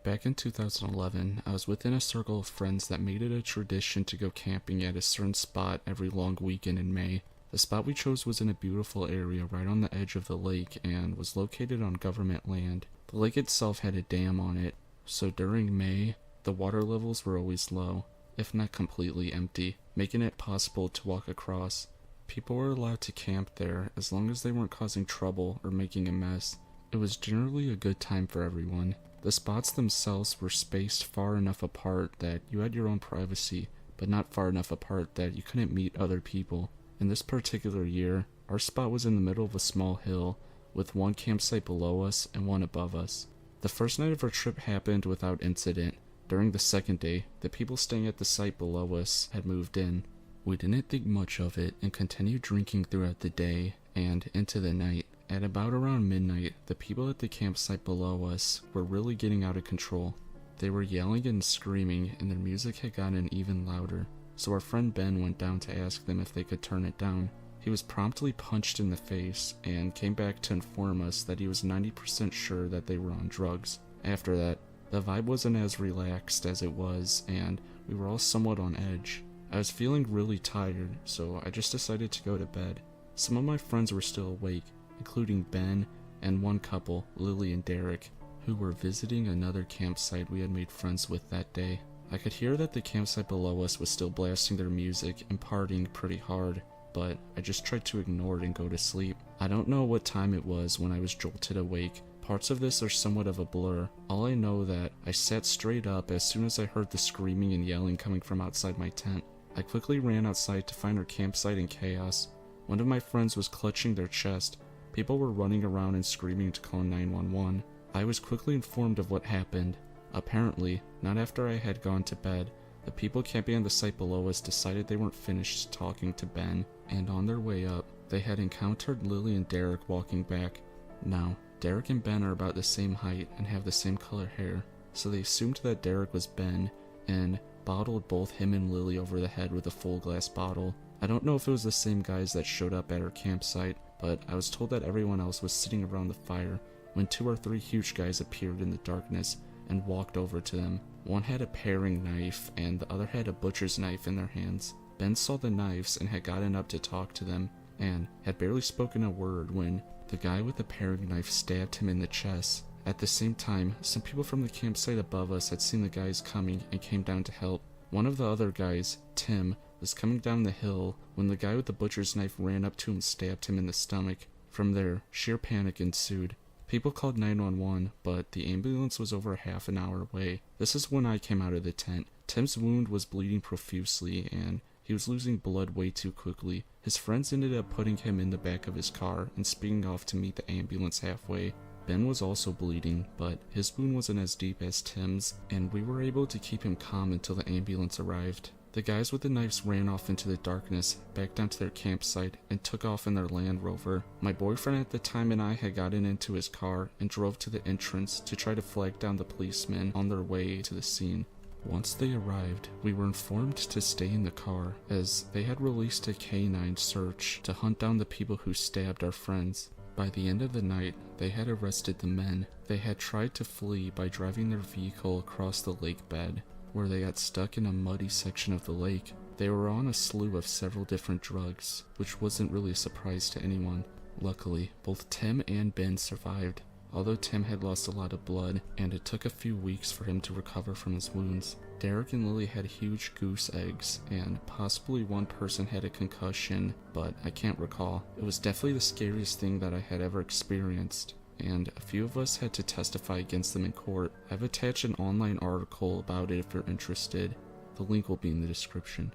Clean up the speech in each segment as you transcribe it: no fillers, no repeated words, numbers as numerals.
Back in 2011, I was within a circle of friends that made it a tradition to go camping at a certain spot every long weekend in May. The spot we chose was in a beautiful area right on the edge of the lake and was located on government land. The lake itself had a dam on it, so during May, the water levels were always low, if not completely empty, making it possible to walk across. People were allowed to camp there as long as they weren't causing trouble or making a mess. It was generally a good time for everyone. The spots themselves were spaced far enough apart that you had your own privacy, but not far enough apart that you couldn't meet other people. In this particular year, our spot was in the middle of a small hill, with one campsite below us and one above us. The first night of our trip happened without incident. During the second day, the people staying at the site below us had moved in. We didn't think much of it and continued drinking throughout the day and into the night. At about around midnight, the people at the campsite below us were really getting out of control. They were yelling and screaming, and their music had gotten even louder, so our friend Ben went down to ask them if they could turn it down. He was promptly punched in the face and came back to inform us that he was 90% sure that they were on drugs. After that, the vibe wasn't as relaxed as it was, and we were all somewhat on edge. I was feeling really tired, so I just decided to go to bed. Some of my friends were still awake, including Ben and one couple, Lily and Derek, who were visiting another campsite we had made friends with that day. I could hear that the campsite below us was still blasting their music and partying pretty hard, but I just tried to ignore it and go to sleep. I don't know what time it was when I was jolted awake. Parts of this are somewhat of a blur. All I know that I sat straight up as soon as I heard the screaming and yelling coming from outside my tent. I quickly ran outside to find our campsite in chaos. One of my friends was clutching their chest. People were running around and screaming to call 911. I was quickly informed of what happened. Apparently, not after I had gone to bed, the people camping on the site below us decided they weren't finished talking to Ben, and on their way up, they had encountered Lily and Derek walking back. Now, Derek and Ben are about the same height and have the same color hair, so they assumed that Derek was Ben, and bottled both him and Lily over the head with a full glass bottle. I don't know if it was the same guys that showed up at our campsite, but I was told that everyone else was sitting around the fire when 2 or 3 huge guys appeared in the darkness and walked over to them. One had a paring knife and the other had a butcher's knife in their hands. Ben saw the knives and had gotten up to talk to them and had barely spoken a word when the guy with the paring knife stabbed him in the chest. At the same time, some people from the campsite above us had seen the guys coming and came down to help. One of the other guys, Tim, was coming down the hill when the guy with the butcher's knife ran up to him and stabbed him in the stomach. From there, sheer panic ensued. People called 911, but the ambulance was over half an hour away. This is when I came out of the tent. Tim's wound was bleeding profusely, and he was losing blood way too quickly. His friends ended up putting him in the back of his car and speeding off to meet the ambulance halfway. Ben was also bleeding, but his wound wasn't as deep as Tim's, and we were able to keep him calm until the ambulance arrived. The guys with the knives ran off into the darkness, back down to their campsite, and took off in their Land Rover. My boyfriend at the time and I had gotten into his car and drove to the entrance to try to flag down the policemen on their way to the scene. Once they arrived, we were informed to stay in the car, as they had released a canine search to hunt down the people who stabbed our friends. By the end of the night, they had arrested the men. They had tried to flee by driving their vehicle across the lake bed, where they got stuck in a muddy section of the lake. They were on a slew of several different drugs, which wasn't really a surprise to anyone. Luckily, both Tim and Ben survived, although Tim had lost a lot of blood, and it took a few weeks for him to recover from his wounds. Derek and Lily had huge goose eggs, and possibly one person had a concussion, but I can't recall. It was definitely the scariest thing that I had ever experienced, and a few of us had to testify against them in court. I've attached an online article about it if you're interested. The link will be in the description.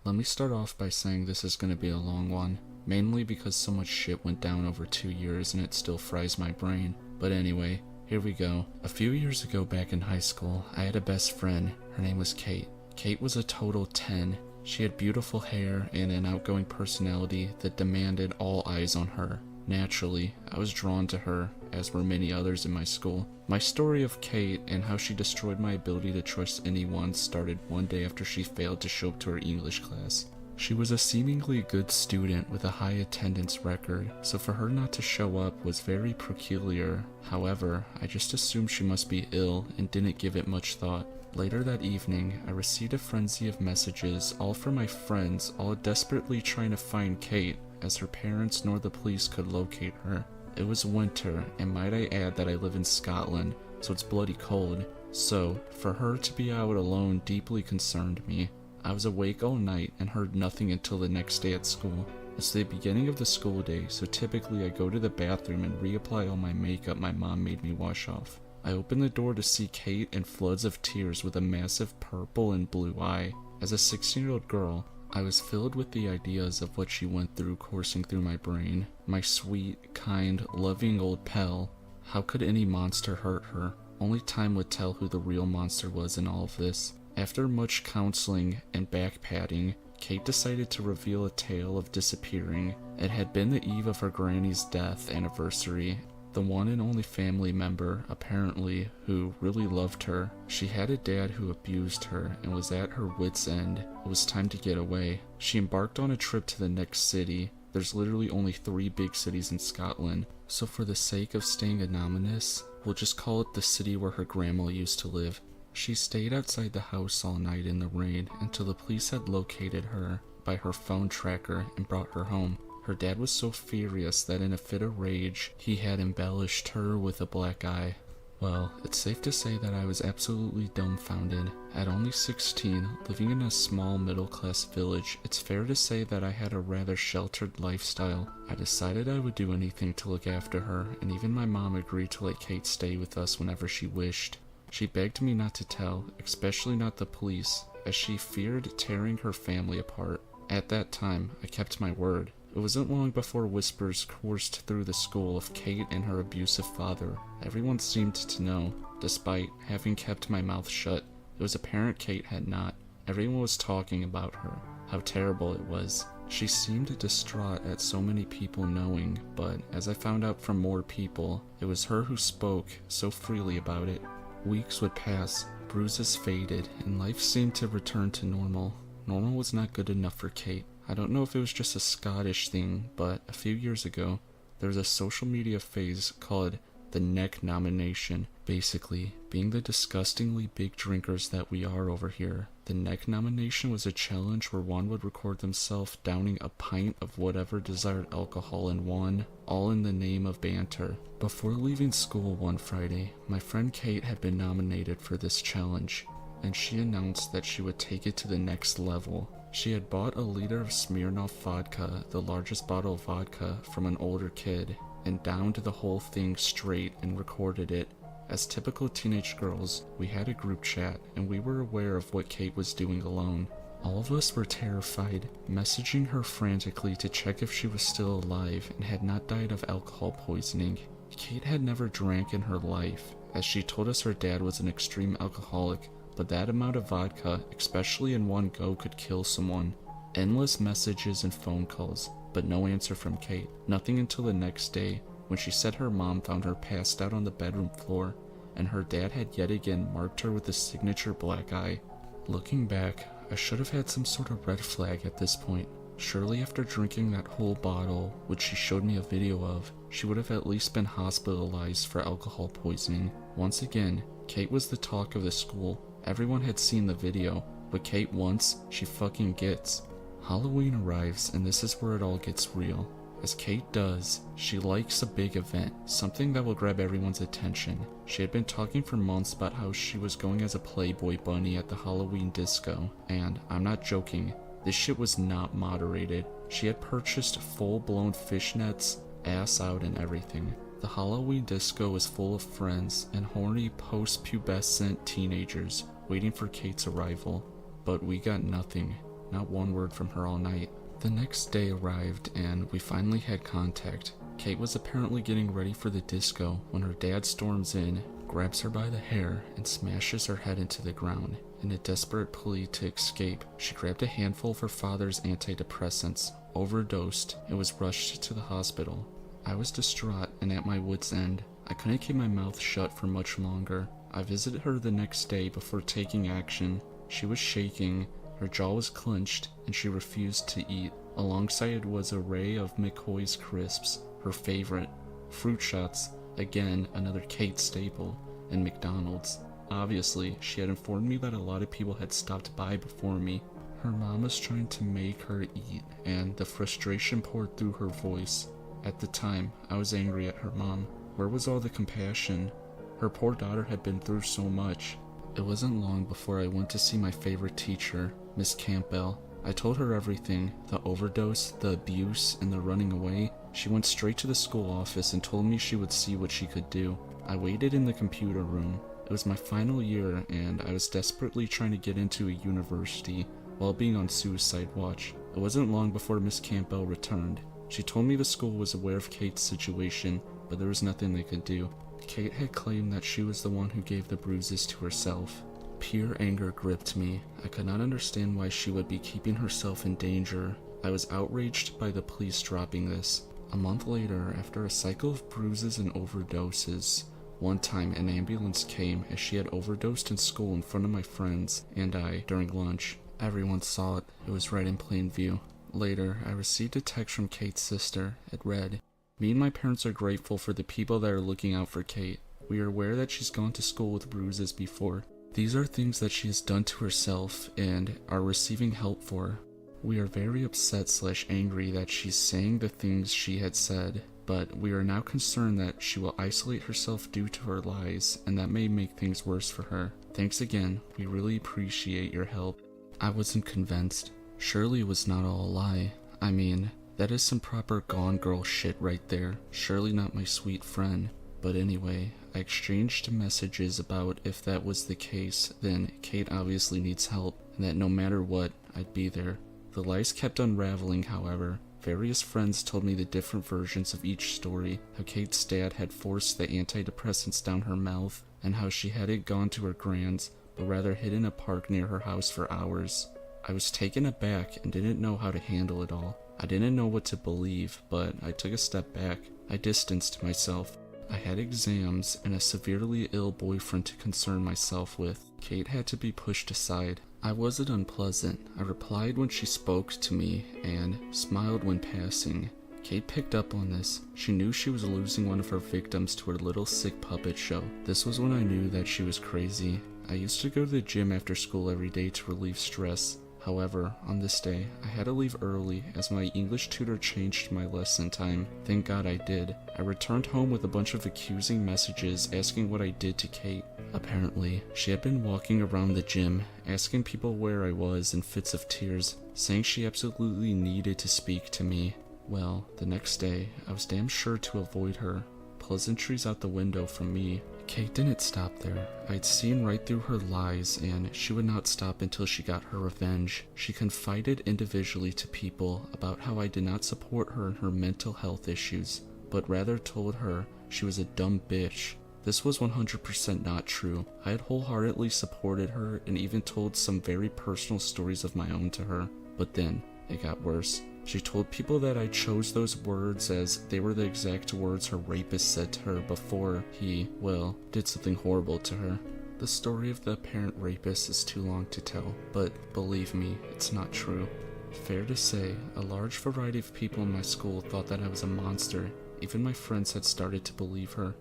Let me start off by saying this is going to be a long one, mainly because so much shit went down over 2 years and it still fries my brain. But anyway, here we go. A few years ago back in high school, I had a best friend. Her name was Kate. Kate was a total 10. She had beautiful hair and an outgoing personality that demanded all eyes on her. Naturally, I was drawn to her, as were many others in my school. My story of Kate and how she destroyed my ability to trust anyone started one day after she failed to show up to her English class. She was a seemingly good student with a high attendance record, so for her not to show up was very peculiar. However, I just assumed she must be ill and didn't give it much thought. Later that evening, I received a frenzy of messages, all from my friends, all desperately trying to find Kate, as her parents nor the police could locate her. It was winter, and might I add that I live in Scotland, so it's bloody cold. So, for her to be out alone deeply concerned me. I was awake all night and heard nothing until the next day at school. It's the beginning of the school day, so typically I go to the bathroom and reapply all my makeup my mom made me wash off. I open the door to see Kate in floods of tears with a massive purple and blue eye. As a 16-year-old girl, I was filled with the ideas of what she went through coursing through my brain. My sweet, kind, loving old pal. How could any monster hurt her? Only time would tell who the real monster was in all of this. After much counseling and back-patting, Kate decided to reveal a tale of disappearing. It had been the eve of her granny's death anniversary. The one and only family member, apparently, who really loved her. She had a dad who abused her and was at her wit's end. It was time to get away. She embarked on a trip to the next city. There's literally only 3 big cities in Scotland, so for the sake of staying anonymous, we'll just call it the city where her grandma used to live. She stayed outside the house all night in the rain until the police had located her by her phone tracker and brought her home. Her dad was so furious that in a fit of rage, he had embellished her with a black eye. Well, it's safe to say that I was absolutely dumbfounded. At only 16, living in a small middle-class village, it's fair to say that I had a rather sheltered lifestyle. I decided I would do anything to look after her, and even my mom agreed to let Kate stay with us whenever she wished. She begged me not to tell, especially not the police, as she feared tearing her family apart. At that time, I kept my word. It wasn't long before whispers coursed through the school of Kate and her abusive father. Everyone seemed to know, despite having kept my mouth shut. It was apparent Kate had not. Everyone was talking about her, how terrible it was. She seemed distraught at so many people knowing, but as I found out from more people, it was her who spoke so freely about it. Weeks would pass, bruises faded, and life seemed to return to normal. Normal was not good enough for Kate. I don't know if it was just a Scottish thing, but a few years ago, there was a social media phase called the neck nomination. Basically, being the disgustingly big drinkers that we are over here, the neck nomination was a challenge where one would record themselves downing a pint of whatever desired alcohol in one, all in the name of banter. Before leaving school one Friday, my friend Kate had been nominated for this challenge, and she announced that she would take it to the next level. She had bought a liter of Smirnoff vodka, the largest bottle of vodka, from an older kid, and downed the whole thing straight and recorded it. As typical teenage girls, we had a group chat, and we were aware of what Kate was doing alone. All of us were terrified, messaging her frantically to check if she was still alive and had not died of alcohol poisoning. Kate had never drank in her life, as she told us her dad was an extreme alcoholic, but that amount of vodka, especially in one go, could kill someone. Endless messages and phone calls, but no answer from Kate. Nothing until the next day, when she said her mom found her passed out on the bedroom floor, and her dad had yet again marked her with a signature black eye. Looking back, I should have had some sort of red flag at this point. Surely after drinking that whole bottle, which she showed me a video of, she would have at least been hospitalized for alcohol poisoning. Once again, Kate was the talk of the school. Everyone had seen the video, but Kate wants, she fucking gets. Halloween arrives, and this is where it all gets real. As Kate does, she likes a big event, something that will grab everyone's attention. She had been talking for months about how she was going as a Playboy bunny at the Halloween disco, and I'm not joking, this shit was not moderated. She had purchased full-blown fishnets, ass out and everything. The Halloween disco was full of friends and horny post-pubescent teenagers waiting for Kate's arrival, but we got nothing, not one word from her all night. The next day arrived and we finally had contact. Kate was apparently getting ready for the disco when her dad storms in, grabs her by the hair, and smashes her head into the ground. In a desperate plea to escape, she grabbed a handful of her father's antidepressants, overdosed, and was rushed to the hospital. I was distraught and at my wit's end. I couldn't keep my mouth shut for much longer. I visited her the next day before taking action. She was shaking, Her jaw was clenched, and she refused to eat. Alongside was an array of McCoy's crisps, her favorite, fruit shots, again another Kate staple, and McDonald's. Obviously, she had informed me that a lot of people had stopped by before me. Her mom was trying to make her eat, and the frustration poured through her voice. At the time, I was angry at her mom. Where was all the compassion? Her poor daughter had been through so much. It wasn't long before I went to see my favorite teacher, Miss Campbell. I told her everything, the overdose, the abuse, and the running away. She went straight to the school office and told me she would see what she could do. I waited in the computer room. It was my final year, and I was desperately trying to get into a university while being on suicide watch. It wasn't long before Miss Campbell returned. She told me the school was aware of Kate's situation, but there was nothing they could do. Kate had claimed that she was the one who gave the bruises to herself. Pure anger gripped me. I could not understand why she would be keeping herself in danger. I was outraged by the police dropping this. A month later, after a cycle of bruises and overdoses, one time an ambulance came as she had overdosed in school in front of my friends and I during lunch. Everyone saw it. It was right in plain view. Later, I received a text from Kate's sister. It read, "Me and my parents are grateful for the people that are looking out for Kate. We are aware that she's gone to school with bruises before. These are things that she has done to herself and are receiving help for. We are very upset/angry that she's saying the things she had said, but we are now concerned that she will isolate herself due to her lies, and that may make things worse for her. Thanks again. We really appreciate your help." I wasn't convinced. Surely it was not all a lie. I mean, that is some proper Gone Girl shit right there. Surely not my sweet friend. But anyway, I exchanged messages about if that was the case, then Kate obviously needs help, and that no matter what, I'd be there. The lies kept unraveling, however. Various friends told me the different versions of each story, how Kate's dad had forced the antidepressants down her mouth, and how she hadn't gone to her grand's, but rather hid in a park near her house for hours. I was taken aback and didn't know how to handle it all. I didn't know what to believe, but I took a step back. I distanced myself. I had exams and a severely ill boyfriend to concern myself with. Kate had to be pushed aside. I wasn't unpleasant. I replied when she spoke to me and smiled when passing. Kate picked up on this. She knew she was losing one of her victims to her little sick puppet show. This was when I knew that she was crazy. I used to go to the gym after school every day to relieve stress. However, on this day, I had to leave early as my English tutor changed my lesson time. Thank God I did. I returned home with a bunch of accusing messages asking what I did to Kate. Apparently, she had been walking around the gym, asking people where I was in fits of tears, saying she absolutely needed to speak to me. Well, the next day, I was damn sure to avoid her. Pleasantries out the window from me. Kate didn't stop there. I'd seen right through her lies, and she would not stop until she got her revenge. She confided individually to people about how I did not support her in her mental health issues, but rather told her she was a dumb bitch. This was 100% not true. I had wholeheartedly supported her and even told some very personal stories of my own to her. But then, it got worse. She told people that I chose those words as they were the exact words her rapist said to her before he, well, did something horrible to her. The story of the apparent rapist is too long to tell, but believe me, it's not true. Fair to say, a large variety of people in my school thought that I was a monster. Even my friends had started to believe her.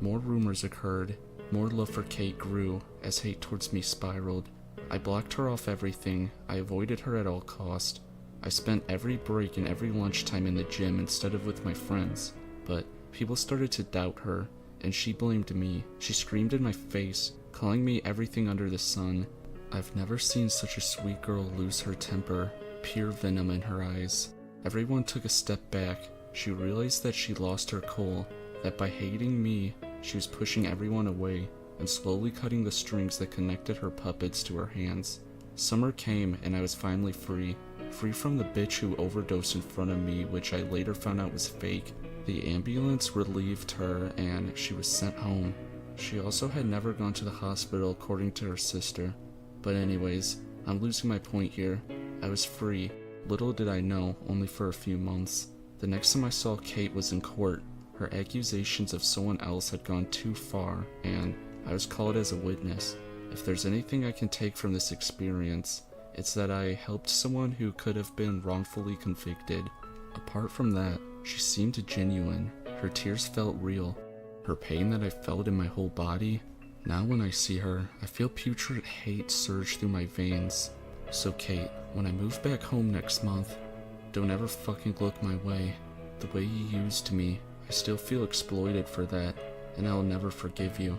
More rumors occurred. More love for Kate grew as hate towards me spiraled. I blocked her off everything. I avoided her at all cost. I spent every break and every lunchtime in the gym instead of with my friends. But people started to doubt her, and she blamed me. She screamed in my face, calling me everything under the sun. I've never seen such a sweet girl lose her temper, pure venom in her eyes. Everyone took a step back. She realized that she lost her cool, that by hating me, she was pushing everyone away and slowly cutting the strings that connected her puppets to her hands. Summer came and I was finally free. Free from the bitch who overdosed in front of me, which I later found out was fake. The ambulance relieved her and she was sent home. She also had never gone to the hospital according to her sister. But anyways, I'm losing my point here. I was free. Little did I know, only for a few months. The next time I saw Kate was in court. Her accusations of someone else had gone too far, and I was called as a witness. If there's anything I can take from this experience, It's that I helped someone who could have been wrongfully convicted. Apart from that, she seemed genuine. Her tears felt real. Her pain that I felt in my whole body. Now when I see her, I feel putrid hate surge through my veins. So Kate, when I move back home next month, don't ever fucking look my way. The way you used me, I still feel exploited for that, and I'll never forgive you.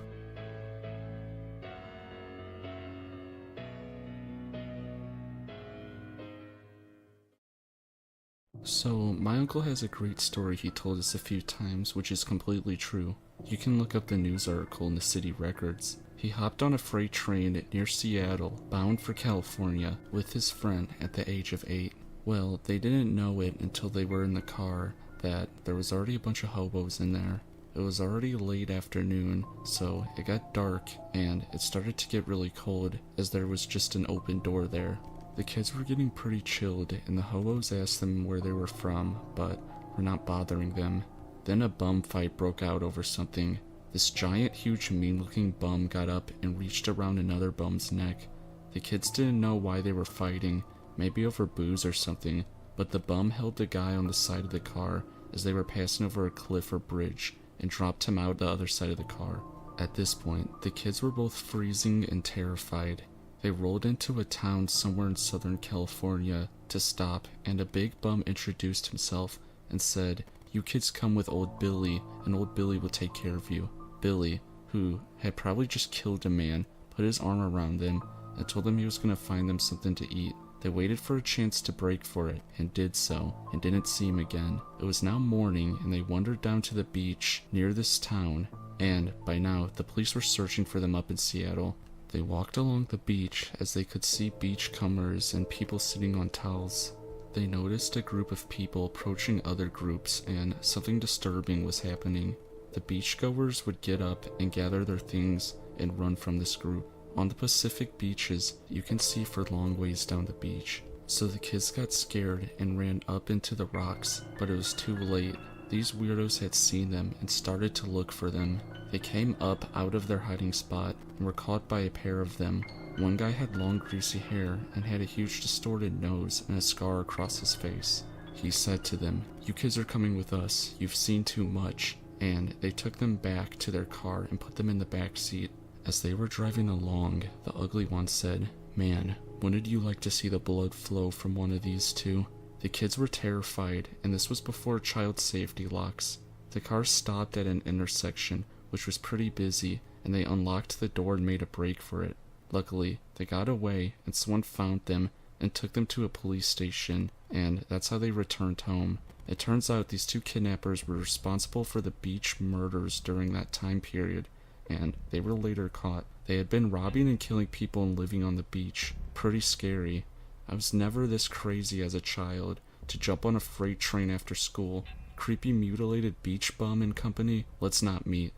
So, my uncle has a great story he told us a few times, which is completely true. You can look up the news article in the city records. He hopped on a freight train near Seattle, bound for California, with his friend at the age of 8. Well, they didn't know it until they were in the car that there was already a bunch of hobos in there. It was already late afternoon, so it got dark and it started to get really cold as there was just an open door there. The kids were getting pretty chilled and the hobos asked them where they were from, but were not bothering them. Then a bum fight broke out over something. This giant, huge, mean-looking bum got up and reached around another bum's neck. The kids didn't know why they were fighting, maybe over booze or something, but the bum held the guy on the side of the car as they were passing over a cliff or bridge and dropped him out the other side of the car. At this point, the kids were both freezing and terrified. They rolled into a town somewhere in Southern California to stop, and a big bum introduced himself and said, "You kids come with old Billy, and old Billy will take care of you." Billy, who had probably just killed a man, put his arm around them and told them he was going to find them something to eat. They waited for a chance to break for it, and did so, and didn't see him again. It was now morning, and they wandered down to the beach near this town, and by now the police were searching for them up in Seattle. They walked along the beach as they could see beachcombers and people sitting on towels. They noticed a group of people approaching other groups, and something disturbing was happening. The beachgoers would get up and gather their things and run from this group. On the Pacific beaches, you can see for long ways down the beach. So the kids got scared and ran up into the rocks, but it was too late. These weirdos had seen them and started to look for them. They came up out of their hiding spot and were caught by a pair of them. One guy had long greasy hair and had a huge distorted nose and a scar across his face. He said to them, "You kids are coming with us, you've seen too much," and they took them back to their car and put them in the back seat. As they were driving along, the ugly one said, "Man, wouldn't you like to see the blood flow from one of these two?" The kids were terrified, and this was before child safety locks. The car stopped at an intersection, which was pretty busy, and they unlocked the door and made a break for it. Luckily, they got away, and someone found them and took them to a police station, and that's how they returned home. It turns out these two kidnappers were responsible for the beach murders during that time period, and they were later caught. They had been robbing and killing people and living on the beach. Pretty scary. I was never this crazy as a child. To jump on a freight train after school, creepy mutilated beach bum and company, let's not meet.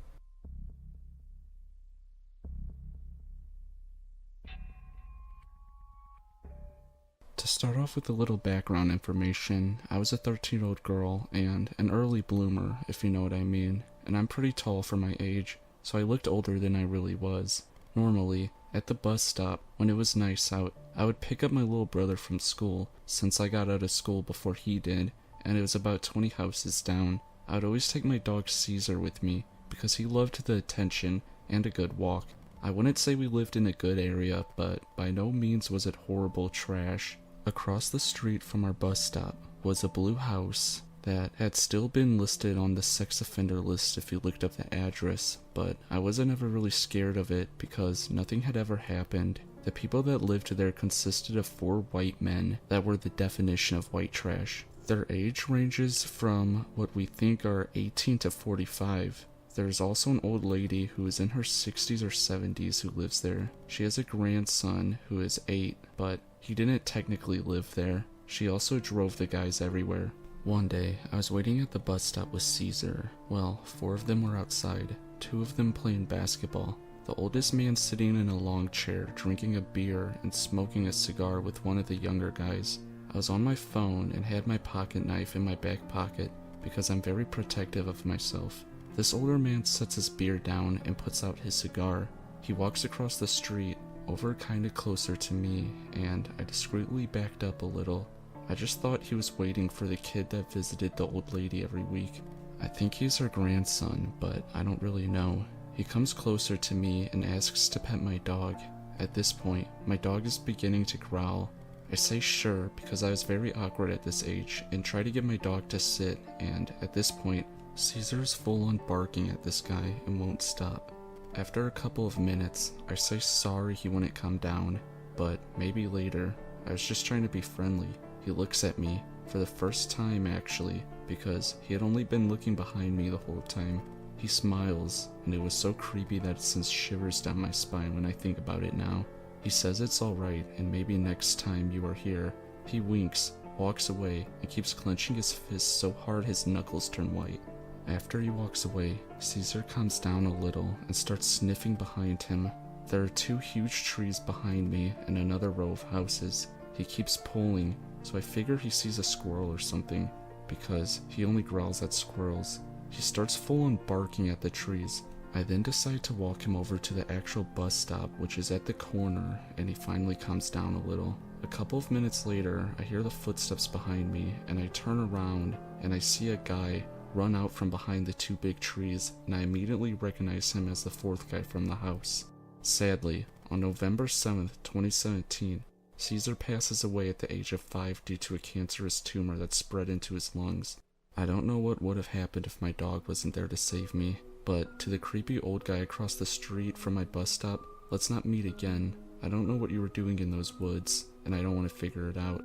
To start off with a little background information, I was a 13-year-old girl and an early bloomer, if you know what I mean, and I'm pretty tall for my age, so I looked older than I really was. Normally, at the bus stop, when it was nice out, I would pick up my little brother from school, since I got out of school before he did, and it was about 20 houses down. I would always take my dog Caesar with me, because he loved the attention and a good walk. I wouldn't say we lived in a good area, but by no means was it horrible trash. Across the street from our bus stop was a blue house that had still been listed on the sex offender list if you looked up the address, but I wasn't ever really scared of it because nothing had ever happened. The people that lived there consisted of 4 white men that were the definition of white trash. Their age ranges from what we think are 18 to 45. There's also an old lady who is in her 60s or 70s who lives there. She has a grandson who is 8, but he didn't technically live there. She also drove the guys everywhere. One day, I was waiting at the bus stop with Caesar. Well, 4 of them were outside, 2 of them playing basketball. The oldest man sitting in a long chair, drinking a beer and smoking a cigar with one of the younger guys. I was on my phone and had my pocket knife in my back pocket because I'm very protective of myself. This older man sets his beer down and puts out his cigar. He walks across the street, over kinda closer to me, and I discreetly backed up a little. I just thought he was waiting for the kid that visited the old lady every week. I think he's her grandson, but I don't really know. He comes closer to me and asks to pet my dog. At this point, my dog is beginning to growl. I say sure because I was very awkward at this age and try to get my dog to sit, and at this point, Caesar is full on barking at this guy and won't stop. After a couple of minutes, I say sorry he wouldn't come down, but maybe later. I was just trying to be friendly. He looks at me, for the first time actually, because he had only been looking behind me the whole time. He smiles, and it was so creepy that it sends shivers down my spine when I think about it now. He says it's alright, and maybe next time you are here. He winks, walks away, and keeps clenching his fists so hard his knuckles turn white. After he walks away, Caesar comes down a little and starts sniffing behind him. There are 2 huge trees behind me and another row of houses. He keeps pulling, so I figure he sees a squirrel or something, because he only growls at squirrels. He starts full on barking at the trees. I then decide to walk him over to the actual bus stop, which is at the corner, and he finally comes down a little. A couple of minutes later, I hear the footsteps behind me, and I turn around, and I see a guy run out from behind the 2 big trees, and I immediately recognize him as the 4th guy from the house. Sadly, on November 7th, 2017, Caesar passes away at the age of 5 due to a cancerous tumor that spread into his lungs. I don't know what would have happened if my dog wasn't there to save me, but to the creepy old guy across the street from my bus stop, let's not meet again. I don't know what you were doing in those woods, and I don't want to figure it out.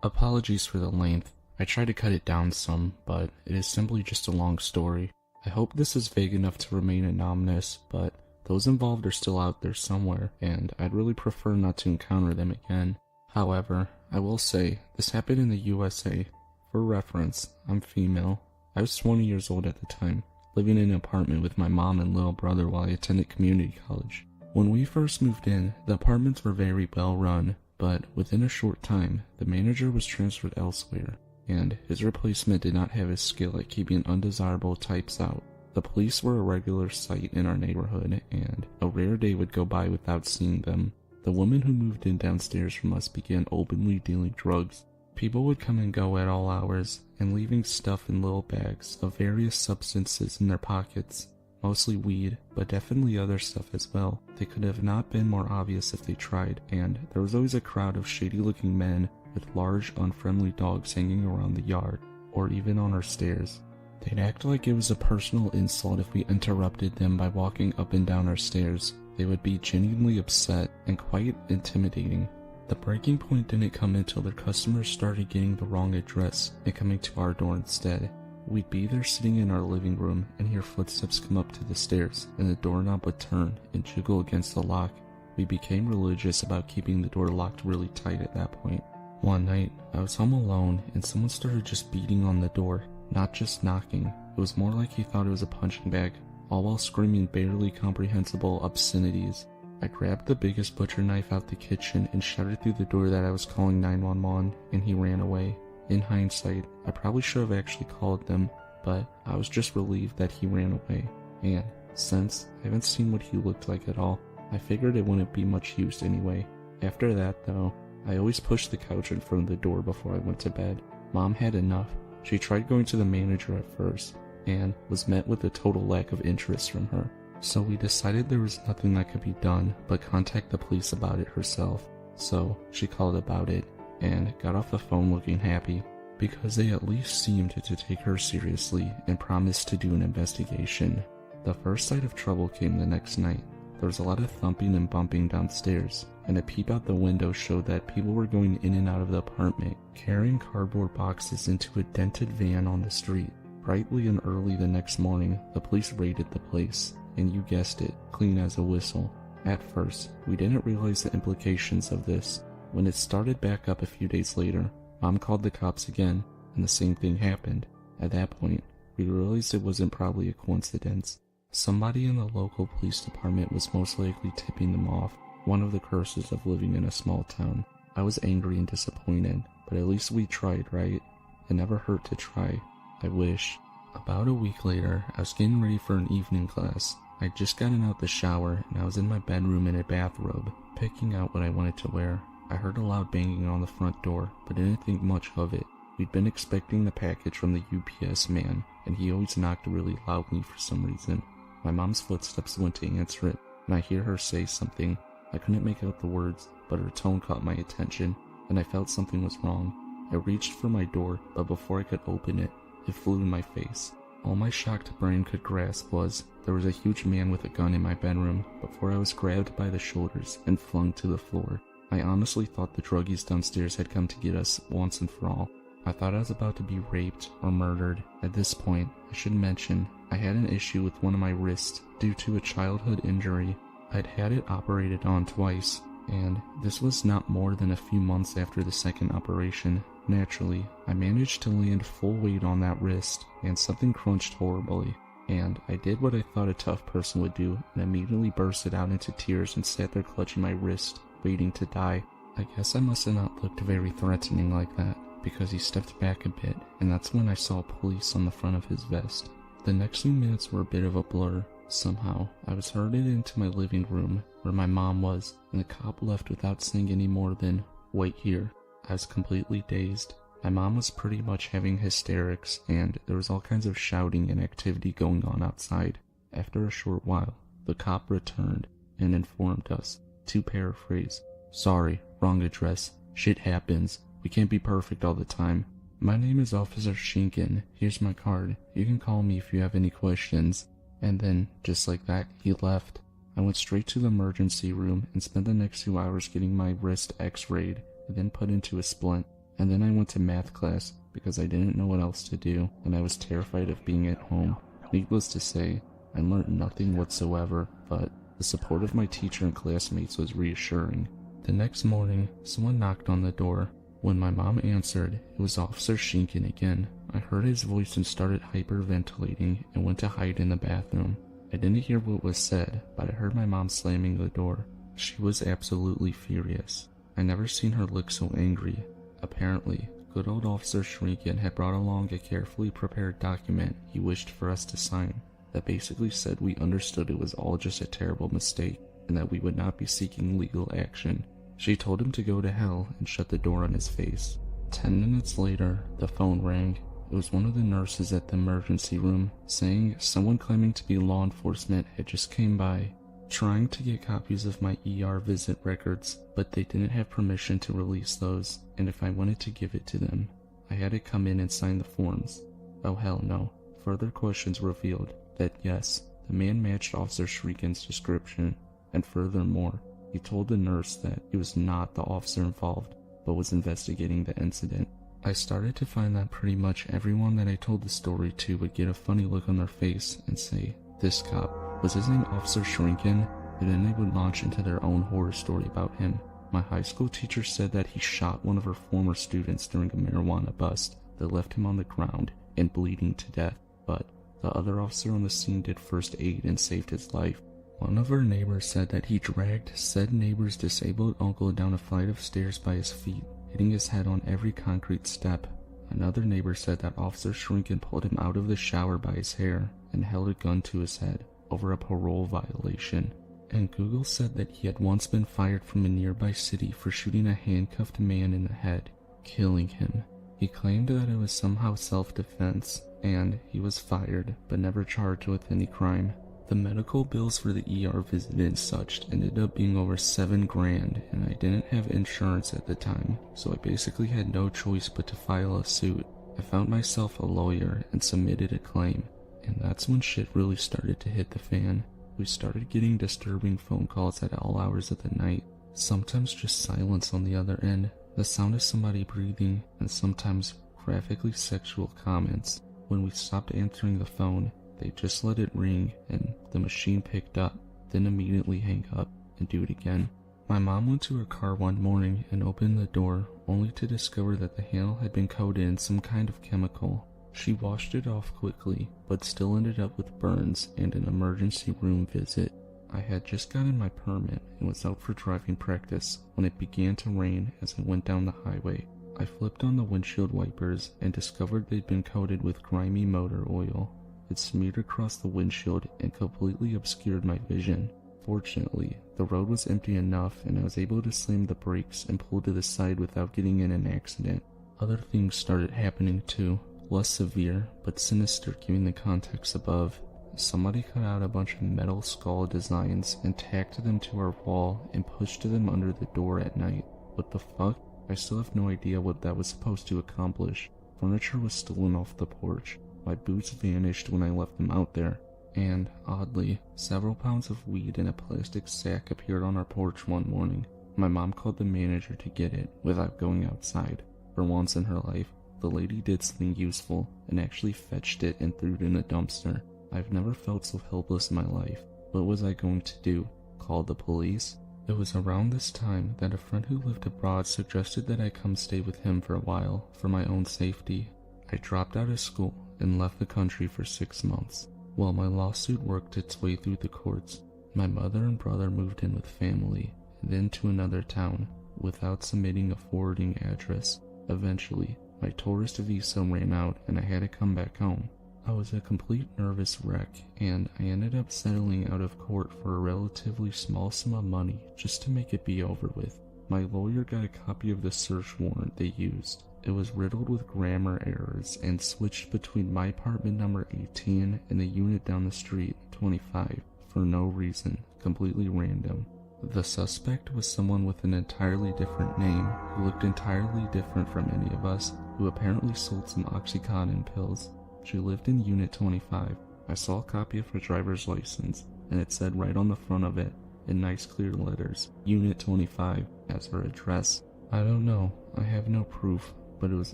Apologies for the length. I tried to cut it down some, but it is simply just a long story. I hope this is vague enough to remain anonymous, but those involved are still out there somewhere, and I'd really prefer not to encounter them again. However, I will say, this happened in the USA. For reference, I'm female. I was 20 years old at the time, living in an apartment with my mom and little brother while I attended community college. When we first moved in, the apartments were very well run, but within a short time, the manager was transferred elsewhere, and his replacement did not have his skill at keeping undesirable types out. The police were a regular sight in our neighborhood, and a rare day would go by without seeing them. The woman who moved in downstairs from us began openly dealing drugs. People would come and go at all hours, and leaving stuff in little bags of various substances in their pockets. Mostly weed, but definitely other stuff as well. They could have not been more obvious if they tried, and there was always a crowd of shady-looking men with large, unfriendly dogs hanging around the yard, or even on our stairs. They'd act like it was a personal insult if we interrupted them by walking up and down our stairs. They would be genuinely upset and quite intimidating. The breaking point didn't come until their customers started getting the wrong address and coming to our door instead. We'd be there sitting in our living room and hear footsteps come up to the stairs, and the doorknob would turn and jiggle against the lock. We became religious about keeping the door locked really tight at that point. One night, I was home alone and someone started just beating on the door, not just knocking. It was more like he thought it was a punching bag, all while screaming barely comprehensible obscenities. I grabbed the biggest butcher knife out the kitchen and shouted through the door that I was calling 911, and he ran away. In hindsight, I probably should have actually called them, but I was just relieved that he ran away. And since I haven't seen what he looked like at all, I figured it wouldn't be much use anyway. After that though, I always pushed the couch in front of the door before I went to bed. Mom had enough. She tried going to the manager at first, and was met with a total lack of interest from her. So we decided there was nothing that could be done but contact the police about it herself. So she called about it, and got off the phone looking happy, because they at least seemed to take her seriously and promised to do an investigation. The first sight of trouble came the next night. There was a lot of thumping and bumping downstairs, and a peep out the window showed that people were going in and out of the apartment, carrying cardboard boxes into a dented van on the street. Brightly and early the next morning, the police raided the place, and you guessed it, clean as a whistle. At first, we didn't realize the implications of this. When it started back up a few days later, Mom called the cops again, and the same thing happened. At that point, we realized it wasn't probably a coincidence. Somebody in the local police department was most likely tipping them off, one of the curses of living in a small town. I was angry and disappointed, but at least we tried, right? It never hurt to try. I wish. About a week later, I was getting ready for an evening class. I'd just gotten out the shower, and I was in my bedroom in a bathrobe, picking out what I wanted to wear. I heard a loud banging on the front door, but didn't think much of it. We'd been expecting the package from the UPS man, and he always knocked really loudly for some reason. My mom's footsteps went to answer it, and I hear her say something. I couldn't make out the words, but her tone caught my attention, and I felt something was wrong. I reached for my door, but before I could open it, it flew in my face. All my shocked brain could grasp was, there was a huge man with a gun in my bedroom, before I was grabbed by the shoulders and flung to the floor. I honestly thought the druggies downstairs had come to get us once and for all. I thought I was about to be raped or murdered. At this point, I should mention, I had an issue with one of my wrists due to a childhood injury. I'd had it operated on twice, and this was not more than a few months after the second operation. Naturally, I managed to land full weight on that wrist, and something crunched horribly. And I did what I thought a tough person would do, and immediately bursted out into tears and sat there clutching my wrist, waiting to die. I guess I must have not looked very threatening like that, because he stepped back a bit, and that's when I saw police on the front of his vest. The next few minutes were a bit of a blur. Somehow, I was herded into my living room, where my mom was, and the cop left without saying any more than, "Wait here." I was completely dazed. My mom was pretty much having hysterics, and there was all kinds of shouting and activity going on outside. After a short while, the cop returned and informed us, to paraphrase, "Sorry, wrong address. Shit happens. We can't be perfect all the time. My name is Officer Shinkin. Here's my card. You can call me if you have any questions." And then, just like that, he left. I went straight to the emergency room and spent the next 2 hours getting my wrist x-rayed, and then put into a splint. And then I went to math class because I didn't know what else to do, and I was terrified of being at home. Needless to say, I learned nothing whatsoever, but the support of my teacher and classmates was reassuring. The next morning, someone knocked on the door. When my mom answered, it was Officer Shinkin again. I heard his voice and started hyperventilating and went to hide in the bathroom. I didn't hear what was said, but I heard my mom slamming the door. She was absolutely furious. I never seen her look so angry. Apparently, good old Officer Shinkin had brought along a carefully prepared document he wished for us to sign that basically said we understood it was all just a terrible mistake and that we would not be seeking legal action. She told him to go to hell and shut the door on his face. 10 minutes later, the phone rang. It was one of the nurses at the emergency room, saying someone claiming to be law enforcement had just came by, trying to get copies of my ER visit records, but they didn't have permission to release those, and if I wanted to give it to them, I had to come in and sign the forms. Oh hell no. Further questions revealed that yes, the man matched Officer Shinkin's description, and furthermore, he told the nurse that he was not the officer involved, but was investigating the incident. I started to find that pretty much everyone that I told the story to would get a funny look on their face and say, "This cop, was his name Officer Shinkin?" And then they would launch into their own horror story about him. My high school teacher said that he shot one of her former students during a marijuana bust that left him on the ground and bleeding to death, but the other officer on the scene did first aid and saved his life. One of her neighbors said that he dragged said neighbor's disabled uncle down a flight of stairs by his feet, hitting his head on every concrete step. Another neighbor said that Officer Shinkin pulled him out of the shower by his hair and held a gun to his head over a parole violation. And Google said that he had once been fired from a nearby city for shooting a handcuffed man in the head, killing him. He claimed that it was somehow self-defense, and he was fired, but never charged with any crime. The medical bills for the ER visit and such ended up being over $7,000, and I didn't have insurance at the time, so I basically had no choice but to file a suit. I found myself a lawyer and submitted a claim, and that's when shit really started to hit the fan. We started getting disturbing phone calls at all hours of the night, sometimes just silence on the other end, the sound of somebody breathing, and sometimes graphically sexual comments. When we stopped answering the phone, they just let it ring and the machine picked up, then immediately hang up and do it again. My mom went to her car one morning and opened the door only to discover that the handle had been coated in some kind of chemical. She washed it off quickly, but still ended up with burns and an emergency room visit. I had just gotten my permit and was out for driving practice when it began to rain as I went down the highway. I flipped on the windshield wipers and discovered they'd been coated with grimy motor oil. It smeared across the windshield and completely obscured my vision. Fortunately, the road was empty enough and I was able to slam the brakes and pull to the side without getting in an accident. Other things started happening too, less severe but sinister given the context above. Somebody cut out a bunch of metal skull designs and tacked them to our wall and pushed them under the door at night. What the fuck? I still have no idea what that was supposed to accomplish. Furniture was stolen off the porch. My boots vanished when I left them out there. And, oddly, several pounds of weed in a plastic sack appeared on our porch one morning. My mom called the manager to get it without going outside. For once in her life, the lady did something useful and actually fetched it and threw it in a dumpster. I've never felt so helpless in my life. What was I going to do? Call the police? It was around this time that a friend who lived abroad suggested that I come stay with him for a while for my own safety. I dropped out of school and left the country for 6 months. While my lawsuit worked its way through the courts, my mother and brother moved in with family, then to another town, without submitting a forwarding address. Eventually, my tourist visa ran out and I had to come back home. I was a complete nervous wreck, and I ended up settling out of court for a relatively small sum of money just to make it be over with. My lawyer got a copy of the search warrant they used. It was riddled with grammar errors and switched between my apartment number 18 and the unit down the street, 25, for no reason, completely random. The suspect was someone with an entirely different name, who looked entirely different from any of us, who apparently sold some Oxycontin pills. She lived in Unit 25. I saw a copy of her driver's license, and it said right on the front of it, in nice clear letters, Unit 25, as her address. I don't know, I have no proof, but it was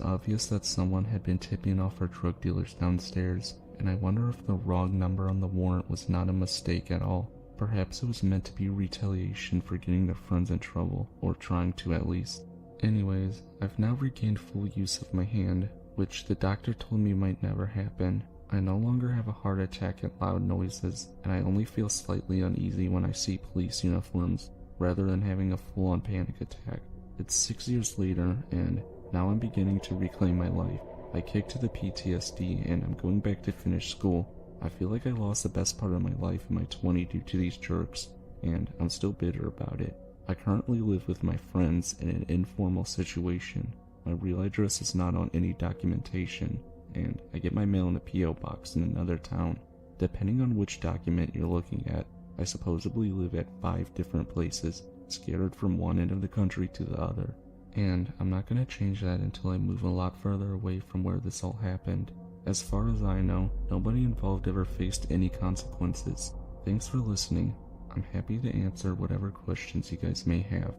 obvious that someone had been tipping off our drug dealers downstairs, and I wonder if the wrong number on the warrant was not a mistake at all. Perhaps it was meant to be retaliation for getting their friends in trouble, or trying to at least. Anyways, I've now regained full use of my hand, which the doctor told me might never happen. I no longer have a heart attack at loud noises, and I only feel slightly uneasy when I see police uniforms, rather than having a full-on panic attack. It's 6 years later, and now I'm beginning to reclaim my life. I kicked the PTSD, and I'm going back to finish school. I feel like I lost the best part of my life in my 20s due to these jerks, and I'm still bitter about it. I currently live with my friends in an informal situation. My real address is not on any documentation, and I get my mail in a P.O. box in another town. Depending on which document you're looking at, I supposedly live at 5 different places, scattered from one end of the country to the other. And I'm not going to change that until I move a lot further away from where this all happened. As far as I know, nobody involved ever faced any consequences. Thanks for listening. I'm happy to answer whatever questions you guys may have.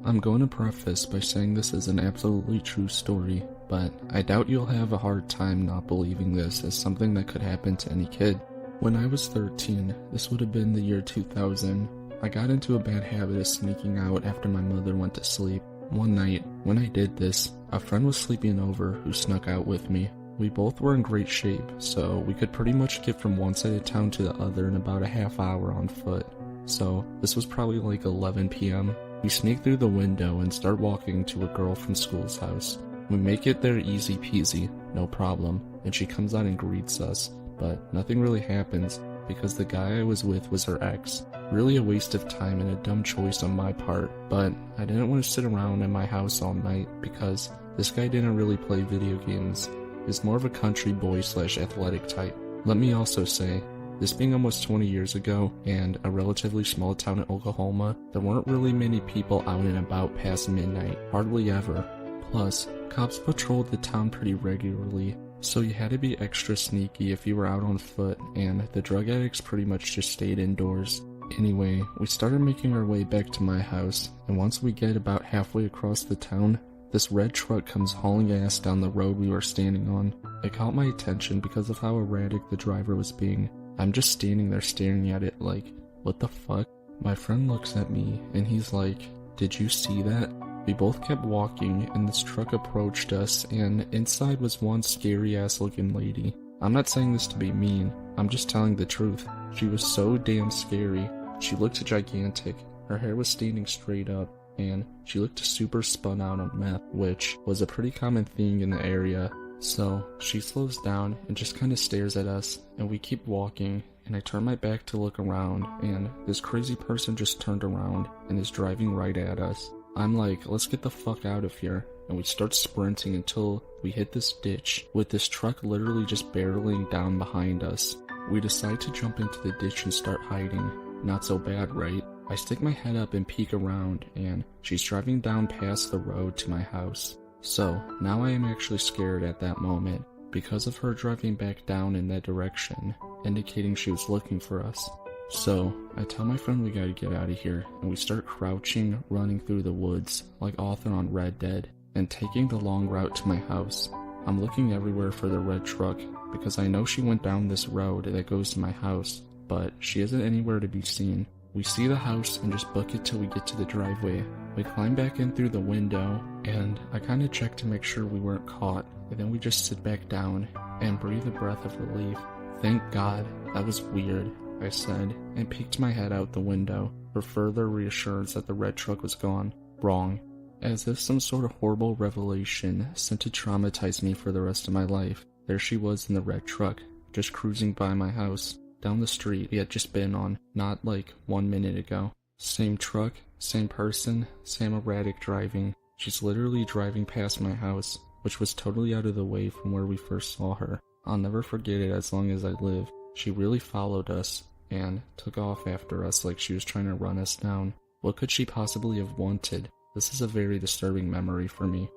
I'm going to preface by saying this is an absolutely true story, but I doubt you'll have a hard time not believing this as something that could happen to any kid. When I was 13, this would have been the year 2000, I got into a bad habit of sneaking out after my mother went to sleep. One night, when I did this, a friend was sleeping over who snuck out with me. We both were in great shape, so we could pretty much get from one side of town to the other in about a half hour on foot. So, this was probably like 11 p.m. We sneak through the window and start walking to a girl from school's house. We make it there easy peasy, no problem, and she comes out and greets us, but nothing really happens because the guy I was with was her ex. Really a waste of time and a dumb choice on my part, but I didn't want to sit around in my house all night because this guy didn't really play video games. He's more of a country boy / athletic type. Let me also say, this being almost 20 years ago, and a relatively small town in Oklahoma, there weren't really many people out and about past midnight, hardly ever. Plus, cops patrolled the town pretty regularly, so you had to be extra sneaky if you were out on foot, and the drug addicts pretty much just stayed indoors. Anyway, we started making our way back to my house, and once we get about halfway across the town, this red truck comes hauling ass down the road we were standing on. It caught my attention because of how erratic the driver was being. I'm just standing there staring at it like, what the fuck? My friend looks at me and he's like, did you see that? We both kept walking and this truck approached us, and inside was one scary ass looking lady. I'm not saying this to be mean, I'm just telling the truth. She was so damn scary. She looked gigantic, her hair was standing straight up, and she looked super spun out on meth, which was a pretty common thing in the area. So she slows down and just kind of stares at us, and we keep walking, and I turn my back to look around, and this crazy person just turned around and is driving right at us. I'm like, let's get the fuck out of here, and we start sprinting until we hit this ditch, with this truck literally just barreling down behind us. We decide to jump into the ditch and start hiding. Not so bad, right? I stick my head up and peek around, and she's driving down past the road to my house. So, now I am actually scared at that moment, because of her driving back down in that direction, indicating she was looking for us. So, I tell my friend we gotta get out of here, and we start crouching, running through the woods, like Arthur on Red Dead, and taking the long route to my house. I'm looking everywhere for the red truck, because I know she went down this road that goes to my house, but she isn't anywhere to be seen. We see the house and just book it till we get to the driveway. We climb back in through the window, and I kinda check to make sure we weren't caught, and then we just sit back down and breathe a breath of relief. Thank God, that was weird, I said, and peeked my head out the window for further reassurance that the red truck was gone. Wrong. As if some sort of horrible revelation sent to traumatize me for the rest of my life. There she was in the red truck, just cruising by my house, down the street we had just been on, not like 1 minute ago. Same truck, same person, same erratic driving. She's literally driving past my house, which was totally out of the way from where we first saw her. I'll never forget it as long as I live. She really followed us, and took off after us like she was trying to run us down. What could she possibly have wanted? This is a very disturbing memory for me.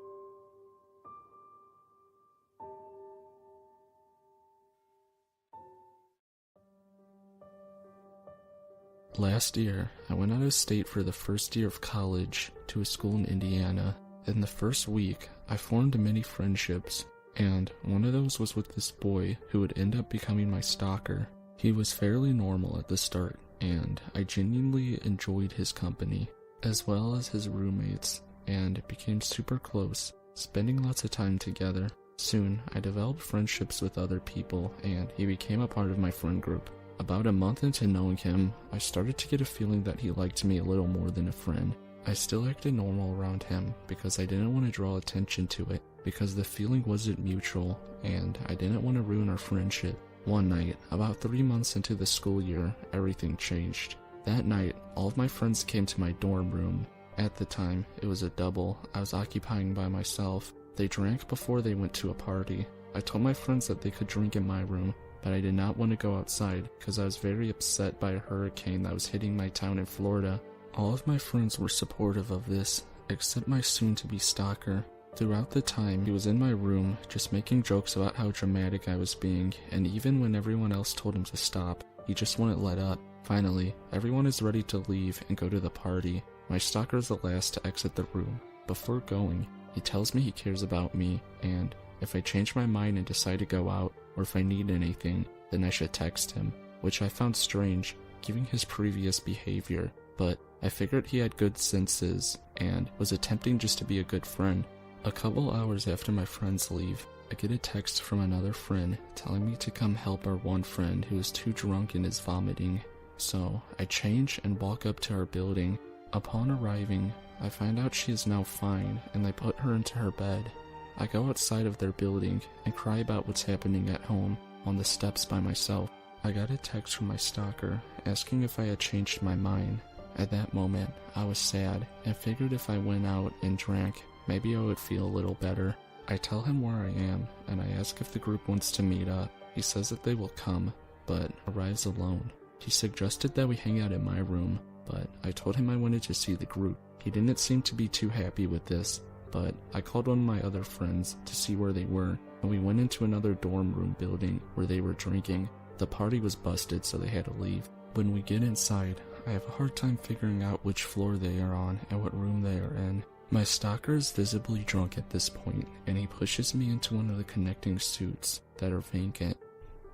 Last year, I went out of state for the first year of college to a school in Indiana. In the first week, I formed many friendships, and one of those was with this boy who would end up becoming my stalker. He was fairly normal at the start, and I genuinely enjoyed his company, as well as his roommates, and became super close, spending lots of time together. Soon, I developed friendships with other people, and he became a part of my friend group. About a month into knowing him, I started to get a feeling that he liked me a little more than a friend. I still acted normal around him because I didn't want to draw attention to it, because the feeling wasn't mutual, and I didn't want to ruin our friendship. One night, about 3 months into the school year, everything changed. That night, all of my friends came to my dorm room. At the time, it was a double I was occupying by myself. They drank before they went to a party. I told my friends that they could drink in my room, but I did not want to go outside because I was very upset by a hurricane that was hitting my town in Florida. All of my friends were supportive of this, except my soon-to-be stalker. Throughout the time, he was in my room, just making jokes about how dramatic I was being, and even when everyone else told him to stop, he just wouldn't let up. Finally, everyone is ready to leave and go to the party. My stalker is the last to exit the room. Before going, he tells me he cares about me, and if I change my mind and decide to go out, or if I need anything, then I should text him, which I found strange, given his previous behavior, but I figured he had good senses, and was attempting just to be a good friend. A couple hours after my friends leave, I get a text from another friend telling me to come help our one friend who is too drunk and is vomiting. So, I change and walk up to our building. Upon arriving, I find out she is now fine, and they put her into her bed. I go outside of their building and cry about what's happening at home, on the steps by myself. I got a text from my stalker asking if I had changed my mind. At that moment, I was sad and figured if I went out and drank, maybe I would feel a little better. I tell him where I am, and I ask if the group wants to meet up. He says that they will come, but arrives alone. He suggested that we hang out in my room, but I told him I wanted to see the group. He didn't seem to be too happy with this, but I called one of my other friends to see where they were, and we went into another dorm room building where they were drinking. The party was busted, so they had to leave. When we get inside, I have a hard time figuring out which floor they are on and what room they are in. My stalker is visibly drunk at this point, and he pushes me into one of the connecting suites that are vacant.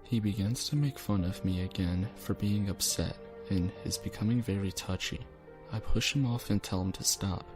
He begins to make fun of me again for being upset and is becoming very touchy. I push him off and tell him to stop.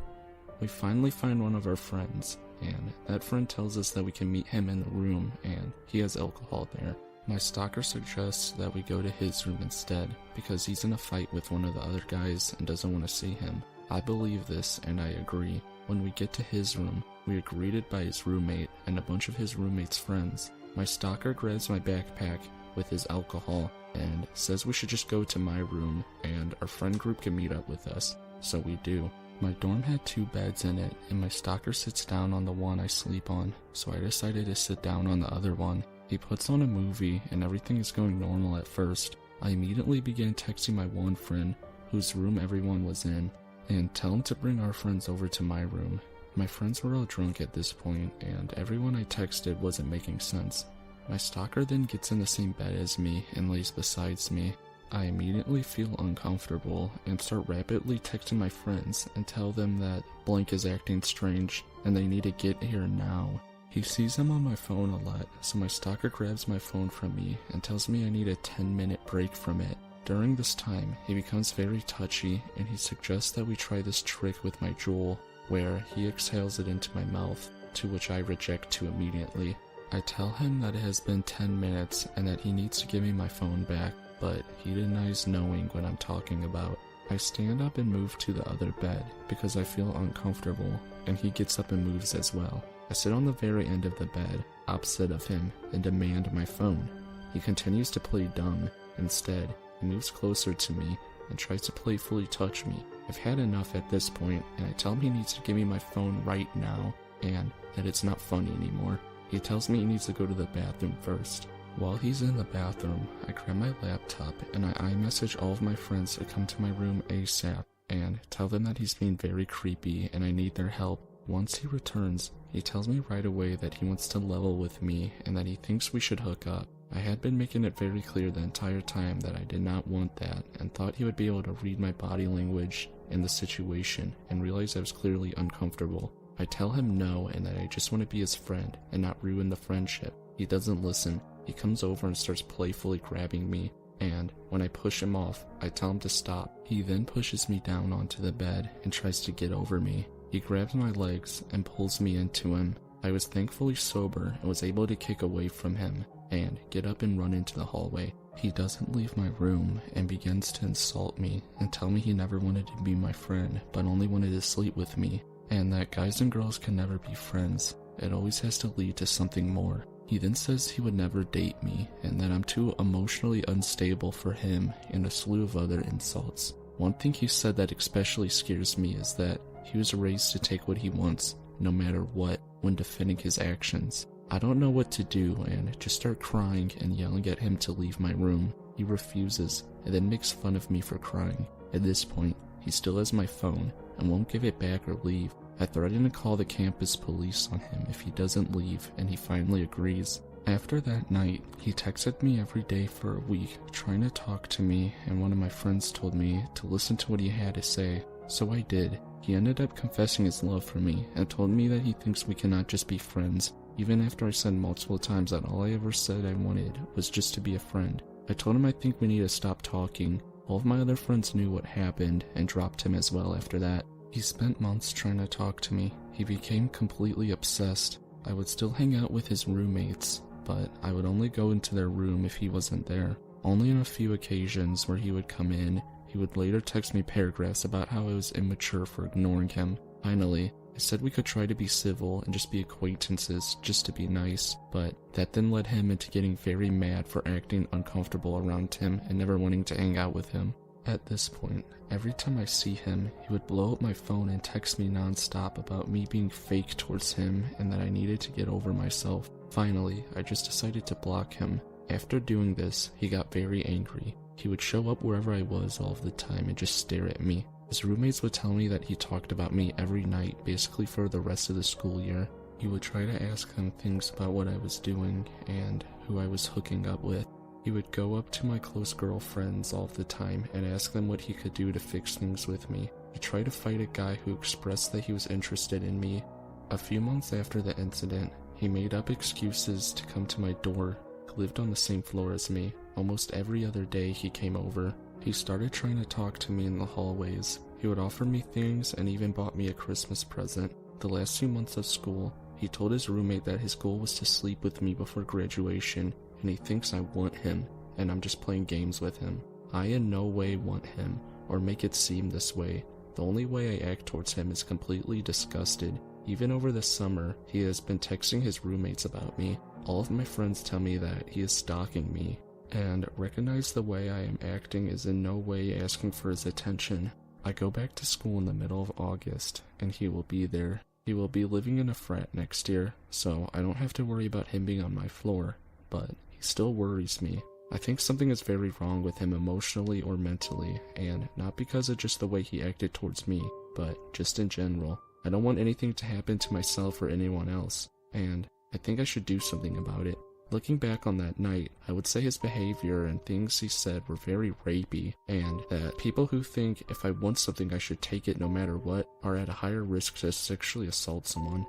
We finally find one of our friends, and that friend tells us that we can meet him in the room and he has alcohol there. My stalker suggests that we go to his room instead because he's in a fight with one of the other guys and doesn't want to see him. I believe this and I agree. When we get to his room, we are greeted by his roommate and a bunch of his roommate's friends. My stalker grabs my backpack with his alcohol and says we should just go to my room and our friend group can meet up with us. So we do. My dorm had 2 beds in it and my stalker sits down on the one I sleep on, so I decided to sit down on the other one. He puts on a movie and everything is going normal at first. I immediately began texting my one friend, whose room everyone was in, and tell him to bring our friends over to my room. My friends were all drunk at this point and everyone I texted wasn't making sense. My stalker then gets in the same bed as me and lays beside me. I immediately feel uncomfortable and start rapidly texting my friends and tell them that blank is acting strange and they need to get here now. He sees I'm on my phone a lot, so my stalker grabs my phone from me and tells me I need a 10-minute break from it. During this time, he becomes very touchy and he suggests that we try this trick with my jewel, where he exhales it into my mouth, to which I reject too immediately. I tell him that it has been 10 minutes and that he needs to give me my phone back, but he denies knowing what I'm talking about. I stand up and move to the other bed because I feel uncomfortable, and he gets up and moves as well. I sit on the very end of the bed, opposite of him, and demand my phone. He continues to play dumb. Instead, he moves closer to me and tries to playfully touch me. I've had enough at this point, and I tell him he needs to give me my phone right now, and that it's not funny anymore. He tells me he needs to go to the bathroom first. While he's in the bathroom, I grab my laptop and I iMessage all of my friends to come to my room ASAP and tell them that he's being very creepy and I need their help. Once he returns, he tells me right away that he wants to level with me and that he thinks we should hook up. I had been making it very clear the entire time that I did not want that and thought he would be able to read my body language and the situation and realize I was clearly uncomfortable. I tell him no and that I just want to be his friend and not ruin the friendship. He doesn't listen. He comes over and starts playfully grabbing me, and when I push him off, I tell him to stop. He then pushes me down onto the bed and tries to get over me. He grabs my legs and pulls me into him. I was thankfully sober and was able to kick away from him and get up and run into the hallway. He doesn't leave my room and begins to insult me and tell me he never wanted to be my friend but only wanted to sleep with me, and that guys and girls can never be friends. It always has to lead to something more. He then says he would never date me and that I'm too emotionally unstable for him, and a slew of other insults. One thing he said that especially scares me is that he was raised to take what he wants, no matter what, when defending his actions. I don't know what to do and just start crying and yelling at him to leave my room. He refuses and then makes fun of me for crying. At this point, he still has my phone and won't give it back or leave. I threaten to call the campus police on him if he doesn't leave, and he finally agrees. After that night, he texted me every day for a week, trying to talk to me, and one of my friends told me to listen to what he had to say, so I did. He ended up confessing his love for me, and told me that he thinks we cannot just be friends, even after I said multiple times that all I ever said I wanted was just to be a friend. I told him I think we need to stop talking. All of my other friends knew what happened, and dropped him as well after that. He spent months trying to talk to me. He became completely obsessed. I would still hang out with his roommates, but I would only go into their room if he wasn't there. Only on a few occasions where he would come in, he would later text me paragraphs about how I was immature for ignoring him. Finally, I said we could try to be civil and just be acquaintances, just to be nice, but that then led him into getting very mad for acting uncomfortable around him and never wanting to hang out with him. At this point, every time I see him, he would blow up my phone and text me non-stop about me being fake towards him and that I needed to get over myself. Finally, I just decided to block him. After doing this, he got very angry. He would show up wherever I was all of the time and just stare at me. His roommates would tell me that he talked about me every night, basically for the rest of the school year. He would try to ask them things about what I was doing and who I was hooking up with. He would go up to my close girlfriends all the time and ask them what he could do to fix things with me. He tried to fight a guy who expressed that he was interested in me. A few months after the incident, he made up excuses to come to my door, work lived on the same floor as me. Almost every other day he came over. He started trying to talk to me in the hallways. He would offer me things and even bought me a Christmas present. The last few months of school, he told his roommate that his goal was to sleep with me before graduation, and he thinks I want him, and I'm just playing games with him. I in no way want him, or make it seem this way. The only way I act towards him is completely disgusted. Even over the summer, he has been texting his roommates about me. All of my friends tell me that he is stalking me, and recognize the way I am acting is in no way asking for his attention. I go back to school in the middle of August, and he will be there. He will be living in a frat next year, so I don't have to worry about him being on my floor, but he still worries me. I think something is very wrong with him emotionally or mentally, and not because of just the way he acted towards me, but just in general. I don't want anything to happen to myself or anyone else, and I think I should do something about it. Looking back on that night, I would say his behavior and things he said were very rapey, and that people who think if I want something I should take it no matter what are at a higher risk to sexually assault someone.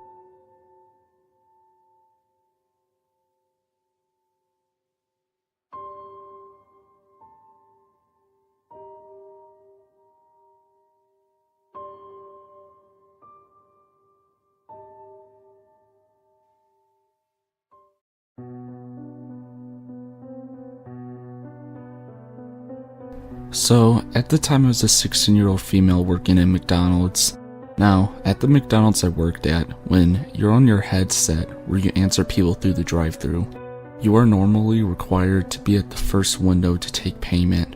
So, at the time I was a 16-year-old female working at McDonald's. Now, at the McDonald's I worked at, when you're on your headset where you answer people through the drive-thru, you are normally required to be at the first window to take payment.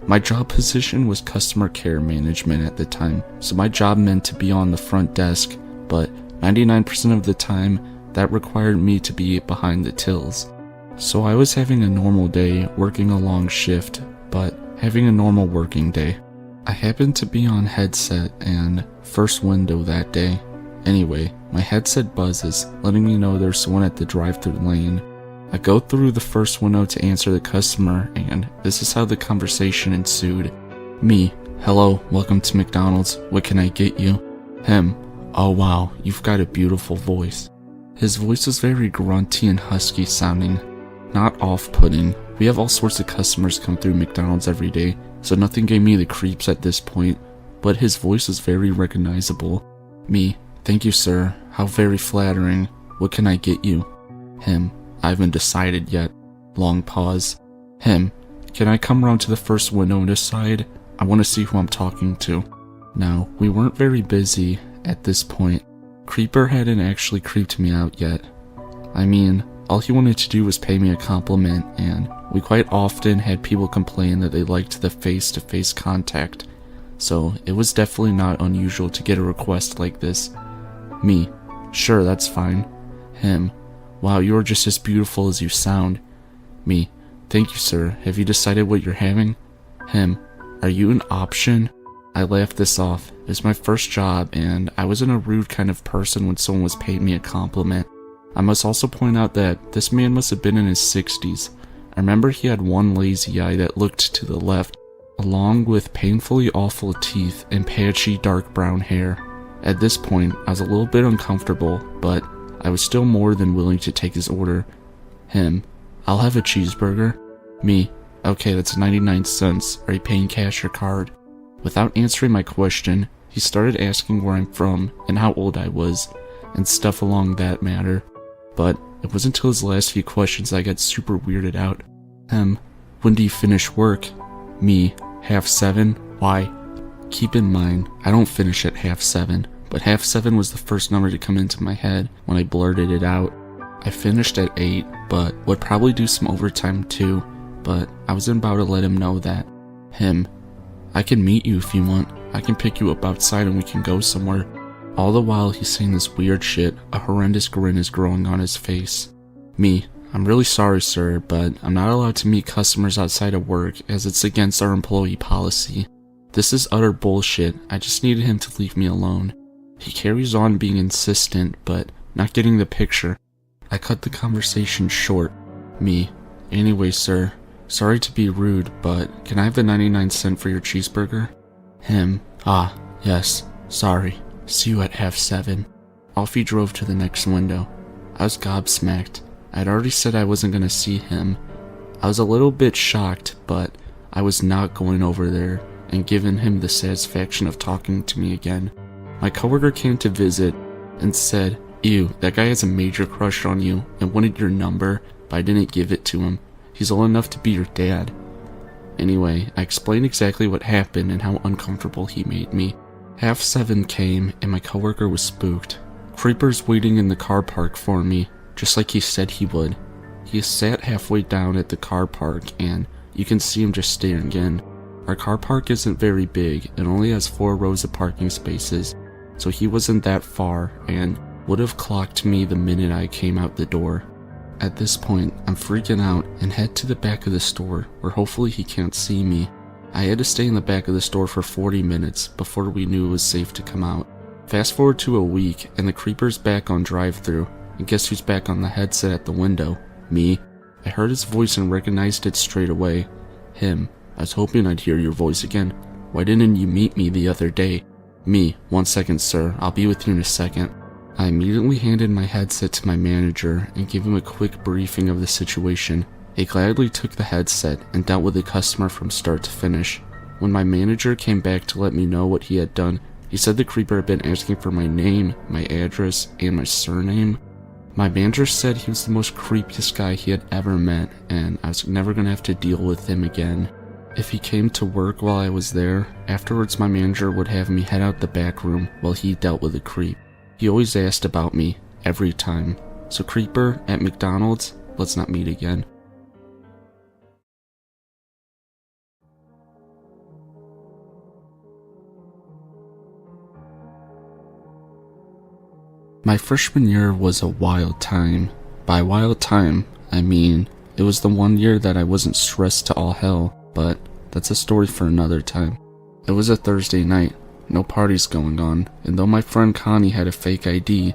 My job position was customer care management at the time, so my job meant to be on the front desk, but 99% of the time, that required me to be behind the tills. So I was having a normal day, working a long shift, but having a normal working day. I happened to be on headset and first window that day. Anyway, my headset buzzes, letting me know there's someone at the drive-thru lane. I go through the first window to answer the customer, and this is how the conversation ensued. Me: hello, welcome to McDonald's, what can I get you? Him: oh wow, you've got a beautiful voice. His voice was very grunty and husky sounding, not off-putting. We have all sorts of customers come through McDonald's every day, so nothing gave me the creeps at this point, but his voice was very recognizable. Me: thank you sir, how very flattering, what can I get you? Him: I haven't decided yet. Long pause. Him: can I come around to the first window and decide? I want to see who I'm talking to. Now, we weren't very busy at this point. Creeper hadn't actually creeped me out yet. I mean, all he wanted to do was pay me a compliment, and we quite often had people complain that they liked the face-to-face contact, so it was definitely not unusual to get a request like this. Me: sure, that's fine. Him: wow, you're just as beautiful as you sound. Me: thank you sir, have you decided what you're having? Him: are you an option? I laughed this off. It was my first job, and I wasn't a rude kind of person when someone was paying me a compliment. I must also point out that this man must have been in his 60s. I remember he had one lazy eye that looked to the left, along with painfully awful teeth and patchy dark brown hair. At this point, I was a little bit uncomfortable, but I was still more than willing to take his order. Him: I'll have a cheeseburger. Me: okay, that's 99 cents. Are you paying cash or card? Without answering my question, he started asking where I'm from and how old I was, and stuff along that matter. But it wasn't until his last few questions that I got super weirded out. Him: when do you finish work? Me: 7:30. Why? Keep in mind, I don't finish at 7:30, but 7:30 was the first number to come into my head when I blurted it out. I finished at 8, but would probably do some overtime too, but I wasn't about to let him know that. Him: I can meet you if you want. I can pick you up outside and we can go somewhere. All the while he's saying this weird shit, a horrendous grin is growing on his face. Me: I'm really sorry sir, but I'm not allowed to meet customers outside of work as it's against our employee policy. This is utter bullshit, I just needed him to leave me alone. He carries on being insistent, but not getting the picture. I cut the conversation short. Me: anyway sir, sorry to be rude, but can I have the 99 cent for your cheeseburger? Him: ah, yes, sorry. See you at 7:30. Off he drove to the next window. I was gobsmacked. I'd already said I wasn't gonna see him. I was a little bit shocked, but I was not going over there and giving him the satisfaction of talking to me again. My coworker came to visit and said, "Ew, that guy has a major crush on you and wanted your number, but I didn't give it to him. He's old enough to be your dad." Anyway, I explained exactly what happened and how uncomfortable he made me. 7:30 came and my coworker was spooked. Creeper's waiting in the car park for me, just like he said he would. He sat halfway down at the car park and you can see him just staring in. Our car park isn't very big, it only has 4 rows of parking spaces, so he wasn't that far and would have clocked me the minute I came out the door. At this point, I'm freaking out and head to the back of the store where hopefully he can't see me. I had to stay in the back of the store for 40 minutes before we knew it was safe to come out. Fast forward to a week and the creeper's back on drive-thru, and guess who's back on the headset at the window? Me. I heard his voice and recognized it straight away. Him. I was hoping I'd hear your voice again. Why didn't you meet me the other day? Me. 1 second, sir. I'll be with you in a second. I immediately handed my headset to my manager and gave him a quick briefing of the situation. He gladly took the headset and dealt with the customer from start to finish. When my manager came back to let me know what he had done, he said the creeper had been asking for my name, my address, and my surname. My manager said he was the most creepiest guy he had ever met, and I was never going to have to deal with him again. If he came to work while I was there, afterwards my manager would have me head out the back room while he dealt with the creep. He always asked about me, every time. So creeper, at McDonald's, let's not meet again. My freshman year was a wild time. By wild time, I mean, it was the one year that I wasn't stressed to all hell, but that's a story for another time. It was a Thursday night, no parties going on, and though my friend Connie had a fake ID,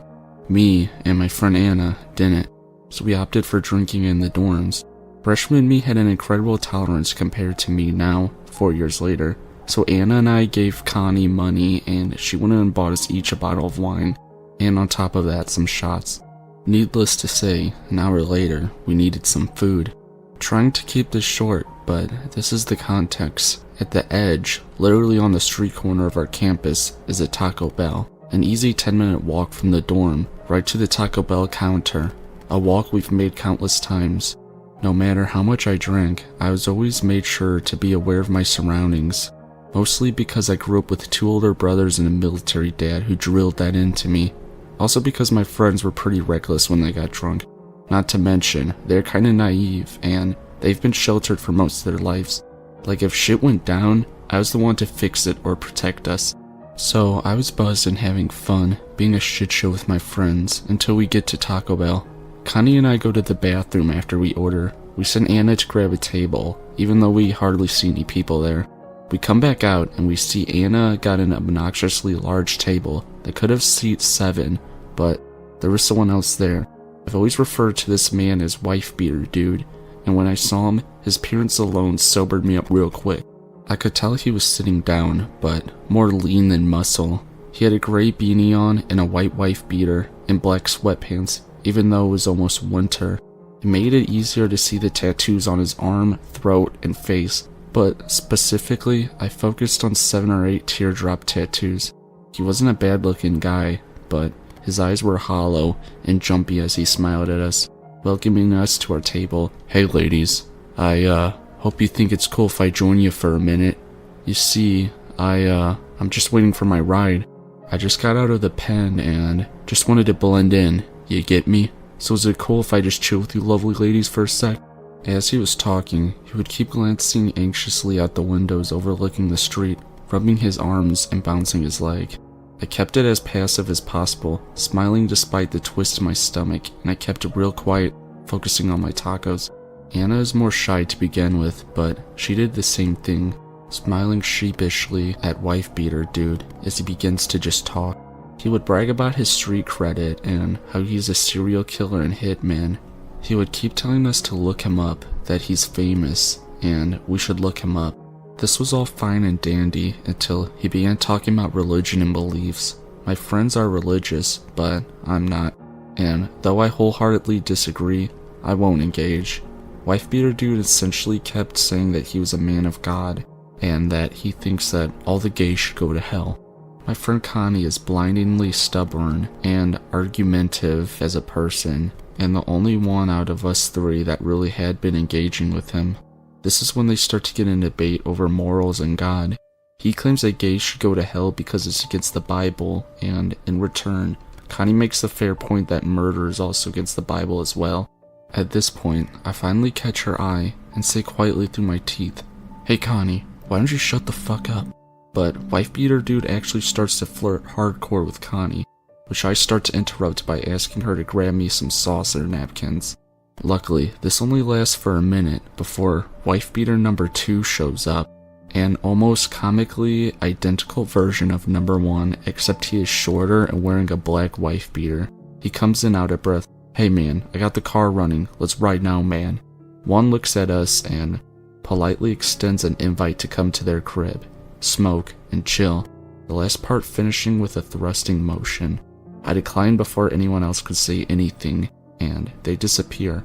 me and my friend Anna didn't, so we opted for drinking in the dorms. Freshman me had an incredible tolerance compared to me now, 4 years later, so Anna and I gave Connie money and she went and bought us each a bottle of wine, and on top of that some shots. Needless to say, an hour later, we needed some food. Trying to keep this short, but this is the context. At the edge, literally on the street corner of our campus, is a Taco Bell. An easy 10-minute walk from the dorm, right to the Taco Bell counter. A walk we've made countless times. No matter how much I drank, I was always made sure to be aware of my surroundings. Mostly because I grew up with 2 older brothers and a military dad who drilled that into me. Also because my friends were pretty reckless when they got drunk. Not to mention, they're kinda naive, and they've been sheltered for most of their lives. Like if shit went down, I was the one to fix it or protect us. So I was buzzed and having fun, being a shit show with my friends, until we get to Taco Bell. Connie and I go to the bathroom after we order. We send Anna to grab a table, even though we hardly see any people there. We come back out and we see Anna got an obnoxiously large table that could have seated 7, but there was someone else there. I've always referred to this man as wife beater dude, and when I saw him, his appearance alone sobered me up real quick. I could tell he was sitting down, but more lean than muscle. He had a gray beanie on and a white wife beater and black sweatpants, even though it was almost winter. It made it easier to see the tattoos on his arm, throat, and face, but specifically, I focused on 7 or 8 teardrop tattoos. He wasn't a bad-looking guy, but his eyes were hollow and jumpy as he smiled at us, welcoming us to our table. "Hey ladies, I hope you think it's cool if I join you for a minute. You see, I'm just waiting for my ride. I just got out of the pen and just wanted to blend in, you get me? So is it cool if I just chill with you lovely ladies for a sec?" As he was talking, he would keep glancing anxiously out the windows overlooking the street, rubbing his arms and bouncing his leg. I kept it as passive as possible, smiling despite the twist in my stomach, and I kept it real quiet, focusing on my tacos. Anna is more shy to begin with, but she did the same thing, smiling sheepishly at wife beater dude as he begins to just talk. He would brag about his street credit and how he's a serial killer and hitman. He would keep telling us to look him up, that he's famous, and we should look him up. This was all fine and dandy until he began talking about religion and beliefs. My friends are religious, but I'm not, and though I wholeheartedly disagree, I won't engage. Wife beater dude essentially kept saying that he was a man of God, and that he thinks that all the gays should go to hell. My friend Connie is blindingly stubborn and argumentative as a person, and the only one out of us three that really had been engaging with him. This is when they start to get in a debate over morals and God. He claims that gays should go to hell because it's against the Bible, and in return, Connie makes the fair point that murder is also against the Bible as well. At this point, I finally catch her eye and say quietly through my teeth, "Hey Connie, why don't you shut the fuck up?" But wife beater dude actually starts to flirt hardcore with Connie, which I start to interrupt by asking her to grab me some saucer napkins. Luckily, this only lasts for a minute before wife beater number 2 shows up, an almost comically identical version of number 1, except he is shorter and wearing a black wife beater. He comes in out of breath. "Hey man, I got the car running, let's ride now man." One looks at us and politely extends an invite to come to their crib, smoke, and chill, the last part finishing with a thrusting motion. I decline before anyone else could say anything, and they disappear.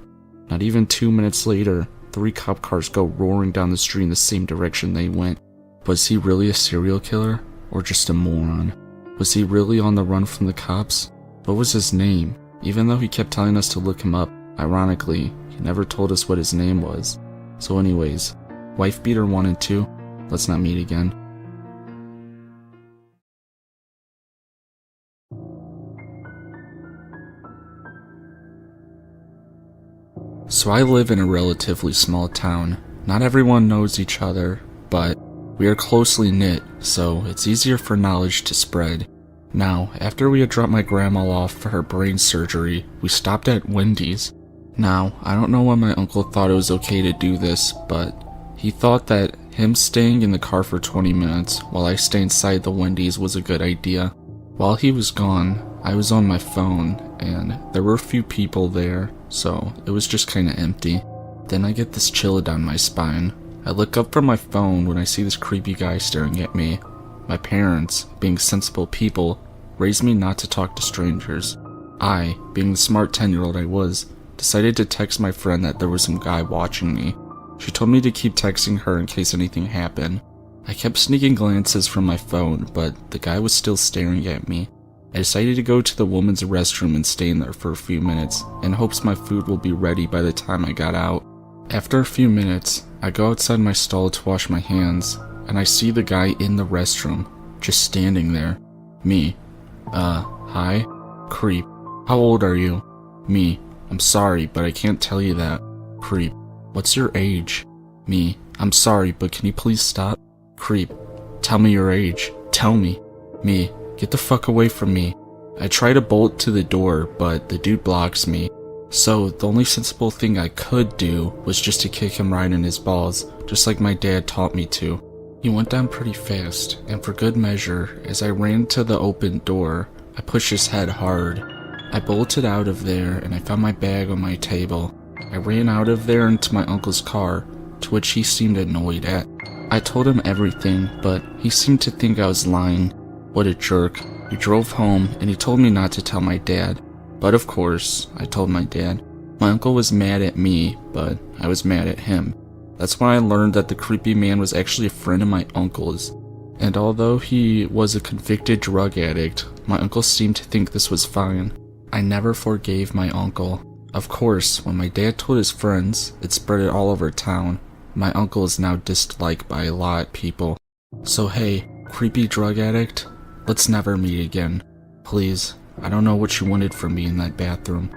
Not even 2 minutes later, 3 cop cars go roaring down the street in the same direction they went. Was he really a serial killer, or just a moron? Was he really on the run from the cops? What was his name? Even though he kept telling us to look him up, ironically, he never told us what his name was. So anyways, wife beater 1 and 2, let's not meet again. So I live in a relatively small town. Not everyone knows each other, but we are closely knit, so it's easier for knowledge to spread. Now, after we had dropped my grandma off for her brain surgery, we stopped at Wendy's. Now, I don't know why my uncle thought it was okay to do this, but he thought that him staying in the car for 20 minutes while I stay inside the Wendy's was a good idea. While he was gone, I was on my phone, and there were a few people there, so it was just kinda empty. Then I get this chill down my spine. I look up from my phone when I see this creepy guy staring at me. My parents, being sensible people, raised me not to talk to strangers. I, being the smart 10-year-old I was, decided to text my friend that there was some guy watching me. She told me to keep texting her in case anything happened. I kept sneaking glances from my phone, but the guy was still staring at me. I decided to go to the woman's restroom and stay in there for a few minutes, in hopes my food will be ready by the time I got out. After a few minutes, I go outside my stall to wash my hands, and I see the guy in the restroom, just standing there. Me. Hi? Creep. How old are you? Me. I'm sorry, but I can't tell you that. Creep. What's your age? Me. I'm sorry, but can you please stop? Creep. Tell me your age. Tell me. Me. Get the fuck away from me. I try to bolt to the door, but the dude blocks me. So the only sensible thing I could do was just to kick him right in his balls, just like my dad taught me to. He went down pretty fast, and for good measure, as I ran to the open door, I pushed his head hard. I bolted out of there, and I found my bag on my table. I ran out of there into my uncle's car, to which he seemed annoyed at. I told him everything, but he seemed to think I was lying. What a jerk. We drove home, and he told me not to tell my dad. But of course, I told my dad. My uncle was mad at me, but I was mad at him. That's when I learned that the creepy man was actually a friend of my uncle's. And although he was a convicted drug addict, my uncle seemed to think this was fine. I never forgave my uncle. Of course, when my dad told his friends, it spread it all over town. My uncle is now disliked by a lot of people. So hey, creepy drug addict, let's never meet again. Please, I don't know what you wanted from me in that bathroom.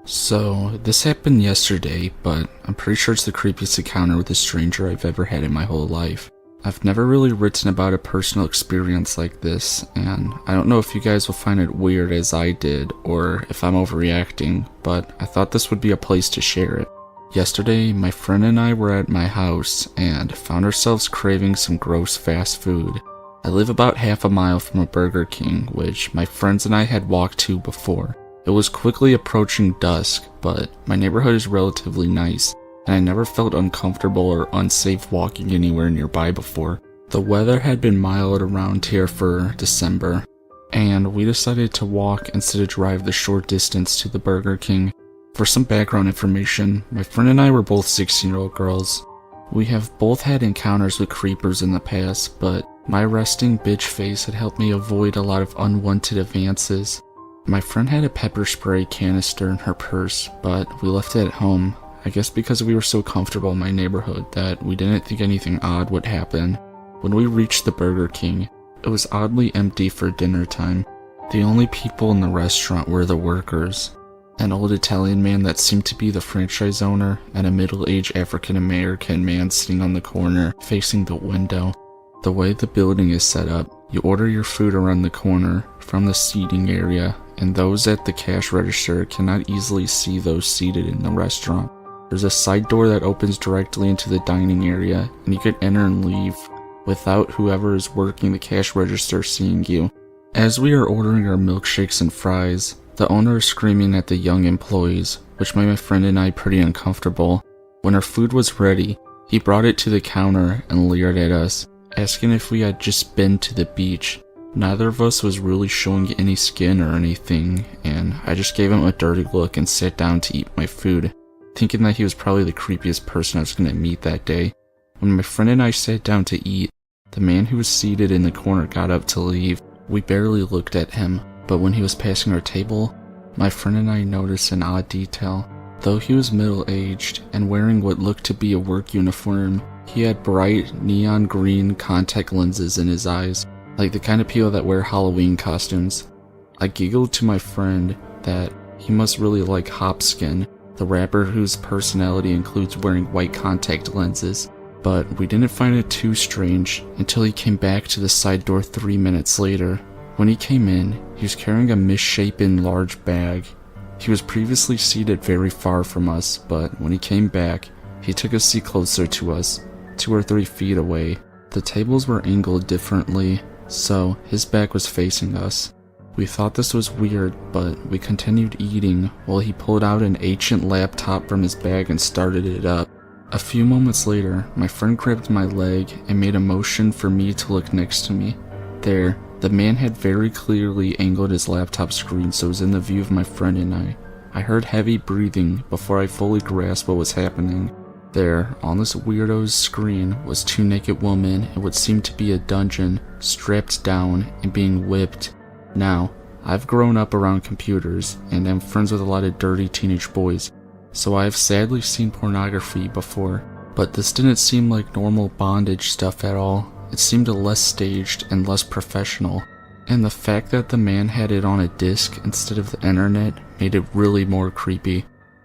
So, this happened yesterday, but I'm pretty sure it's the creepiest encounter with a stranger I've ever had in my whole life. I've never really written about a personal experience like this, and I don't know if you guys will find it weird as I did, or if I'm overreacting, but I thought this would be a place to share it. Yesterday, my friend and I were at my house, and found ourselves craving some gross fast food. I live about half a mile from a Burger King, which my friends and I had walked to before. It was quickly approaching dusk, but my neighborhood is relatively nice, and I never felt uncomfortable or unsafe walking anywhere nearby before. The weather had been mild around here for December, and we decided to walk instead of drive the short distance to the Burger King. For some background information, my friend and I were both 16-year-old girls. We have both had encounters with creepers in the past, but my resting bitch face had helped me avoid a lot of unwanted advances. My friend had a pepper spray canister in her purse, but we left it at home, I guess because we were so comfortable in my neighborhood that we didn't think anything odd would happen. When we reached the Burger King, it was oddly empty for dinner time. The only people in the restaurant were the workers, an old Italian man that seemed to be the franchise owner, and a middle-aged African-American man sitting on the corner facing the window. The way the building is set up, you order your food around the corner from the seating area, and those at the cash register cannot easily see those seated in the restaurant. There's a side door that opens directly into the dining area, and you can enter and leave without whoever is working the cash register seeing you. As we are ordering our milkshakes and fries, the owner is screaming at the young employees, which made my friend and I pretty uncomfortable. When our food was ready, he brought it to the counter and leered at us, asking if we had just been to the beach. Neither of us was really showing any skin or anything, and I just gave him a dirty look and sat down to eat my food, thinking that he was probably the creepiest person I was going to meet that day. When my friend and I sat down to eat, the man who was seated in the corner got up to leave. We barely looked at him, but when he was passing our table, my friend and I noticed an odd detail. Though he was middle-aged and wearing what looked to be a work uniform, he had bright neon green contact lenses in his eyes, like the kind of people that wear Halloween costumes. I giggled to my friend that he must really like Hopskin, the rapper whose personality includes wearing white contact lenses. But we didn't find it too strange until he came back to the side door 3 minutes later. When he came in, he was carrying a misshapen large bag. He was previously seated very far from us, but when he came back, he took a seat closer to us, 2 or 3 feet away. The tables were angled differently, so his back was facing us. We thought this was weird, but we continued eating while he pulled out an ancient laptop from his bag and started it up. A few moments later, my friend grabbed my leg and made a motion for me to look next to me. There, the man had very clearly angled his laptop screen so it was in the view of my friend and I. I heard heavy breathing before I fully grasped what was happening. There, on this weirdo's screen, was 2 naked women in what seemed to be a dungeon, strapped down and being whipped. Now, I've grown up around computers and am friends with a lot of dirty teenage boys, so I have sadly seen pornography before, but this didn't seem like normal bondage stuff at all. It seemed less staged and less professional, and the fact that the man had it on a disc instead of the internet made it really more creepy.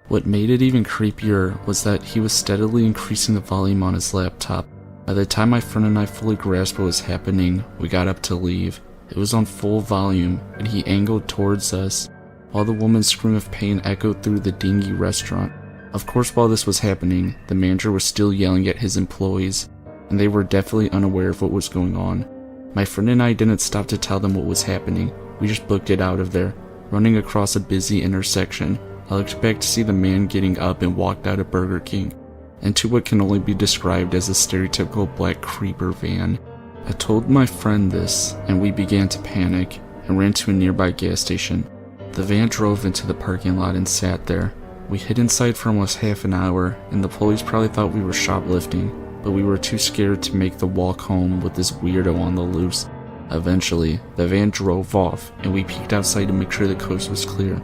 What made it even creepier was that he was steadily increasing the volume on his laptop. By the time my friend and I fully grasped what was happening, we got up to leave. It was on full volume, and he angled towards us, while the woman's scream of pain echoed through the dingy restaurant. Of course, while this was happening, the manager was still yelling at his employees, and they were definitely unaware of what was going on. My friend and I didn't stop to tell them what was happening. We just booked it out of there, running across a busy intersection. I looked back to see the man getting up and walked out of Burger King, into what can only be described as a stereotypical black creeper van. I told my friend this, and we began to panic, and ran to a nearby gas station. The van drove into the parking lot and sat there. We hid inside for almost half an hour, and the police probably thought we were shoplifting, but we were too scared to make the walk home with this weirdo on the loose. Eventually, the van drove off, and we peeked outside to make sure the coast was clear.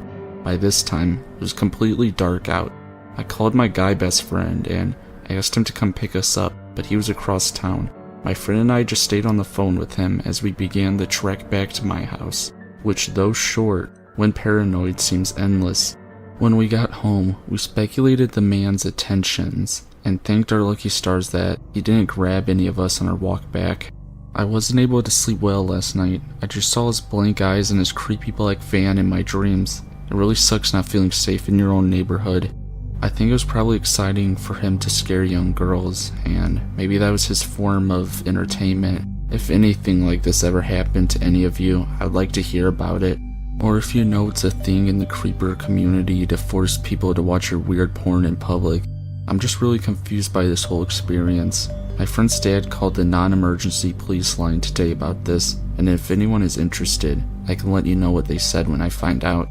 By this time, it was completely dark out. I called my guy best friend, and I asked him to come pick us up, but he was across town. My friend and I just stayed on the phone with him as we began the trek back to my house, which, though short, when paranoid, seems endless. When we got home, we speculated the man's intentions, and thanked our lucky stars that he didn't grab any of us on our walk back. I wasn't able to sleep well last night. I just saw his blank eyes and his creepy black van in my dreams. It really sucks not feeling safe in your own neighborhood. I think it was probably exciting for him to scare young girls, and maybe that was his form of entertainment. If anything like this ever happened to any of you, I'd like to hear about it. Or if you know it's a thing in the creeper community to force people to watch your weird porn in public, I'm just really confused by this whole experience. My friend's dad called the non-emergency police line today about this, and if anyone is interested, I can let you know what they said when I find out.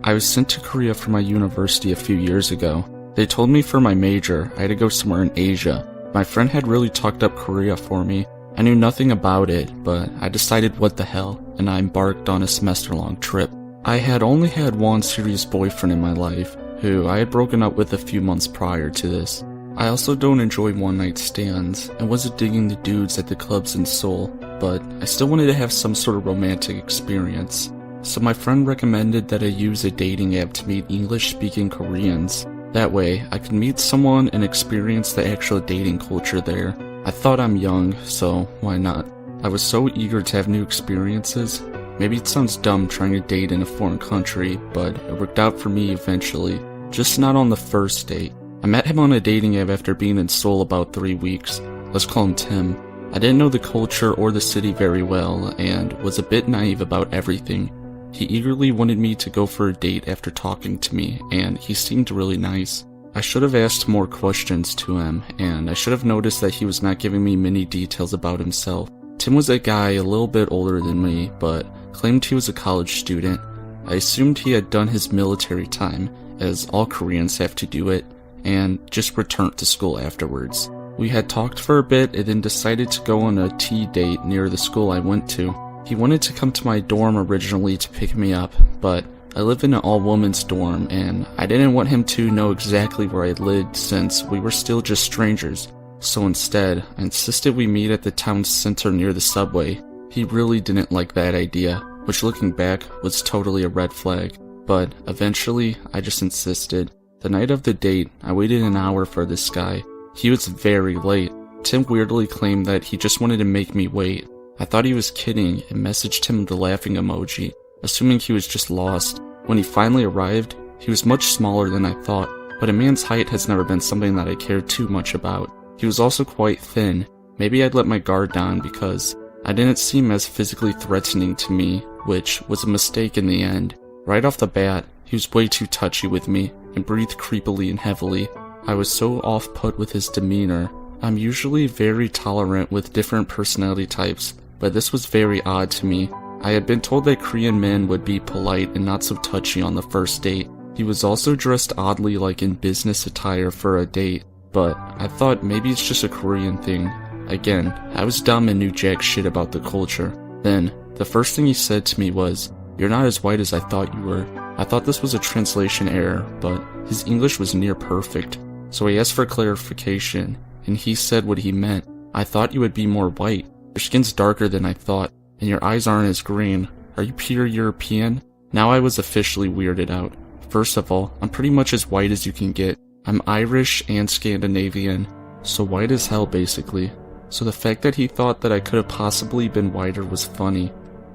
I was sent to Korea for my university a few years ago. They told me for my major, I had to go somewhere in Asia. My friend had really talked up Korea for me. I knew nothing about it, but I decided what the hell, and I embarked on a semester-long trip. I had only had one serious boyfriend in my life, who I had broken up with a few months prior to this. I also don't enjoy one-night stands, and wasn't digging the dudes at the clubs in Seoul, but I still wanted to have some sort of romantic experience. So my friend recommended that I use a dating app to meet English-speaking Koreans. That way, I could meet someone and experience the actual dating culture there. I thought I'm young, so why not? I was so eager to have new experiences. Maybe it sounds dumb trying to date in a foreign country, but it worked out for me eventually. Just not on the first date. I met him on a dating app after being in Seoul about 3 weeks. Let's call him Tim. I didn't know the culture or the city very well, and was a bit naive about everything. He eagerly wanted me to go for a date after talking to me, and he seemed really nice. I should have asked more questions to him, and I should have noticed that he was not giving me many details about himself. Tim was a guy a little bit older than me, but claimed he was a college student. I assumed he had done his military time, as all Koreans have to do it, and just returned to school afterwards. We had talked for a bit and then decided to go on a tea date near the school I went to. He wanted to come to my dorm originally to pick me up, but I live in an all-women's dorm, and I didn't want him to know exactly where I lived since we were still just strangers. So instead, I insisted we meet at the town center near the subway. He really didn't like that idea, which looking back was totally a red flag. But eventually, I just insisted. The night of the date, I waited an hour for this guy. He was very late. Tim weirdly claimed that he just wanted to make me wait. I thought he was kidding and messaged him the laughing emoji, assuming he was just lost. When he finally arrived, he was much smaller than I thought, but a man's height has never been something that I cared too much about. He was also quite thin. Maybe I'd let my guard down because I didn't seem as physically threatening to me, which was a mistake in the end. Right off the bat, he was way too touchy with me and breathed creepily and heavily. I was so off-put with his demeanor. I'm usually very tolerant with different personality types, but this was very odd to me. I had been told that Korean men would be polite and not so touchy on the first date. He was also dressed oddly like in business attire for a date, but I thought maybe it's just a Korean thing. Again, I was dumb and knew jack shit about the culture. Then, the first thing he said to me was, "You're not as white as I thought you were." I thought this was a translation error, but his English was near perfect. So I asked for clarification, and he said what he meant. "I thought you would be more white. Your skin's darker than I thought, and your eyes aren't as green. Are you pure European?" Now I was officially weirded out. First of all, I'm pretty much as white as you can get. I'm Irish and Scandinavian, so white as hell basically. So the fact that he thought that I could have possibly been whiter was funny.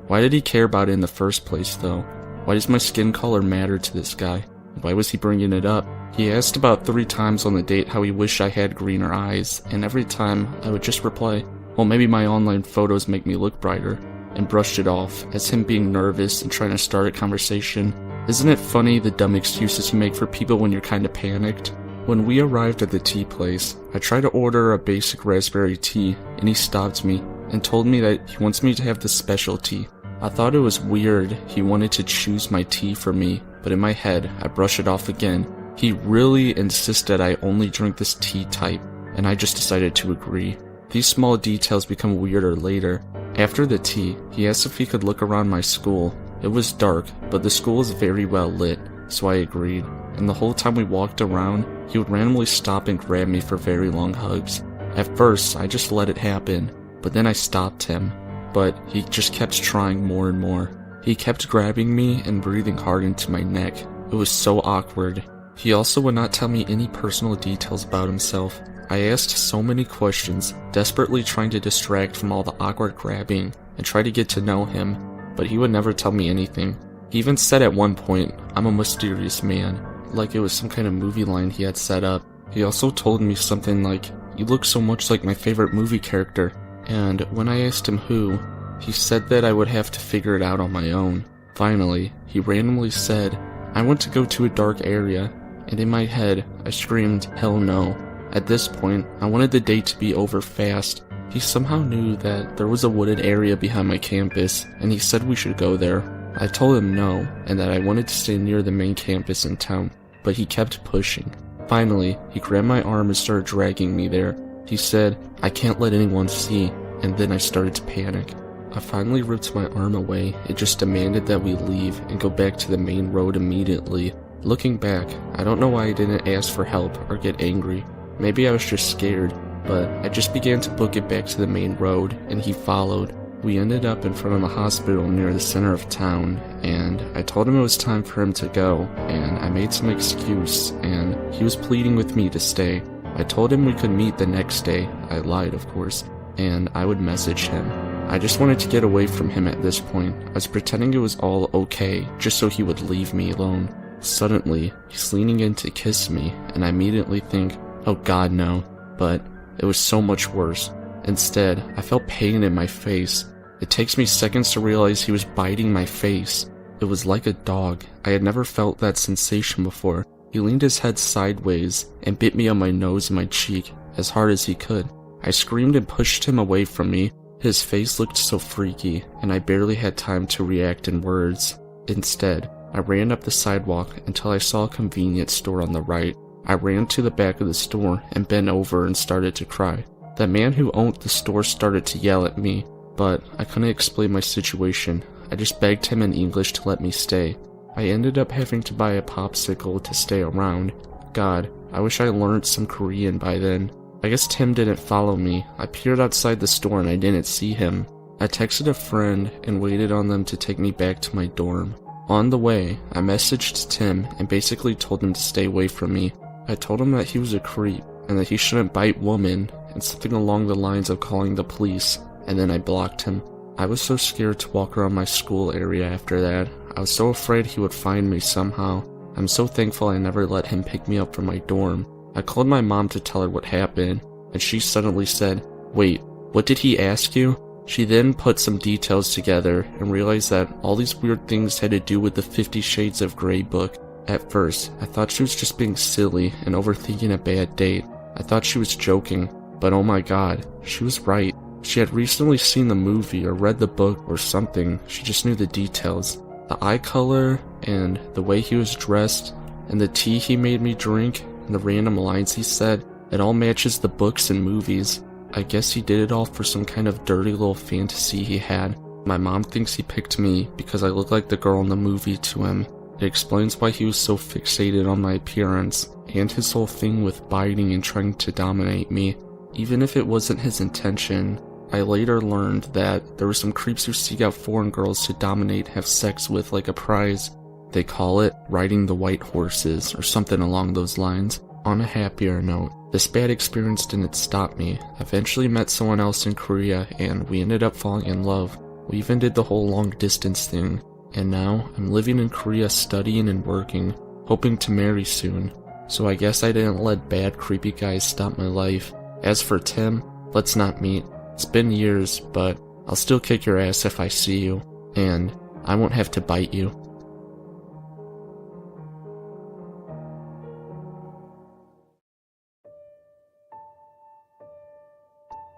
Why did he care about it in the first place though? Why does my skin color matter to this guy? Why was he bringing it up? He asked about 3 times on the date how he wished I had greener eyes, and every time I would just reply, "Well, maybe my online photos make me look brighter," and brushed it off as him being nervous and trying to start a conversation. Isn't it funny the dumb excuses you make for people when you're kinda panicked? When we arrived at the tea place, I tried to order a basic raspberry tea, and he stopped me and told me that he wants me to have the specialty. I thought it was weird he wanted to choose my tea for me, but in my head, I brushed it off again. He really insisted I only drink this tea type, and I just decided to agree. These small details become weirder later. After the tea, he asked if he could look around my school. It was dark, but the school is very well lit, so I agreed. And the whole time we walked around, he would randomly stop and grab me for very long hugs. At first, I just let it happen, but then I stopped him. But he just kept trying more and more. He kept grabbing me and breathing hard into my neck. It was so awkward. He also would not tell me any personal details about himself. I asked so many questions, desperately trying to distract from all the awkward grabbing and try to get to know him. but he would never tell me anything. He even said at one point, "I'm a mysterious man," like it was some kind of movie line he had set up. He also told me something like, "You look so much like my favorite movie character," and when I asked him who, he said that I would have to figure it out on my own. Finally, he randomly said, "I want to go to a dark area," and in my head, I screamed, "Hell no." At this point, I wanted the date to be over fast. He somehow knew that there was a wooded area behind my campus, and he said we should go there. I told him no, and that I wanted to stay near the main campus in town, but he kept pushing. Finally, he grabbed my arm and started dragging me there. He said, "I can't let anyone see," and then I started to panic. I finally ripped my arm away and just demanded that we leave and go back to the main road immediately. Looking back, I don't know why I didn't ask for help or get angry. Maybe I was just scared, but I just began to book it back to the main road, and he followed. We ended up in front of a hospital near the center of town, and I told him it was time for him to go, and I made some excuse, and he was pleading with me to stay. I told him we could meet the next day. I lied, of course, and I would message him. I just wanted to get away from him at this point. I was pretending it was all okay, just so he would leave me alone. Suddenly, he's leaning in to kiss me, and I immediately think, "Oh God, no." But it was so much worse. Instead, I felt pain in my face. It takes me seconds to realize he was biting my face. It was like a dog. I had never felt that sensation before. He leaned his head sideways and bit me on my nose and my cheek as hard as he could. I screamed and pushed him away from me. His face looked so freaky, and I barely had time to react in words. Instead, I ran up the sidewalk until I saw a convenience store on the right. I ran to the back of the store and bent over and started to cry. The man who owned the store started to yell at me, but I couldn't explain my situation. I just begged him in English to let me stay. I ended up having to buy a popsicle to stay around. God, I wish I learned some Korean by then. I guess Tim didn't follow me. I peered outside the store and I didn't see him. I texted a friend and waited on them to take me back to my dorm. On the way, I messaged Tim and basically told him to stay away from me. I told him that he was a creep and that he shouldn't bite women and something along the lines of calling the police, and then I blocked him. I was so scared to walk around my school area after that. I was so afraid he would find me somehow. I'm so thankful I never let him pick me up from my dorm. I called my mom to tell her what happened, and she suddenly said, "Wait, what did he ask you?" She then put some details together and realized that all these weird things had to do with the 50 Shades of Grey book. At first, I thought she was just being silly and overthinking a bad date. I thought she was joking, but oh my God, she was right. She had recently seen the movie or read the book or something. She just knew the details. The eye color, and the way he was dressed, and the tea he made me drink, and the random lines he said, it all matches the books and movies. I guess he did it all for some kind of dirty little fantasy he had. My mom thinks he picked me because I look like the girl in the movie to him. It explains why he was so fixated on my appearance, and his whole thing with biting and trying to dominate me. Even if it wasn't his intention, I later learned that there were some creeps who seek out foreign girls to dominate, have sex with like a prize. They call it riding the white horses or something along those lines. On a happier note, this bad experience didn't stop me. I eventually met someone else in Korea and we ended up falling in love. We even did the whole long distance thing. And now I'm living in Korea studying and working, hoping to marry soon. So I guess I didn't let bad creepy guys stop my life. As for Tim, let's not meet. It's been years, but I'll still kick your ass if I see you, and I won't have to bite you.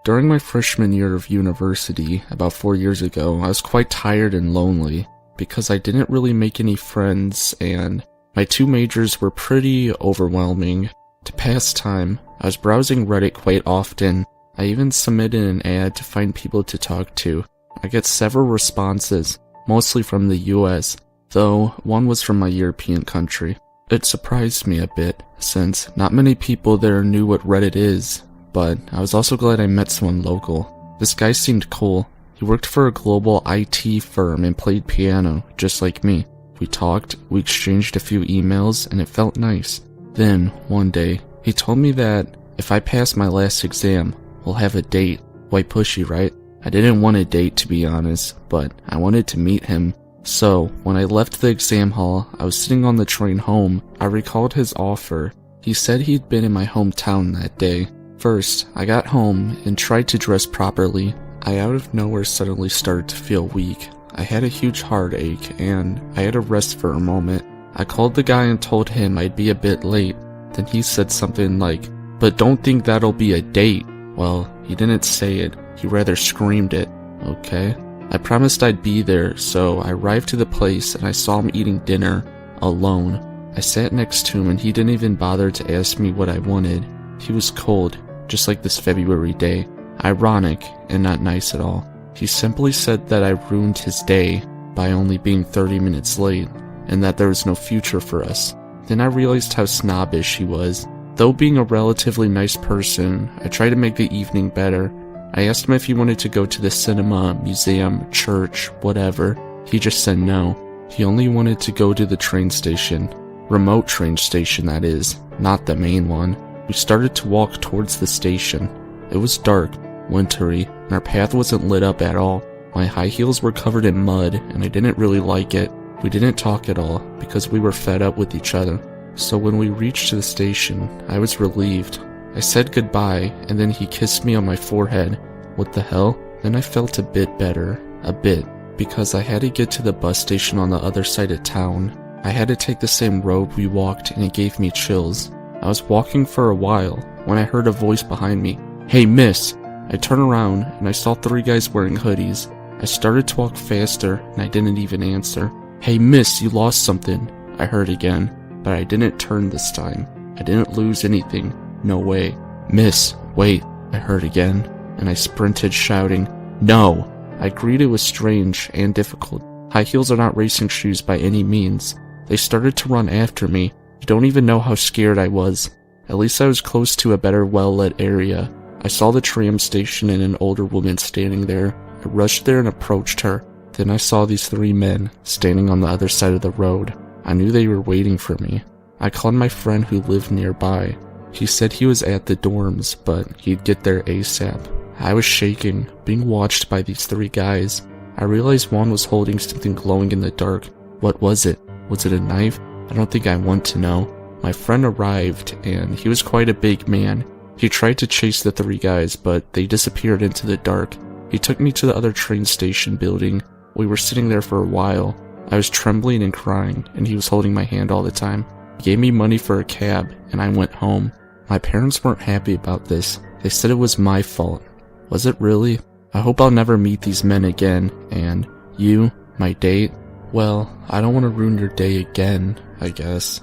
During my freshman year of university, about 4 years ago, I was quite tired and lonely, because I didn't really make any friends, and my 2 majors were pretty overwhelming. To pass time, I was browsing Reddit quite often. I even submitted an ad to find people to talk to. I get several responses, mostly from the US, though one was from my European country. It surprised me a bit, since not many people there knew what Reddit is, but I was also glad I met someone local. This guy seemed cool. He worked for a global IT firm and played piano, just like me. We talked, we exchanged a few emails, and it felt nice. Then, one day, he told me that if I passed my last exam, we'll have a date. Quite pushy, right? I didn't want a date, to be honest, but I wanted to meet him. So, when I left the exam hall, I was sitting on the train home. I recalled his offer. He said he'd been in my hometown that day. First, I got home and tried to dress properly. I out of nowhere suddenly started to feel weak. I had a huge heartache, and I had to rest for a moment. I called the guy and told him I'd be a bit late. Then he said something like, "But don't think that'll be a date." Well, he didn't say it. He rather screamed it. Okay. I promised I'd be there, so I arrived to the place and I saw him eating dinner, alone. I sat next to him and he didn't even bother to ask me what I wanted. He was cold, just like this February day. Ironic and not nice at all. He simply said that I ruined his day by only being 30 minutes late, and that there was no future for us. Then I realized how snobbish he was. Though being a relatively nice person, I tried to make the evening better. I asked him if he wanted to go to the cinema, museum, church, whatever. He just said no. He only wanted to go to the train station. Remote train station, that is, not the main one. We started to walk towards the station. It was dark, wintry, and our path wasn't lit up at all. My high heels were covered in mud, and I didn't really like it. We didn't talk at all, because we were fed up with each other. So when we reached the station, I was relieved. I said goodbye, and then he kissed me on my forehead. What the hell? Then I felt a bit better. A bit. Because I had to get to the bus station on the other side of town. I had to take the same road we walked, and it gave me chills. I was walking for a while, when I heard a voice behind me. "Hey, miss!" I turned around, and I saw 3 guys wearing hoodies. I started to walk faster, and I didn't even answer. "Hey, miss, you lost something," I heard again. But I didn't turn this time. I didn't lose anything. No way. "Miss, wait," I heard again, and I sprinted shouting, "No!" I agreed it was strange and difficult. High heels are not racing shoes by any means. They started to run after me. You don't even know how scared I was. At least I was close to a better well-lit area. I saw the tram station and an older woman standing there. I rushed there and approached her. Then I saw these 3 men standing on the other side of the road. I knew they were waiting for me. I called my friend who lived nearby. He said he was at the dorms, but he'd get there ASAP. I was shaking, being watched by these 3 guys. I realized one was holding something glowing in the dark. What was it? Was it a knife? I don't think I want to know. My friend arrived, and he was quite a big man. He tried to chase the 3 guys, but they disappeared into the dark. He took me to the other train station building. We were sitting there for a while. I was trembling and crying, and he was holding my hand all the time. He gave me money for a cab, and I went home. My parents weren't happy about this. They said it was my fault. Was it really? I hope I'll never meet these men again, and you, my date, well, I don't want to ruin your day again, I guess.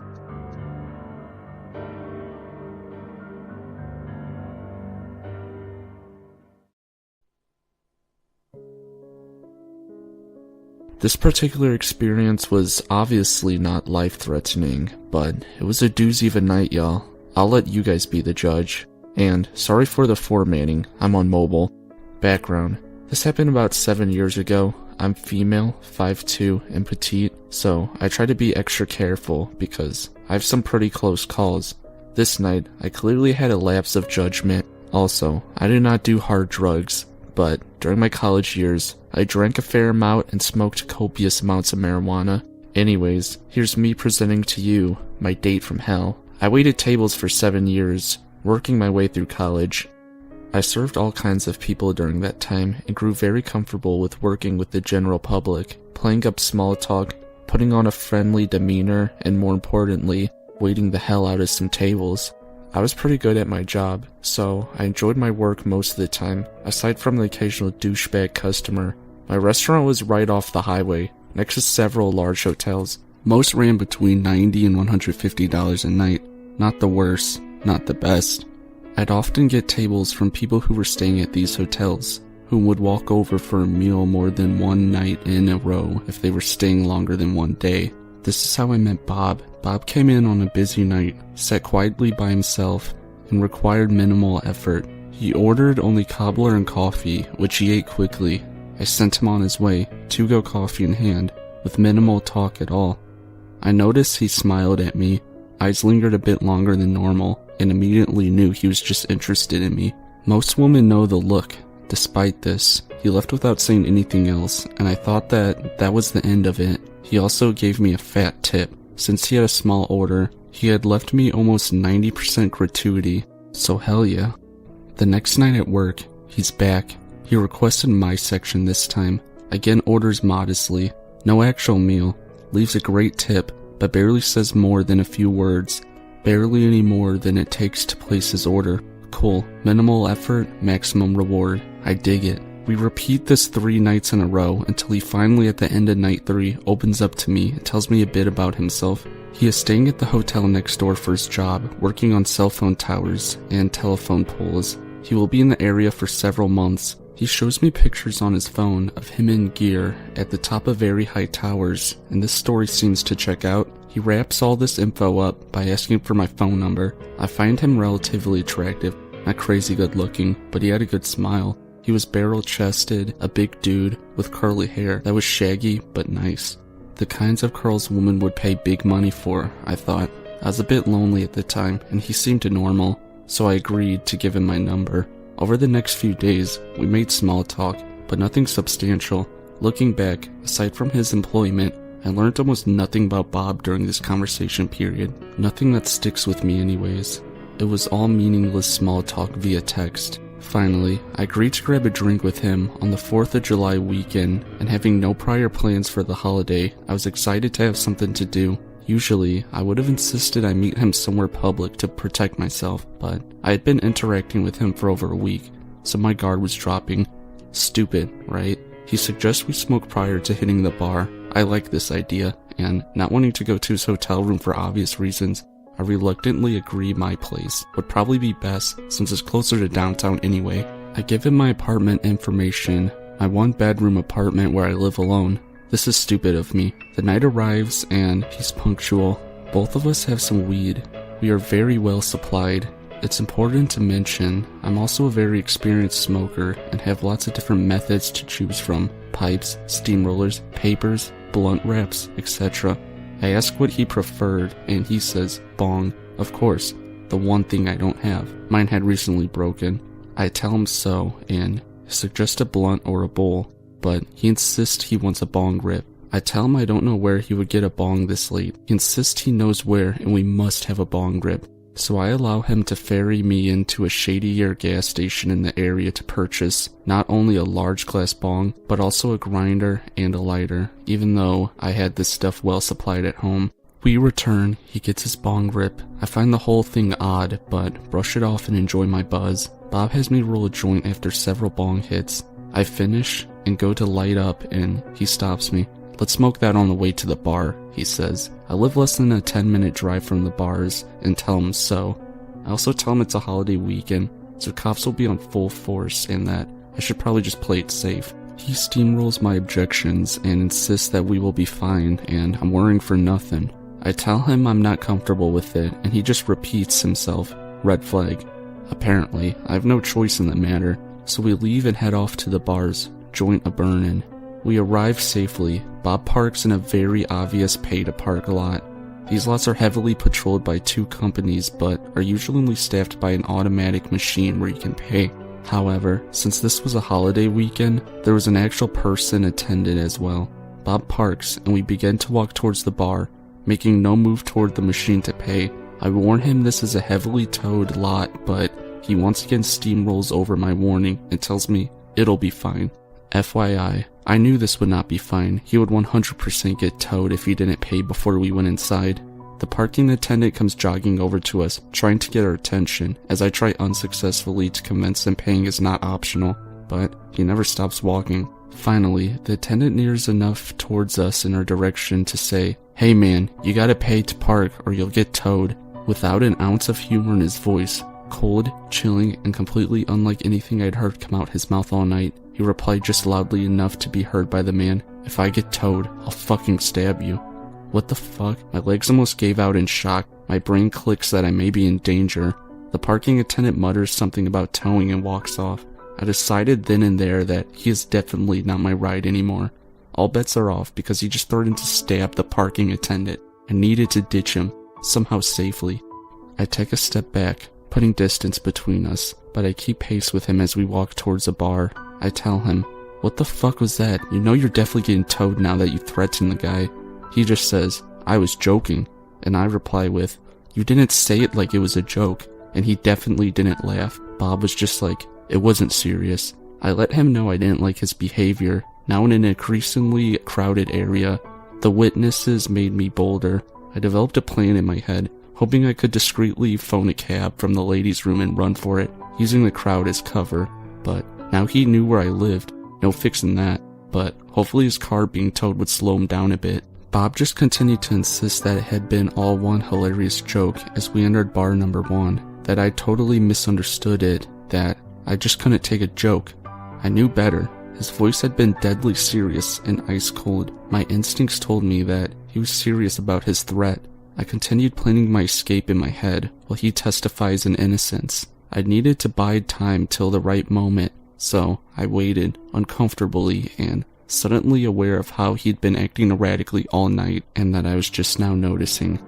This particular experience was obviously not life-threatening, but it was a doozy of a night, y'all. I'll let you guys be the judge. And sorry for the formatting, I'm on mobile. Background. This happened about 7 years ago. I'm female, 5'2", and petite, so I try to be extra careful because I have some pretty close calls. This night, I clearly had a lapse of judgment. Also, I do not do hard drugs, but during my college years, I drank a fair amount and smoked copious amounts of marijuana. Anyways, here's me presenting to you my date from hell. I waited tables for 7 years, working my way through college. I served all kinds of people during that time and grew very comfortable with working with the general public, playing up small talk, putting on a friendly demeanor, and more importantly, waiting the hell out of some tables. I was pretty good at my job, so I enjoyed my work most of the time, aside from the occasional douchebag customer. My restaurant was right off the highway, next to several large hotels. Most ran between $90 and $150 a night. Not the worst, not the best. I'd often get tables from people who were staying at these hotels, who would walk over for a meal more than one night in a row if they were staying longer than one day. This is how I met Bob. Bob came in on a busy night, sat quietly by himself, and required minimal effort. He ordered only cobbler and coffee, which he ate quickly. I sent him on his way, to-go coffee in hand, with minimal talk at all. I noticed he smiled at me. Eyes lingered a bit longer than normal, and immediately knew he was just interested in me. Most women know the look. Despite this, he left without saying anything else, and I thought that was the end of it. He also gave me a fat tip. Since he had a small order, he had left me almost 90% gratuity, so hell yeah. The next night at work, he's back. He requested my section this time. Again orders modestly, no actual meal, leaves a great tip, but barely says more than a few words. Barely any more than it takes to place his order. Cool, minimal effort, maximum reward. I dig it. We repeat this 3 nights in a row until he finally at the end of night 3 opens up to me and tells me a bit about himself. He is staying at the hotel next door for his job, working on cell phone towers and telephone poles. He will be in the area for several months. He shows me pictures on his phone of him in gear at the top of very high towers, and this story seems to check out. He wraps all this info up by asking for my phone number. I find him relatively attractive, not crazy good looking, but he had a good smile. He was barrel-chested, a big dude with curly hair that was shaggy but nice. The kinds of curls women would pay big money for, I thought. I was a bit lonely at the time, and he seemed normal, so I agreed to give him my number. Over the next few days, we made small talk, but nothing substantial. Looking back, aside from his employment, I learned almost nothing about Bob during this conversation period. Nothing that sticks with me anyways. It was all meaningless small talk via text. Finally, I agreed to grab a drink with him on the 4th of July weekend, and having no prior plans for the holiday, I was excited to have something to do. Usually, I would have insisted I meet him somewhere public to protect myself, but I had been interacting with him for over a week, so my guard was dropping. Stupid, right? He suggests we smoke prior to hitting the bar. I like this idea, and not wanting to go to his hotel room for obvious reasons, I reluctantly agree my place would probably be best since it's closer to downtown anyway. I give him my apartment information, my 1-bedroom apartment where I live alone. This is stupid of me. The night arrives and he's punctual. Both of us have some weed. We are very well supplied. It's important to mention, I'm also a very experienced smoker and have lots of different methods to choose from. Pipes, steamrollers, papers, blunt wraps, etc. I ask what he preferred, and he says, bong. Of course, the one thing I don't have. Mine had recently broken. I tell him so, and suggest a blunt or a bowl, but he insists he wants a bong rip. I tell him I don't know where he would get a bong this late. He insists he knows where, and we must have a bong rip. So I allow him to ferry me into a shadier gas station in the area to purchase not only a large glass bong, but also a grinder and a lighter, even though I had this stuff well supplied at home. We return, he gets his bong rip. I find the whole thing odd, but brush it off and enjoy my buzz. Bob has me roll a joint after several bong hits. I finish and go to light up, and he stops me. Let's smoke that on the way to the bar, he says. I live less than a 10-minute drive from the bars and tell him so. I also tell him it's a holiday weekend, so cops will be on full force and that I should probably just play it safe. He steamrolls my objections and insists that we will be fine and I'm worrying for nothing. I tell him I'm not comfortable with it and he just repeats himself. Red flag. Apparently, I have no choice in the matter, so we leave and head off to the bars, joint a burnin'. We arrive safely. Bob parks in a very obvious pay-to-park lot. These lots are heavily patrolled by 2 companies, but are usually only staffed by an automatic machine where you can pay. However, since this was a holiday weekend, there was an actual person attendant as well. Bob parks, and we begin to walk towards the bar, making no move toward the machine to pay. I warn him this is a heavily towed lot, but he once again steamrolls over my warning and tells me it'll be fine. FYI, I knew this would not be fine. He would 100% get towed if he didn't pay before we went inside. The parking attendant comes jogging over to us, trying to get our attention, as I try unsuccessfully to convince him paying is not optional, but he never stops walking. Finally, the attendant nears enough towards us in our direction to say, "Hey man, you gotta pay to park or you'll get towed," without an ounce of humor in his voice. Cold, chilling, and completely unlike anything I'd heard come out his mouth all night. He replied just loudly enough to be heard by the man, "If I get towed, I'll fucking stab you." What the fuck? My legs almost gave out in shock. My brain clicks that I may be in danger. The parking attendant mutters something about towing and walks off. I decided then and there that he is definitely not my ride anymore. All bets are off because he just threatened to stab the parking attendant. I needed to ditch him, somehow safely. I take a step back, putting distance between us. but I keep pace with him as we walk towards a bar. I tell him, "What the fuck was that? You know you're definitely getting towed now that you threatened the guy." He just says, "I was joking." And I reply with, "You didn't say it like it was a joke." And he definitely didn't laugh. Bob was just like, "It wasn't serious." I let him know I didn't like his behavior. Now in an increasingly crowded area, the witnesses made me bolder. I developed a plan in my head, hoping I could discreetly phone a cab from the ladies' room and run for it, using the crowd as cover. But now he knew where I lived. No fixing that. But hopefully his car being towed would slow him down a bit. Bob just continued to insist that it had been all one hilarious joke as we entered bar number 1, that I totally misunderstood it, that I just couldn't take a joke. I knew better. His voice had been deadly serious and ice cold. My instincts told me that he was serious about his threat. I continued planning my escape in my head while he testifies in innocence. I needed to bide time till the right moment, so I waited uncomfortably and suddenly aware of how he'd been acting erratically all night and that I was just now noticing.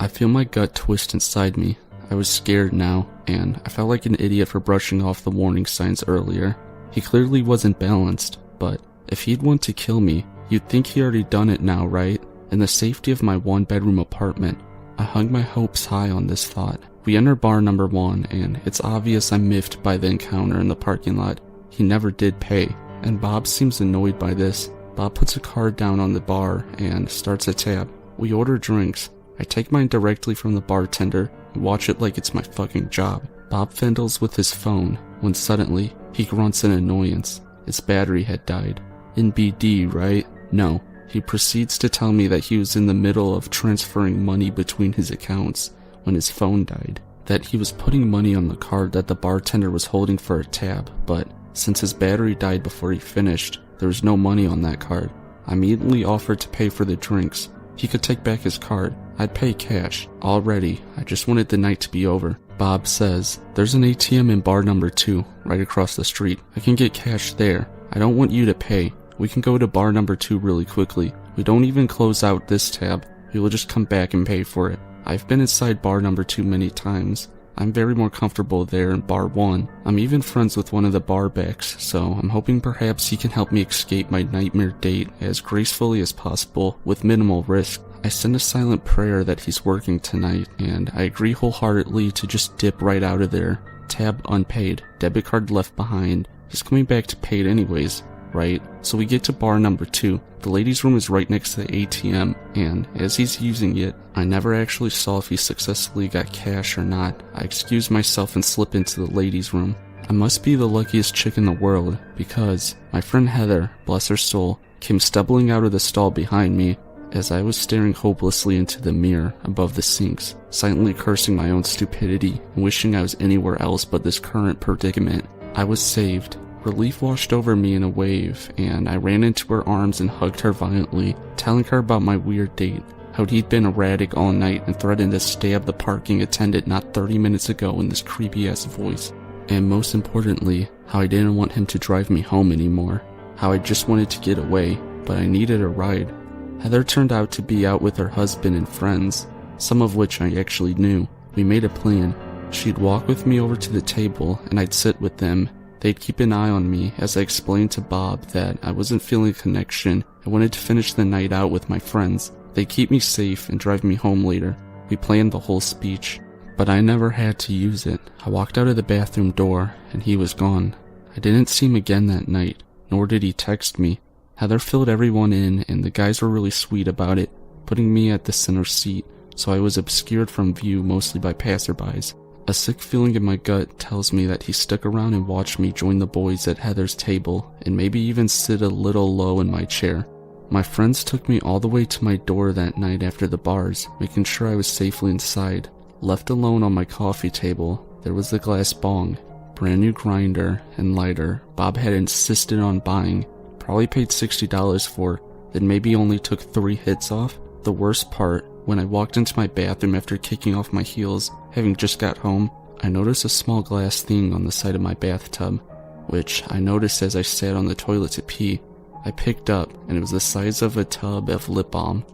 I feel my gut twist inside me. I was scared now, and I felt like an idiot for brushing off the warning signs earlier. He clearly wasn't balanced, but if he'd want to kill me, you'd think he already done it now, right? In the safety of my one-bedroom apartment, I hung my hopes high on this thought. We enter bar number 1, and it's obvious I'm miffed by the encounter in the parking lot. He never did pay, and Bob seems annoyed by this. Bob puts a card down on the bar and starts a tab. We order drinks. I take mine directly from the bartender and watch it like it's my fucking job. Bob fiddles with his phone when suddenly he grunts in annoyance. Its battery had died. In BD, right? No. He proceeds to tell me that he was in the middle of transferring money between his accounts when his phone died. That he was putting money on the card that the bartender was holding for a tab, but since his battery died before he finished, there was no money on that card. I immediately offered to pay for the drinks. He could take back his card. I'd pay cash. Already, I just wanted the night to be over. Bob says, "There's an ATM in bar number 2, right across the street. I can get cash there. I don't want you to pay. We can go to bar number 2 really quickly. We don't even close out this tab. We will just come back and pay for it. I've been inside bar number 2 many times. I'm very more comfortable there in bar 1. I'm even friends with one of the bar backs, so I'm hoping perhaps he can help me escape my nightmare date as gracefully as possible with minimal risk." I send a silent prayer that he's working tonight, and I agree wholeheartedly to just dip right out of there. Tab unpaid, debit card left behind. He's coming back to pay it anyways, right? So we get to bar number 2. The ladies' room is right next to the ATM, and as he's using it, I never actually saw if he successfully got cash or not. I excuse myself and slip into the ladies' room. I must be the luckiest chick in the world, because my friend Heather, bless her soul, came stumbling out of the stall behind me as I was staring hopelessly into the mirror above the sinks, silently cursing my own stupidity and wishing I was anywhere else but this current predicament. I was saved. Relief washed over me in a wave, and I ran into her arms and hugged her violently, telling her about my weird date, how he'd been erratic all night and threatened to stab the parking attendant not 30 minutes ago in this creepy-ass voice. And most importantly, how I didn't want him to drive me home anymore, how I just wanted to get away, but I needed a ride. Heather turned out to be out with her husband and friends, some of which I actually knew. We made a plan. She'd walk with me over to the table, and I'd sit with them. They'd keep an eye on me as I explained to Bob that I wasn't feeling a connection. I wanted to finish the night out with my friends. They'd keep me safe and drive me home later. We planned the whole speech, but I never had to use it. I walked out of the bathroom door, and he was gone. I didn't see him again that night, nor did he text me. Heather filled everyone in, and the guys were really sweet about it, putting me at the center seat, so I was obscured from view mostly by passerbys. A sick feeling in my gut tells me that he stuck around and watched me join the boys at Heather's table, and maybe even sit a little low in my chair. My friends took me all the way to my door that night after the bars, making sure I was safely inside. Left alone on my coffee table, there was the glass bong, brand new grinder and lighter Bob had insisted on buying. Probably paid $60 for, then maybe only took 3 hits off. The worst part, when I walked into my bathroom after kicking off my heels, having just got home, I noticed a small glass thing on the side of my bathtub, which I noticed as I sat on the toilet to pee. I picked up, and it was the size of a tub of lip balm,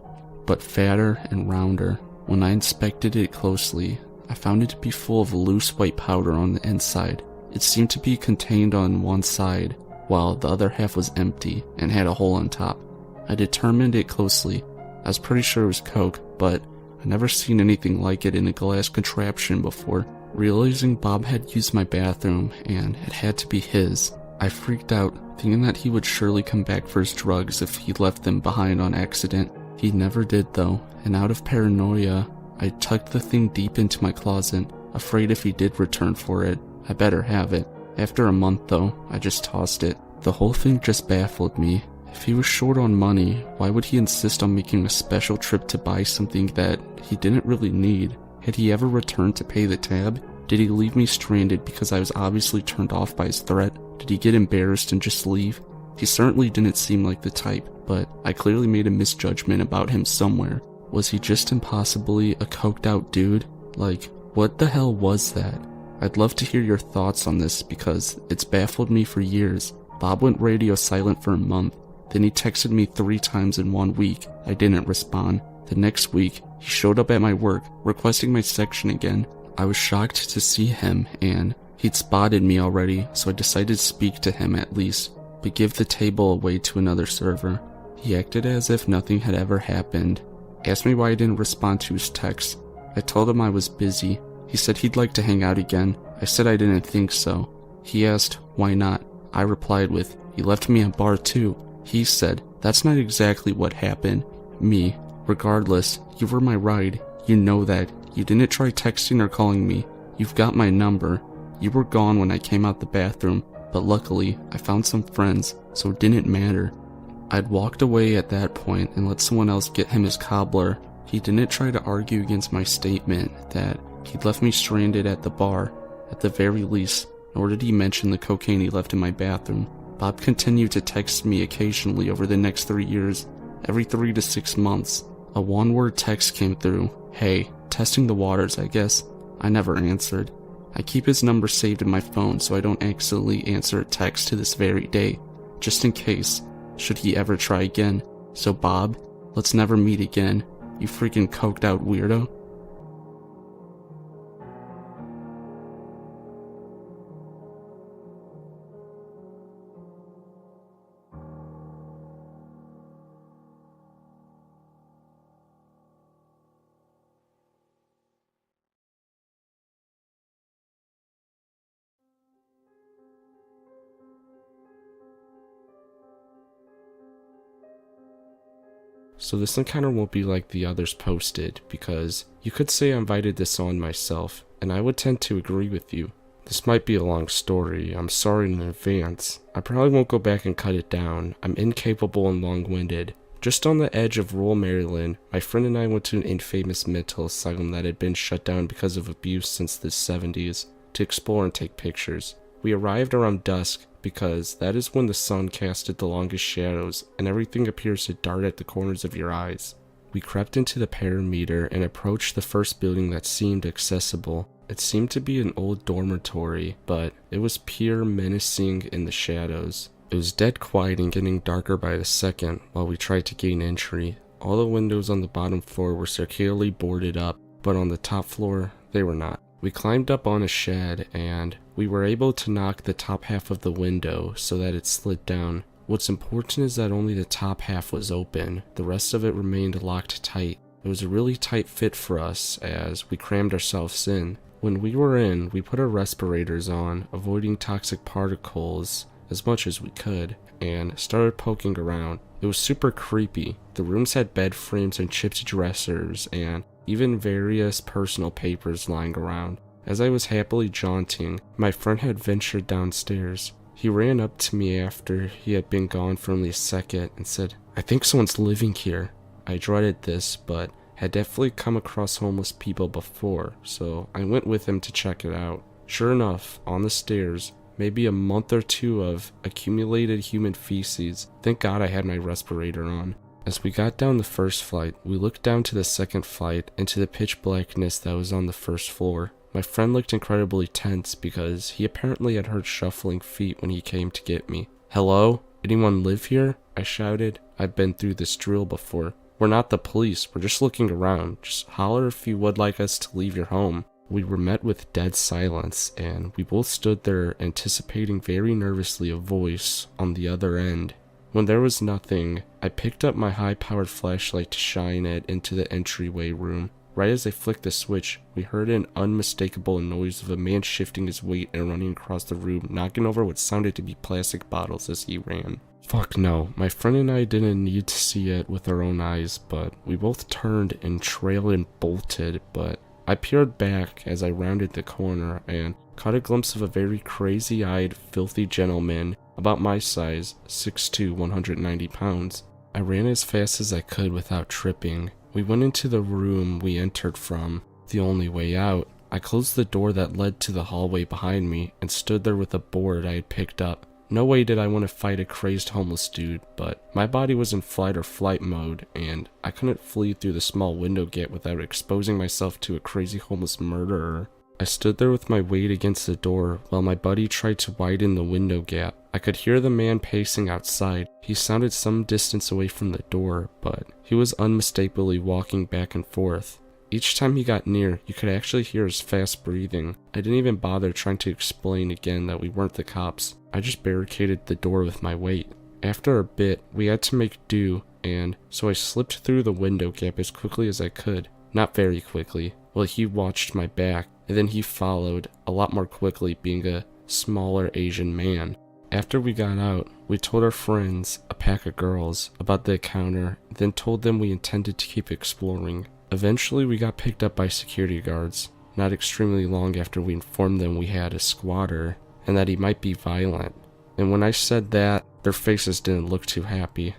but fatter and rounder. When I inspected it closely, I found it to be full of loose white powder on the inside. It seemed to be contained on one side, while the other half was empty and had a hole on top. I determined it closely. I was pretty sure it was Coke, but I'd never seen anything like it in a glass contraption before. Realizing Bob had used my bathroom and it had to be his, I freaked out, thinking that he would surely come back for his drugs if he left them behind on accident. He never did though, and out of paranoia, I tucked the thing deep into my closet, afraid if he did return for it, I better have it. After a month though, I just tossed it. The whole thing just baffled me. If he was short on money, why would he insist on making a special trip to buy something that he didn't really need? Had he ever returned to pay the tab? Did he leave me stranded because I was obviously turned off by his threat? Did he get embarrassed and just leave? He certainly didn't seem like the type, but I clearly made a misjudgment about him somewhere. Was he just impossibly a coked out dude? Like, what the hell was that? I'd love to hear your thoughts on this because it's baffled me for years. Bob went radio silent for a month. Then he texted me 3 times in 1 week. I didn't respond. The next week, he showed up at my work, requesting my section again. I was shocked to see him, and he'd spotted me already, so I decided to speak to him at least, but give the table away to another server. He acted as if nothing had ever happened. Asked me why I didn't respond to his text. I told him I was busy. He said he'd like to hang out again. I said I didn't think so. He asked, why not? I replied with, he left me at bar too. He said, that's not exactly what happened. Me, regardless, you were my ride. You know that. You didn't try texting or calling me. You've got my number. You were gone when I came out the bathroom, but luckily, I found some friends, so it didn't matter. I'd walked away at that point and let someone else get him his cobbler. He didn't try to argue against my statement that he'd left me stranded at the bar, at the very least, nor did he mention the cocaine he left in my bathroom. Bob continued to text me occasionally over the next 3 years, every 3 to 6 months. A one-word text came through, hey, testing the waters, I guess. I never answered. I keep his number saved in my phone so I don't accidentally answer a text to this very day, just in case, should he ever try again. So Bob, let's never meet again, you freaking coked out weirdo. So this encounter won't be like the others posted, because you could say I invited this on myself, and I would tend to agree with you. This might be a long story, I'm sorry in advance. I probably won't go back and cut it down, I'm incapable and long-winded. Just on the edge of rural Maryland, my friend and I went to an infamous mental asylum that had been shut down because of abuse since the 70s, to explore and take pictures. We arrived around dusk, because that is when the sun casted the longest shadows and everything appears to dart at the corners of your eyes. We crept into the parameter and approached the first building that seemed accessible. It seemed to be an old dormitory, but it was pure menacing in the shadows. It was dead quiet and getting darker by the second while we tried to gain entry. All the windows on the bottom floor were securely boarded up, but on the top floor, they were not. We climbed up on a shed, and we were able to knock the top half of the window so that it slid down. What's important is that only the top half was open, the rest of it remained locked tight. It was a really tight fit for us as we crammed ourselves in. When we were in, we put our respirators on, avoiding toxic particles as much as we could, and started poking around. It was super creepy. The rooms had bed frames and chipped dressers, and even various personal papers lying around. As I was happily jaunting, my friend had ventured downstairs. He ran up to me after he had been gone for only a second and said, I think someone's living here. I dreaded this, but had definitely come across homeless people before, so I went with him to check it out. Sure enough, on the stairs, maybe a month or 2 of accumulated human feces. Thank God I had my respirator on. As we got down the first flight, we looked down to the second flight and to the pitch blackness that was on the first floor. My friend looked incredibly tense because he apparently had heard shuffling feet when he came to get me. Hello? Anyone live here? I shouted. I've been through this drill before. We're not the police, we're just looking around. Just holler if you would like us to leave your home. We were met with dead silence, and we both stood there anticipating very nervously a voice on the other end. When there was nothing, I picked up my high-powered flashlight to shine it into the entryway room. Right as I flicked the switch, we heard an unmistakable noise of a man shifting his weight and running across the room, knocking over what sounded to be plastic bottles as he ran. Fuck no, my friend and I didn't need to see it with our own eyes, but we both turned and trailed and bolted, but I peered back as I rounded the corner and caught a glimpse of a very crazy-eyed, filthy gentleman about my size, 6'2", 190 pounds. I ran as fast as I could without tripping. We went into the room we entered from, the only way out. I closed the door that led to the hallway behind me and stood there with a board I had picked up. No way did I want to fight a crazed homeless dude, but my body was in fight or flight mode, and I couldn't flee through the small window gate without exposing myself to a crazy homeless murderer. I stood there with my weight against the door while my buddy tried to widen the window gap. I could hear the man pacing outside. He sounded some distance away from the door, but he was unmistakably walking back and forth. Each time he got near, you could actually hear his fast breathing. I didn't even bother trying to explain again that we weren't the cops. I just barricaded the door with my weight. After a bit, we had to make do, and so I slipped through the window gap as quickly as I could. Not very quickly. Well, he watched my back, and then he followed, a lot more quickly, being a smaller Asian man. After we got out, we told our friends, a pack of girls, about the encounter, then told them we intended to keep exploring. Eventually, we got picked up by security guards, not extremely long after we informed them we had a squatter, and that he might be violent. And when I said that, their faces didn't look too happy.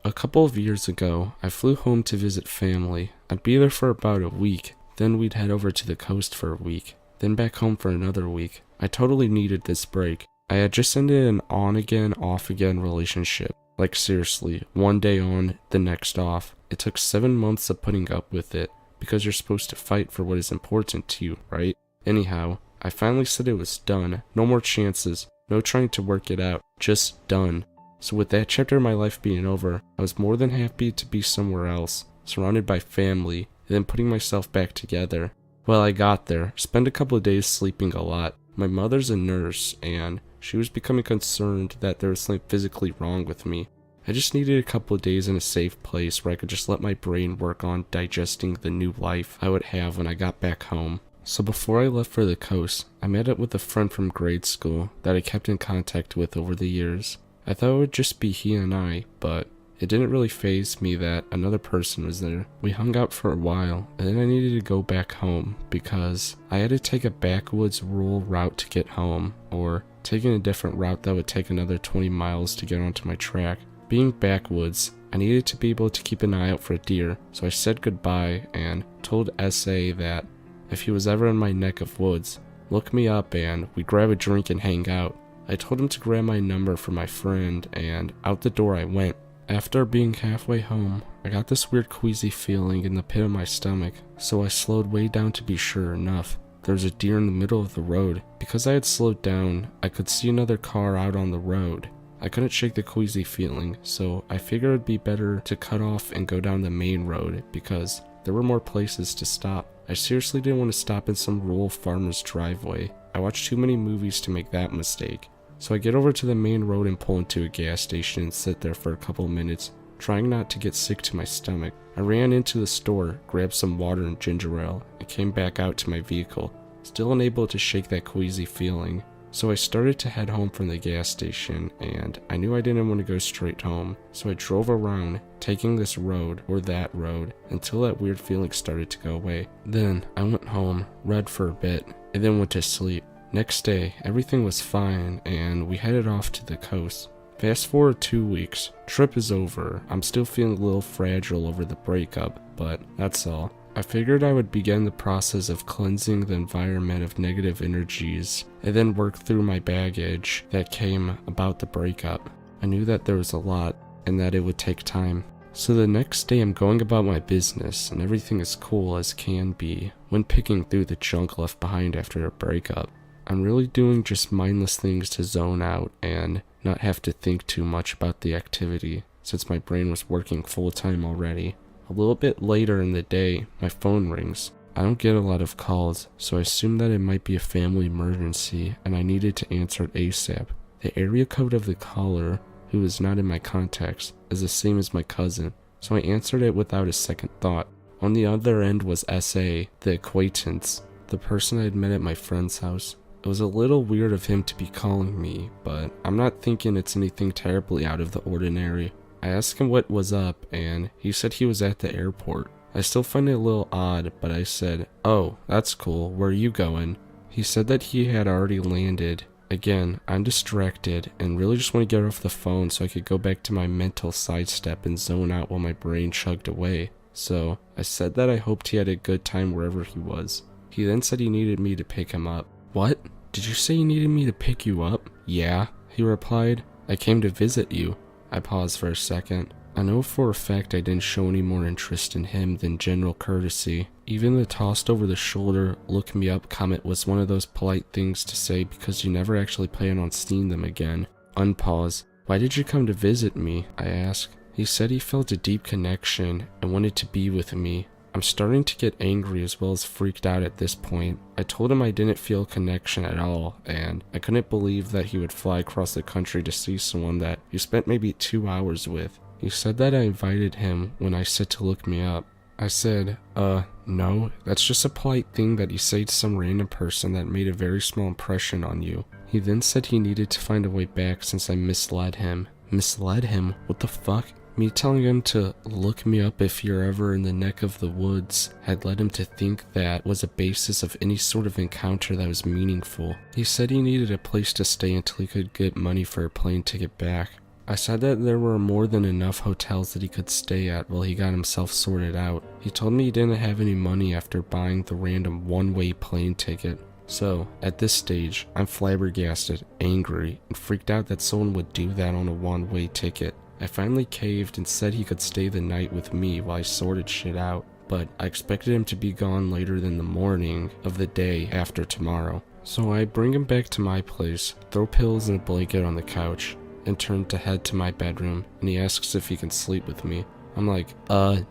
A couple of years ago, I flew home to visit family. I'd be there for about a week, then we'd head over to the coast for a week, then back home for another week. I totally needed this break. I had just ended an on-again, off-again relationship. Like seriously, one day on, the next off. It took 7 months of putting up with it, because you're supposed to fight for what is important to you, right? Anyhow, I finally said it was done. No more chances, no trying to work it out, just done. So with that chapter of my life being over, I was more than happy to be somewhere else, surrounded by family, and then putting myself back together. Well, I got there, spent a couple of days sleeping a lot. My mother's a nurse, and she was becoming concerned that there was something physically wrong with me. I just needed a couple of days in a safe place where I could just let my brain work on digesting the new life I would have when I got back home. So before I left for the coast, I met up with a friend from grade school that I kept in contact with over the years. I thought it would just be he and I, but it didn't really faze me that another person was there. We hung out for a while, and then I needed to go back home because I had to take a backwoods rural route to get home, or taking a different route that would take another 20 miles to get onto my track. Being backwoods, I needed to be able to keep an eye out for a deer, so I said goodbye and told S.A. that if he was ever in my neck of woods, look me up and we'd grab a drink and hang out. I told him to grab my number for my friend, and out the door I went. After being halfway home, I got this weird queasy feeling in the pit of my stomach, so I slowed way down to be sure enough. There was a deer in the middle of the road. Because I had slowed down, I could see another car out on the road. I couldn't shake the queasy feeling, so I figured it'd be better to cut off and go down the main road because there were more places to stop. I seriously didn't want to stop in some rural farmer's driveway. I watched too many movies to make that mistake. So I get over to the main road and pull into a gas station and sit there for a couple of minutes, trying not to get sick to my stomach. I ran into the store, grabbed some water and ginger ale, and came back out to my vehicle, still unable to shake that queasy feeling. So I started to head home from the gas station, and I knew I didn't want to go straight home, so I drove around, taking this road or that road, until that weird feeling started to go away. Then I went home, read for a bit, and then went to sleep. Next day, everything was fine, and we headed off to the coast. Fast forward 2 weeks, trip is over. I'm still feeling a little fragile over the breakup, but that's all. I figured I would begin the process of cleansing the environment of negative energies, and then work through my baggage that came about the breakup. I knew that there was a lot, and that it would take time. So the next day I'm going about my business, and everything is cool as can be when picking through the junk left behind after a breakup. I'm really doing just mindless things to zone out and not have to think too much about the activity. since my brain was working full time already. A little bit later in the day, my phone rings. I don't get a lot of calls, so I assumed that it might be a family emergency and I needed to answer it ASAP. The area code of the caller, who is not in my contacts, is the same as my cousin, so I answered it without a second thought. On the other end was SA, the acquaintance, the person I had met at my friend's house. It was a little weird of him to be calling me, but I'm not thinking it's anything terribly out of the ordinary. I asked him what was up, and he said he was at the airport. I still find it a little odd, but I said, "Oh, that's cool, where are you going?" He said that he had already landed. Again, I'm distracted and really just want to get off the phone so I could go back to my mental sidestep and zone out while my brain chugged away. So, I said that I hoped he had a good time wherever he was. He then said he needed me to pick him up. "What? Did you say you needed me to pick you up?" "Yeah," he replied. "I came to visit you." I paused for a second. I know for a fact I didn't show any more interest in him than general courtesy. Even the tossed over the shoulder, "look me up" comment was one of those polite things to say because you never actually plan on seeing them again. Unpause. "Why did you come to visit me?" I asked. He said he felt a deep connection and wanted to be with me. I'm starting to get angry as well as freaked out at this point. I told him I didn't feel a connection at all, and I couldn't believe that he would fly across the country to see someone that he spent maybe 2 hours with. He said that I invited him when I said to look me up. I said, no, that's just a polite thing that you say to some random person that made a very small impression on you. He then said he needed to find a way back since I misled him. Misled him? What the fuck? Me telling him to look me up if you're ever in the neck of the woods had led him to think that was a basis of any sort of encounter that was meaningful. He said he needed a place to stay until he could get money for a plane ticket back. I said that there were more than enough hotels that he could stay at while he got himself sorted out. He told me he didn't have any money after buying the random one-way plane ticket. So, at this stage, I'm flabbergasted, angry, and freaked out that someone would do that on a one-way ticket. I finally caved and said he could stay the night with me while I sorted shit out, but I expected him to be gone later than the morning of the day after tomorrow. So I bring him back to my place, throw pillows and a blanket on the couch, and turn to head to my bedroom, and he asks if he can sleep with me. I'm like,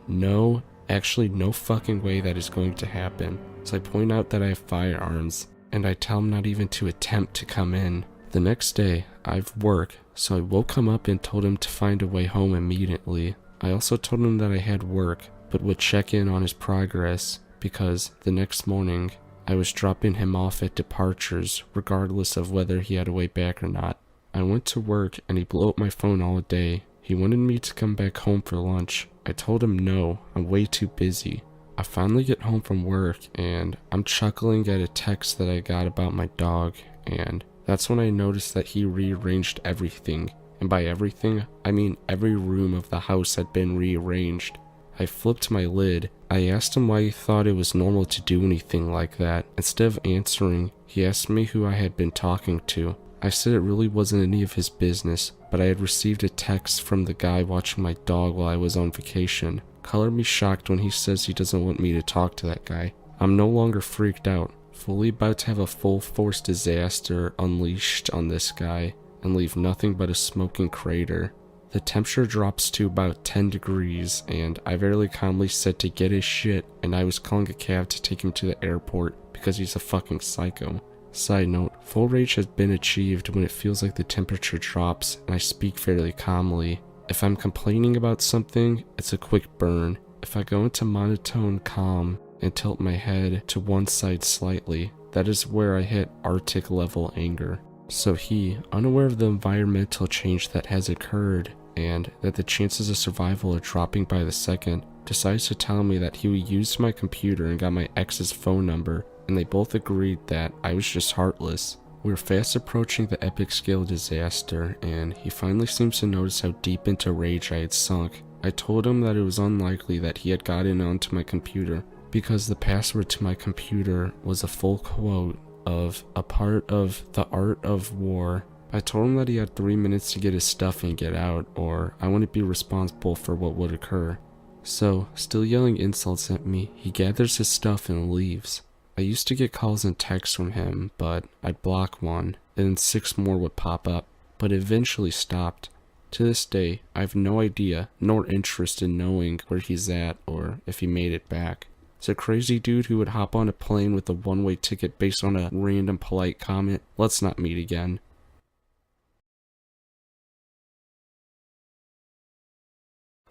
no, actually no fucking way that is going to happen. So I point out that I have firearms, and I tell him not even to attempt to come in. The next day, I have work, so I woke him up and told him to find a way home immediately. I also told him that I had work, but would check in on his progress, because the next morning, I was dropping him off at departures, regardless of whether he had a way back or not. I went to work and he blew up my phone all day. He wanted me to come back home for lunch. I told him no, I'm way too busy. I finally get home from work and I'm chuckling at a text that I got about my dog, and that's when I noticed that he rearranged everything. And by everything, I mean every room of the house had been rearranged. I flipped my lid. I asked him why he thought it was normal to do anything like that. Instead of answering, he asked me who I had been talking to. I said it really wasn't any of his business, but I had received a text from the guy watching my dog while I was on vacation. Color me shocked when he says he doesn't want me to talk to that guy. I'm no longer freaked out, fully about to have a full-force disaster unleashed on this guy and leave nothing but a smoking crater. The temperature drops to about 10 degrees, and I very calmly said to get his shit, and I was calling a cab to take him to the airport because he's a fucking psycho. Side note, full rage has been achieved when it feels like the temperature drops and I speak fairly calmly. If I'm complaining about something, it's a quick burn. If I go into monotone calm and tilt my head to one side slightly, that is where I hit Arctic level anger. So he, unaware of the environmental change that has occurred and that the chances of survival are dropping by the second, decides to tell me that he used my computer and got my ex's phone number, and they both agreed that I was just heartless. We were fast approaching the epic scale disaster, and he finally seems to notice how deep into rage I had sunk. I told him that it was unlikely that he had gotten onto my computer, because the password to my computer was a full quote of "a part of the art of war." I told him that he had 3 minutes to get his stuff and get out, or I wouldn't be responsible for what would occur. So, still yelling insults at me, he gathers his stuff and leaves. I used to get calls and texts from him, but I'd block one, and then 6 more would pop up, but it eventually stopped. To this day, I have no idea nor interest in knowing where he's at or if he made it back. It's a crazy dude who would hop on a plane with a one-way ticket based on a random polite comment. Let's not meet again.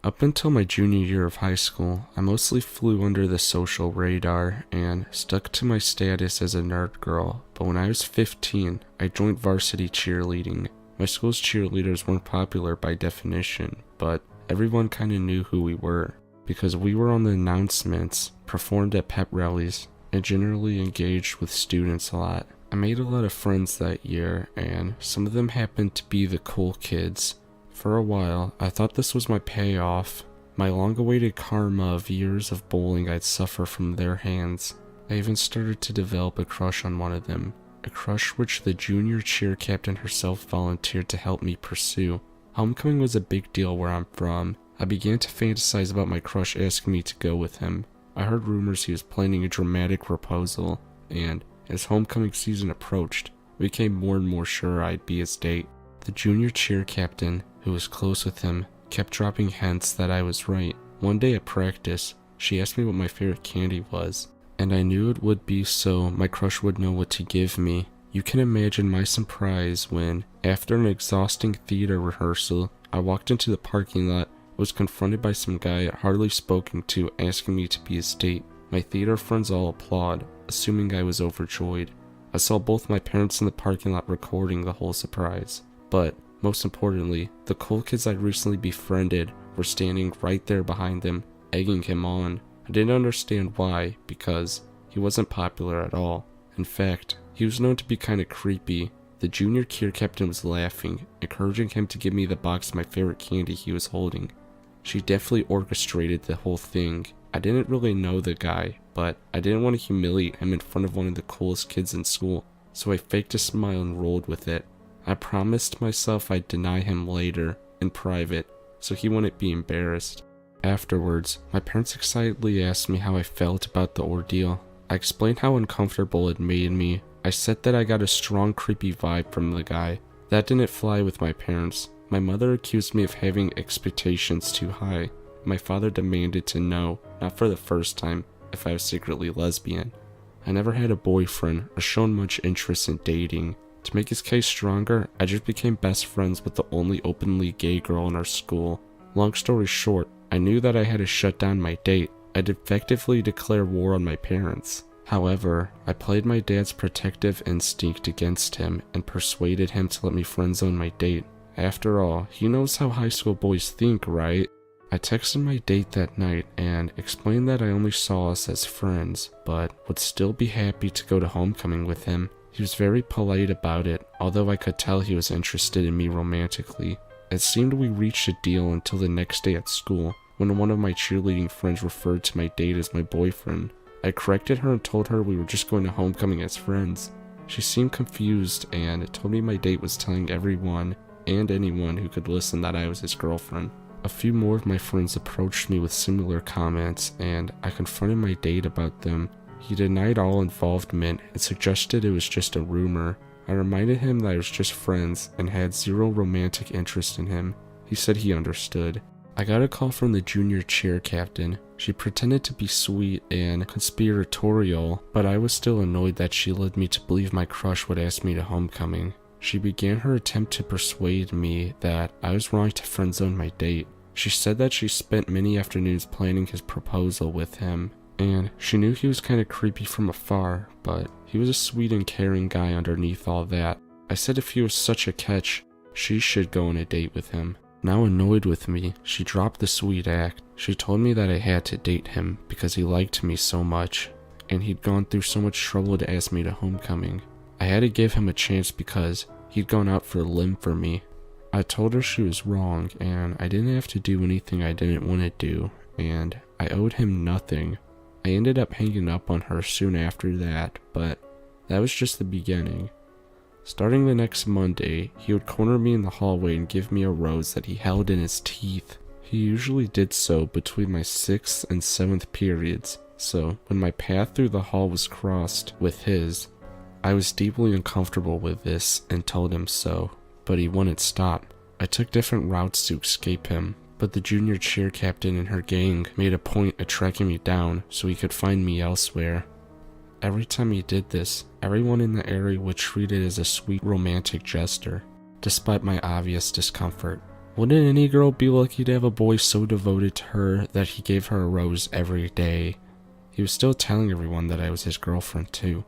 Up until my junior year of high school, I mostly flew under the social radar and stuck to my status as a nerd girl, but when I was 15, I joined varsity cheerleading. My school's cheerleaders weren't popular by definition, but everyone kinda knew who we were, because we were on the announcements, performed at pep rallies, and generally engaged with students a lot. I made a lot of friends that year, and some of them happened to be the cool kids. For a while, I thought this was my payoff, my long-awaited karma of years of bullying I'd suffer from their hands. I even started to develop a crush on one of them, a crush which the junior cheer captain herself volunteered to help me pursue. Homecoming was a big deal where I'm from. I began to fantasize about my crush asking me to go with him. I heard rumors he was planning a dramatic proposal, and as homecoming season approached, I became more and more sure I'd be his date. The junior cheer captain, who was close with him, kept dropping hints that I was right. One day at practice, she asked me what my favorite candy was, and I knew it would be so my crush would know what to give me. You can imagine my surprise when, after an exhausting theater rehearsal, I walked into the parking lot, was confronted by some guy I'd hardly spoken to asking me to be his date. My theater friends all applaud, assuming I was overjoyed. I saw both my parents in the parking lot recording the whole surprise. But, most importantly, the cool kids I'd recently befriended were standing right there behind him, egging him on. I didn't understand why, because he wasn't popular at all. In fact, he was known to be kinda creepy. The junior cheer captain was laughing, encouraging him to give me the box of my favorite candy he was holding. She definitely orchestrated the whole thing. I didn't really know the guy, but I didn't want to humiliate him in front of one of the coolest kids in school, so I faked a smile and rolled with it. I promised myself I'd deny him later, in private, so he wouldn't be embarrassed. Afterwards, my parents excitedly asked me how I felt about the ordeal. I explained how uncomfortable it made me. I said that I got a strong creepy vibe from the guy. That didn't fly with my parents. My mother accused me of having expectations too high. My father demanded to know, not for the first time, if I was secretly lesbian. I never had a boyfriend or shown much interest in dating. To make his case stronger, I just became best friends with the only openly gay girl in our school. Long story short, I knew that I had to shut down my date. I'd effectively declare war on my parents. However, I played my dad's protective instinct against him and persuaded him to let me friendzone my date. After all, he knows how high school boys think, right? I texted my date that night and explained that I only saw us as friends, but would still be happy to go to homecoming with him. He was very polite about it, although I could tell he was interested in me romantically. It seemed we reached a deal until the next day at school, when one of my cheerleading friends referred to my date as my boyfriend. I corrected her and told her we were just going to homecoming as friends. She seemed confused and told me my date was telling everyone and anyone who could listen that I was his girlfriend. A few more of my friends approached me with similar comments, and I confronted my date about them. He denied all involvement and suggested it was just a rumor. I reminded him that I was just friends and had zero romantic interest in him. He said he understood. I got a call from the junior cheer captain. She pretended to be sweet and conspiratorial, but I was still annoyed that she led me to believe my crush would ask me to homecoming. She began her attempt to persuade me that I was wrong to friendzone my date. She said that she spent many afternoons planning his proposal with him, and she knew he was kinda creepy from afar, but he was a sweet and caring guy underneath all that. I said if he was such a catch, she should go on a date with him. Now annoyed with me, she dropped the sweet act. She told me that I had to date him because he liked me so much, and he'd gone through so much trouble to ask me to homecoming. I had to give him a chance because he'd gone out for a limb for me. I told her she was wrong, and I didn't have to do anything I didn't want to do, and I owed him nothing. I ended up hanging up on her soon after that, but that was just the beginning. Starting the next Monday, he would corner me in the hallway and give me a rose that he held in his teeth. He usually did so between my 6th and 7th periods, so when my path through the hall was crossed with his, I was deeply uncomfortable with this and told him so, but he wouldn't stop. I took different routes to escape him, but the junior cheer captain and her gang made a point of tracking me down so he could find me elsewhere. Every time he did this, everyone in the area would treat it as a sweet romantic gesture, despite my obvious discomfort. Wouldn't any girl be lucky to have a boy so devoted to her that he gave her a rose every day? He was still telling everyone that I was his girlfriend too.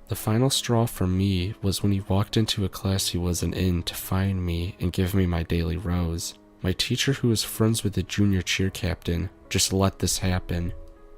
The final straw for me was when he walked into a class he wasn't in to find me and give me my daily rose. My teacher, who was friends with the junior cheer captain, just let this happen.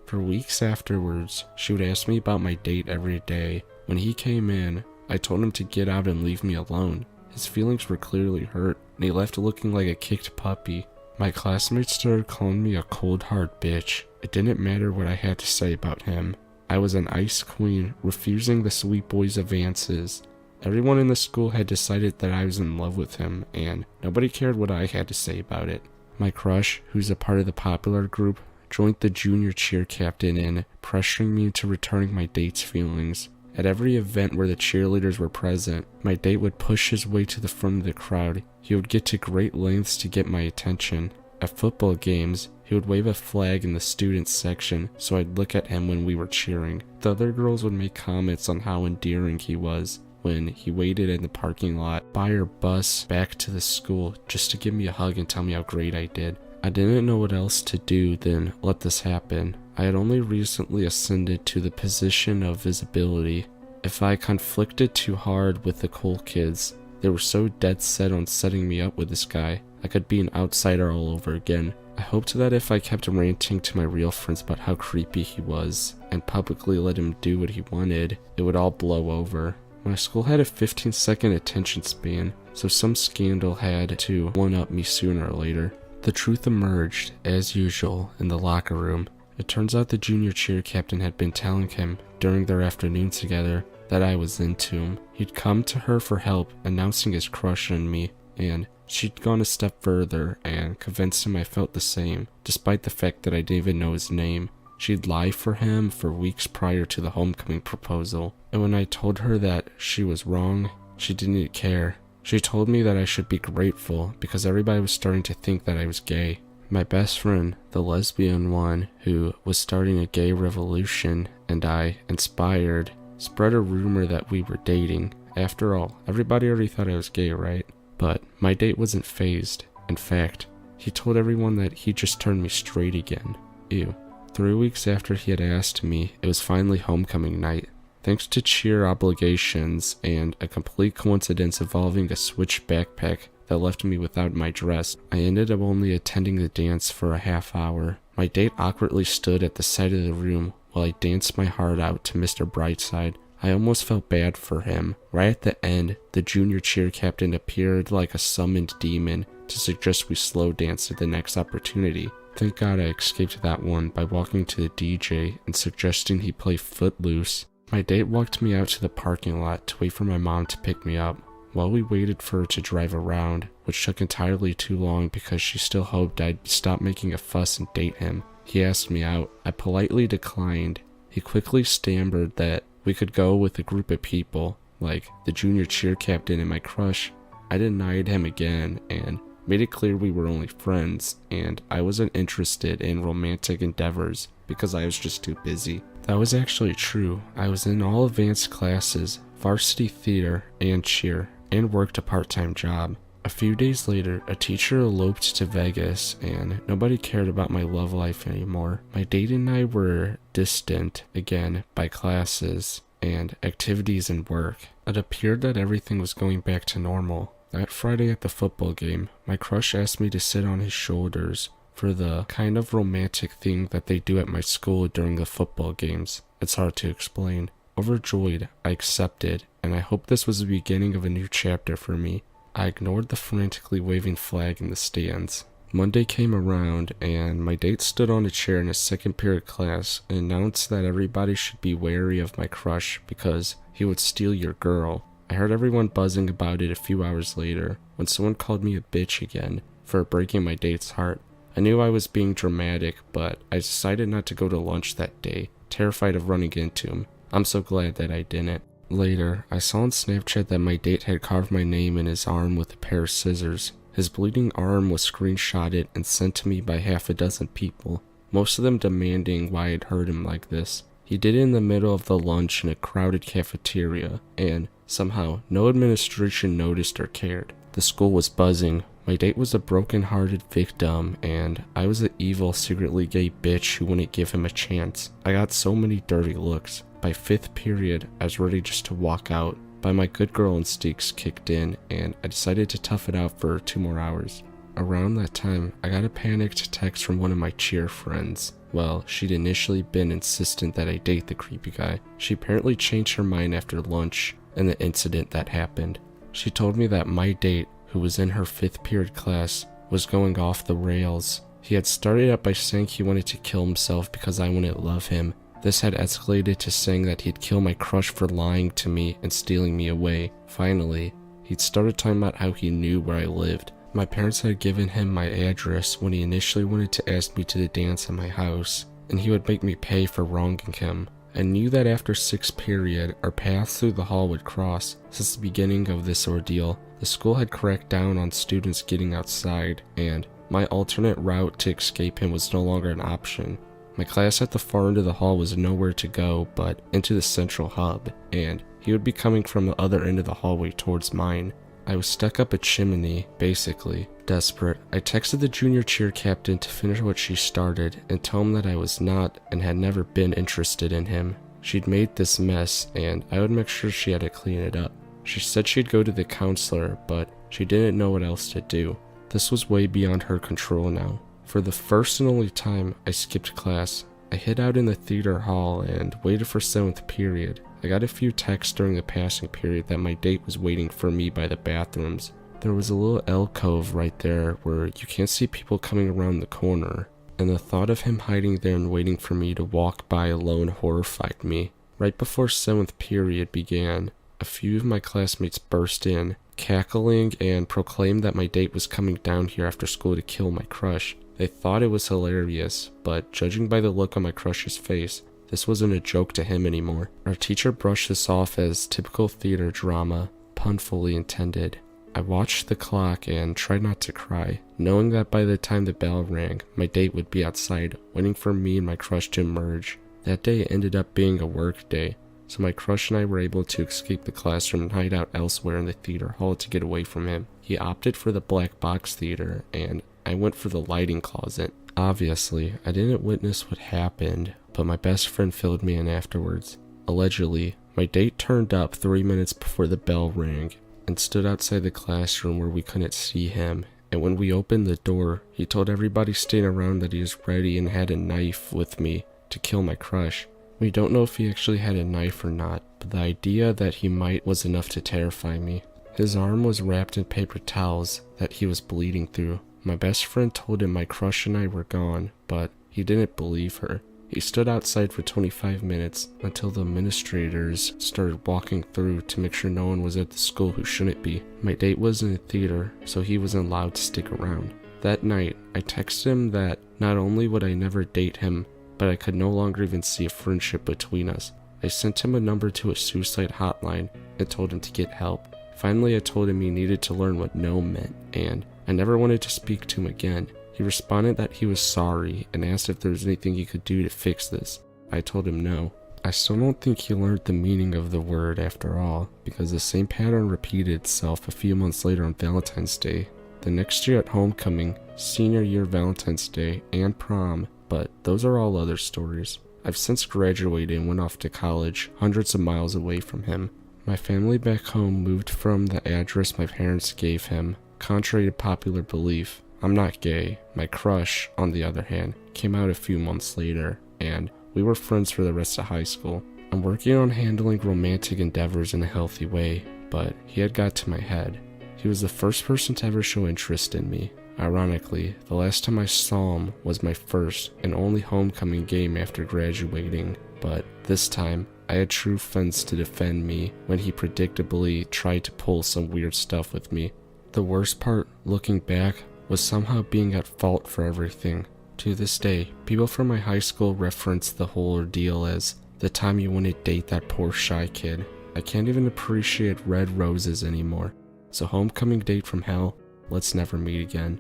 For weeks afterwards, she would ask me about my date every day. When he came in, I told him to get out and leave me alone. His feelings were clearly hurt, and he left looking like a kicked puppy. My classmates started calling me a cold hard bitch. It didn't matter what I had to say about him. I was an ice queen, refusing the sweet boy's advances. Everyone in the school had decided that I was in love with him, and nobody cared what I had to say about it. My crush, who's a part of the popular group, joined the junior cheer captain in, pressuring me into returning my date's feelings. At every event where the cheerleaders were present, my date would push his way to the front of the crowd. He would get to great lengths to get my attention. At football games, he would wave a flag in the students section so I'd look at him when we were cheering. The other girls would make comments on how endearing he was when he waited in the parking lot by our bus back to the school just to give me a hug and tell me how great I did. I didn't know what else to do than let this happen. I had only recently ascended to the position of visibility. If I conflicted too hard with the cool kids, they were so dead set on setting me up with this guy, I could be an outsider all over again. I hoped that if I kept ranting to my real friends about how creepy he was, and publicly let him do what he wanted, it would all blow over. My school had a 15-second attention span, so some scandal had to one-up me sooner or later. The truth emerged, as usual, in the locker room. It turns out the junior cheer captain had been telling him, during their afternoon together, that I was into him. He'd come to her for help, announcing his crush on me, and she'd gone a step further and convinced him I felt the same, despite the fact that I didn't even know his name. She'd lie for him for weeks prior to the homecoming proposal, and when I told her that she was wrong, she didn't care. She told me that I should be grateful because everybody was starting to think that I was gay. My best friend, the lesbian one who was starting a gay revolution, and I, inspired, spread a rumor that we were dating. After all, everybody already thought I was gay, right? But my date wasn't fazed. In fact, he told everyone that he just turned me straight again. Ew. 3 weeks after he had asked me, it was finally homecoming night. Thanks to cheer obligations and a complete coincidence involving a switch backpack that left me without my dress, I ended up only attending the dance for a half hour. My date awkwardly stood at the side of the room while I danced my heart out to Mr. Brightside. I almost felt bad for him. Right at the end, the junior cheer captain appeared like a summoned demon to suggest we slow dance at the next opportunity. Thank God I escaped that one by walking to the DJ and suggesting he play Footloose. My date walked me out to the parking lot to wait for my mom to pick me up. While we waited for her to drive around, which took entirely too long because she still hoped I'd stop making a fuss and date him, he asked me out. I politely declined. He quickly stammered that we could go with a group of people, like the junior cheer captain and my crush. I denied him again and made it clear we were only friends, and I wasn't interested in romantic endeavors because I was just too busy. That was actually true. I was in all advanced classes, varsity theater, and cheer, and worked a part-time job. A few days later, a teacher eloped to Vegas, and nobody cared about my love life anymore. My date and I were distant, again, by classes and activities and work. It appeared that everything was going back to normal. That Friday at the football game, my crush asked me to sit on his shoulders for the kind of romantic thing that they do at my school during the football games. It's hard to explain. Overjoyed, I accepted, and I hoped this was the beginning of a new chapter for me. I ignored the frantically waving flag in the stands. Monday came around, and my date stood on a chair in a second period class and announced that everybody should be wary of my crush because he would steal your girl. I heard everyone buzzing about it a few hours later when someone called me a bitch again for breaking my date's heart. I knew I was being dramatic, but I decided not to go to lunch that day, terrified of running into him. I'm so glad that I didn't. Later, I saw on Snapchat that my date had carved my name in his arm with a pair of scissors. His bleeding arm was screenshotted and sent to me by half a dozen people, most of them demanding why I'd hurt him like this. He did it in the middle of the lunch in a crowded cafeteria, and somehow no administration noticed or cared. The school was buzzing. My date was a broken-hearted victim, and I was the evil, secretly gay bitch who wouldn't give him a chance. I got so many dirty looks. By 5th period, I was ready just to walk out. But my good girl instincts kicked in, and I decided to tough it out for 2 more hours. Around that time, I got a panicked text from one of my cheer friends. Well, she'd initially been insistent that I date the creepy guy. She apparently changed her mind after lunch and the incident that happened. She told me that my date, who was in her 5th period class, was going off the rails. He had started out by saying he wanted to kill himself because I wouldn't love him. This had escalated to saying that he'd kill my crush for lying to me and stealing me away. Finally, he'd started talking about how he knew where I lived. My parents had given him my address when he initially wanted to ask me to the dance at my house, and he would make me pay for wronging him. I knew that after 6th period, our paths through the hall would cross. Since the beginning of this ordeal, the school had cracked down on students getting outside, and my alternate route to escape him was no longer an option. My class at the far end of the hall was nowhere to go but into the central hub, and he would be coming from the other end of the hallway towards mine. I was stuck up a chimney, basically. Desperate, I texted the junior cheer captain to finish what she started and tell him that I was not and had never been interested in him. She'd made this mess, and I would make sure she had to clean it up. She said she'd go to the counselor, but she didn't know what else to do. This was way beyond her control now. For the first and only time, I skipped class. I hid out in the theater hall and waited for 7th period. I got a few texts during the passing period that my date was waiting for me by the bathrooms. There was a little alcove right there where you can't see people coming around the corner, and the thought of him hiding there and waiting for me to walk by alone horrified me. Right before 7th period began, a few of my classmates burst in, cackling and proclaimed that my date was coming down here after school to kill my crush. They thought it was hilarious, but judging by the look on my crush's face, this wasn't a joke to him anymore. Our teacher brushed this off as typical theater drama, pun fully intended. I watched the clock and tried not to cry, knowing that by the time the bell rang, my date would be outside, waiting for me and my crush to emerge. That day ended up being a work day, so my crush and I were able to escape the classroom and hide out elsewhere in the theater hall to get away from him. He opted for the black box theater, and I went for the lighting closet. Obviously, I didn't witness what happened, but my best friend filled me in afterwards. Allegedly, my date turned up 3 minutes before the bell rang and stood outside the classroom where we couldn't see him, and when we opened the door, he told everybody staying around that he was ready and had a knife with me to kill my crush. We don't know if he actually had a knife or not, but the idea that he might was enough to terrify me. His arm was wrapped in paper towels that he was bleeding through. My best friend told him my crush and I were gone, but he didn't believe her. He stood outside for 25 minutes until the administrators started walking through to make sure no one was at the school who shouldn't be. My date was in the theater, so he wasn't allowed to stick around. That night, I texted him that not only would I never date him, but I could no longer even see a friendship between us. I sent him a number to a suicide hotline and told him to get help. Finally, I told him he needed to learn what no meant, and I never wanted to speak to him again. He responded that he was sorry and asked if there was anything he could do to fix this. I told him no. I still don't think he learned the meaning of the word after all, because the same pattern repeated itself a few months later on Valentine's Day. The next year at homecoming, senior year Valentine's Day, and prom, but those are all other stories. I've since graduated and went off to college, hundreds of miles away from him. My family back home moved from the address my parents gave him. Contrary to popular belief, I'm not gay. My crush, on the other hand, came out a few months later, and we were friends for the rest of high school. I'm working on handling romantic endeavors in a healthy way, but he had got to my head. He was the first person to ever show interest in me. Ironically, the last time I saw him was my first and only homecoming game after graduating, but this time, I had true friends to defend me when he predictably tried to pull some weird stuff with me. The worst part, looking back, was somehow being at fault for everything. To this day, people from my high school reference the whole ordeal as the time you wouldn't date that poor shy kid. I can't even appreciate red roses anymore. So homecoming date from hell, let's never meet again.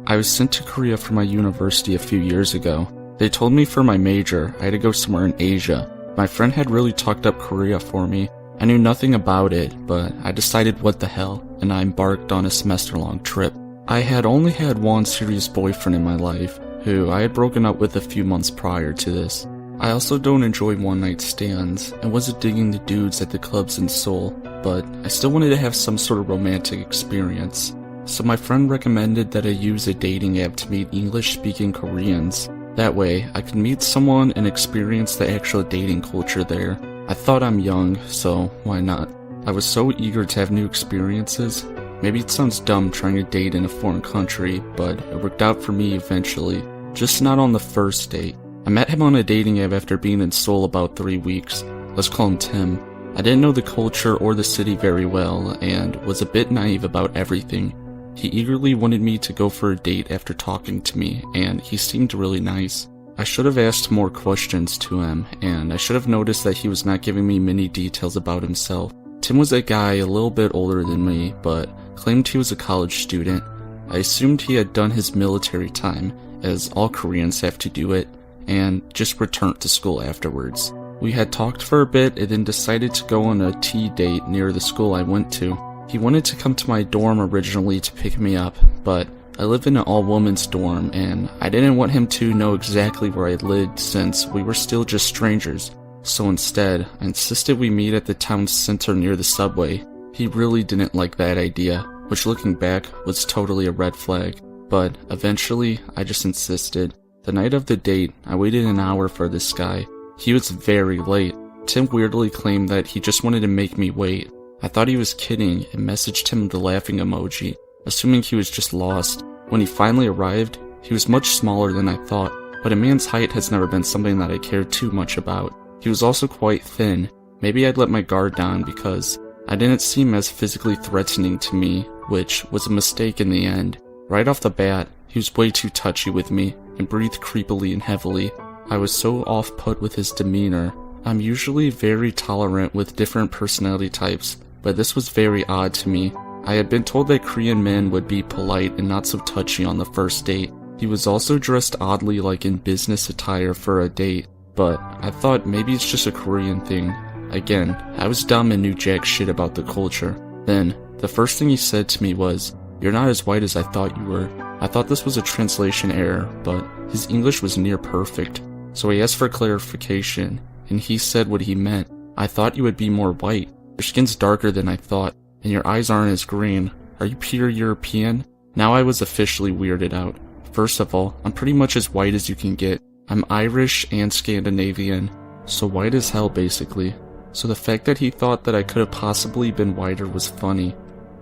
I was sent to Korea for my university a few years ago. They told me for my major, I had to go somewhere in Asia. My friend had really talked up Korea for me. I knew nothing about it, but I decided what the hell, and I embarked on a semester-long trip. I had only had one serious boyfriend in my life, who I had broken up with a few months prior to this. I also don't enjoy one-night stands, and wasn't digging the dudes at the clubs in Seoul, but I still wanted to have some sort of romantic experience. So my friend recommended that I use a dating app to meet English-speaking Koreans. That way, I could meet someone and experience the actual dating culture there. I thought I'm young, so why not? I was so eager to have new experiences. Maybe it sounds dumb trying to date in a foreign country, but it worked out for me eventually. Just not on the first date. I met him on a dating app after being in Seoul about 3 weeks. Let's call him Tim. I didn't know the culture or the city very well, and was a bit naive about everything. He eagerly wanted me to go for a date after talking to me, and he seemed really nice. I should have asked more questions to him, and I should have noticed that he was not giving me many details about himself. Tim was a guy a little bit older than me, but claimed he was a college student. I assumed he had done his military time, as all Koreans have to do it, and just returned to school afterwards. We had talked for a bit and then decided to go on a tea date near the school I went to. He wanted to come to my dorm originally to pick me up, but I live in an all-women's dorm, and I didn't want him to know exactly where I lived since we were still just strangers. So instead, I insisted we meet at the town center near the subway. He really didn't like that idea, which looking back was totally a red flag. But eventually, I just insisted. The night of the date, I waited an hour for this guy. He was very late. Tim weirdly claimed that he just wanted to make me wait. I thought he was kidding and messaged him the laughing emoji, assuming he was just lost. When he finally arrived, he was much smaller than I thought, but a man's height has never been something that I cared too much about. He was also quite thin. Maybe I'd let my guard down because I didn't seem as physically threatening to me, which was a mistake in the end. Right off the bat, he was way too touchy with me and breathed creepily and heavily. I was so off-put with his demeanor. I'm usually very tolerant with different personality types, but this was very odd to me. I had been told that Korean men would be polite and not so touchy on the first date. He was also dressed oddly like in business attire for a date, but I thought maybe it's just a Korean thing. Again, I was dumb and knew jack shit about the culture. Then, the first thing he said to me was, "You're not as white as I thought you were." I thought this was a translation error, but his English was near perfect. So I asked for clarification, and he said what he meant. "I thought you would be more white. Your skin's darker than I thought, and your eyes aren't as green. Are you pure European?" Now I was officially weirded out. First of all, I'm pretty much as white as you can get. I'm Irish and Scandinavian, so white as hell basically. So the fact that he thought that I could have possibly been whiter was funny.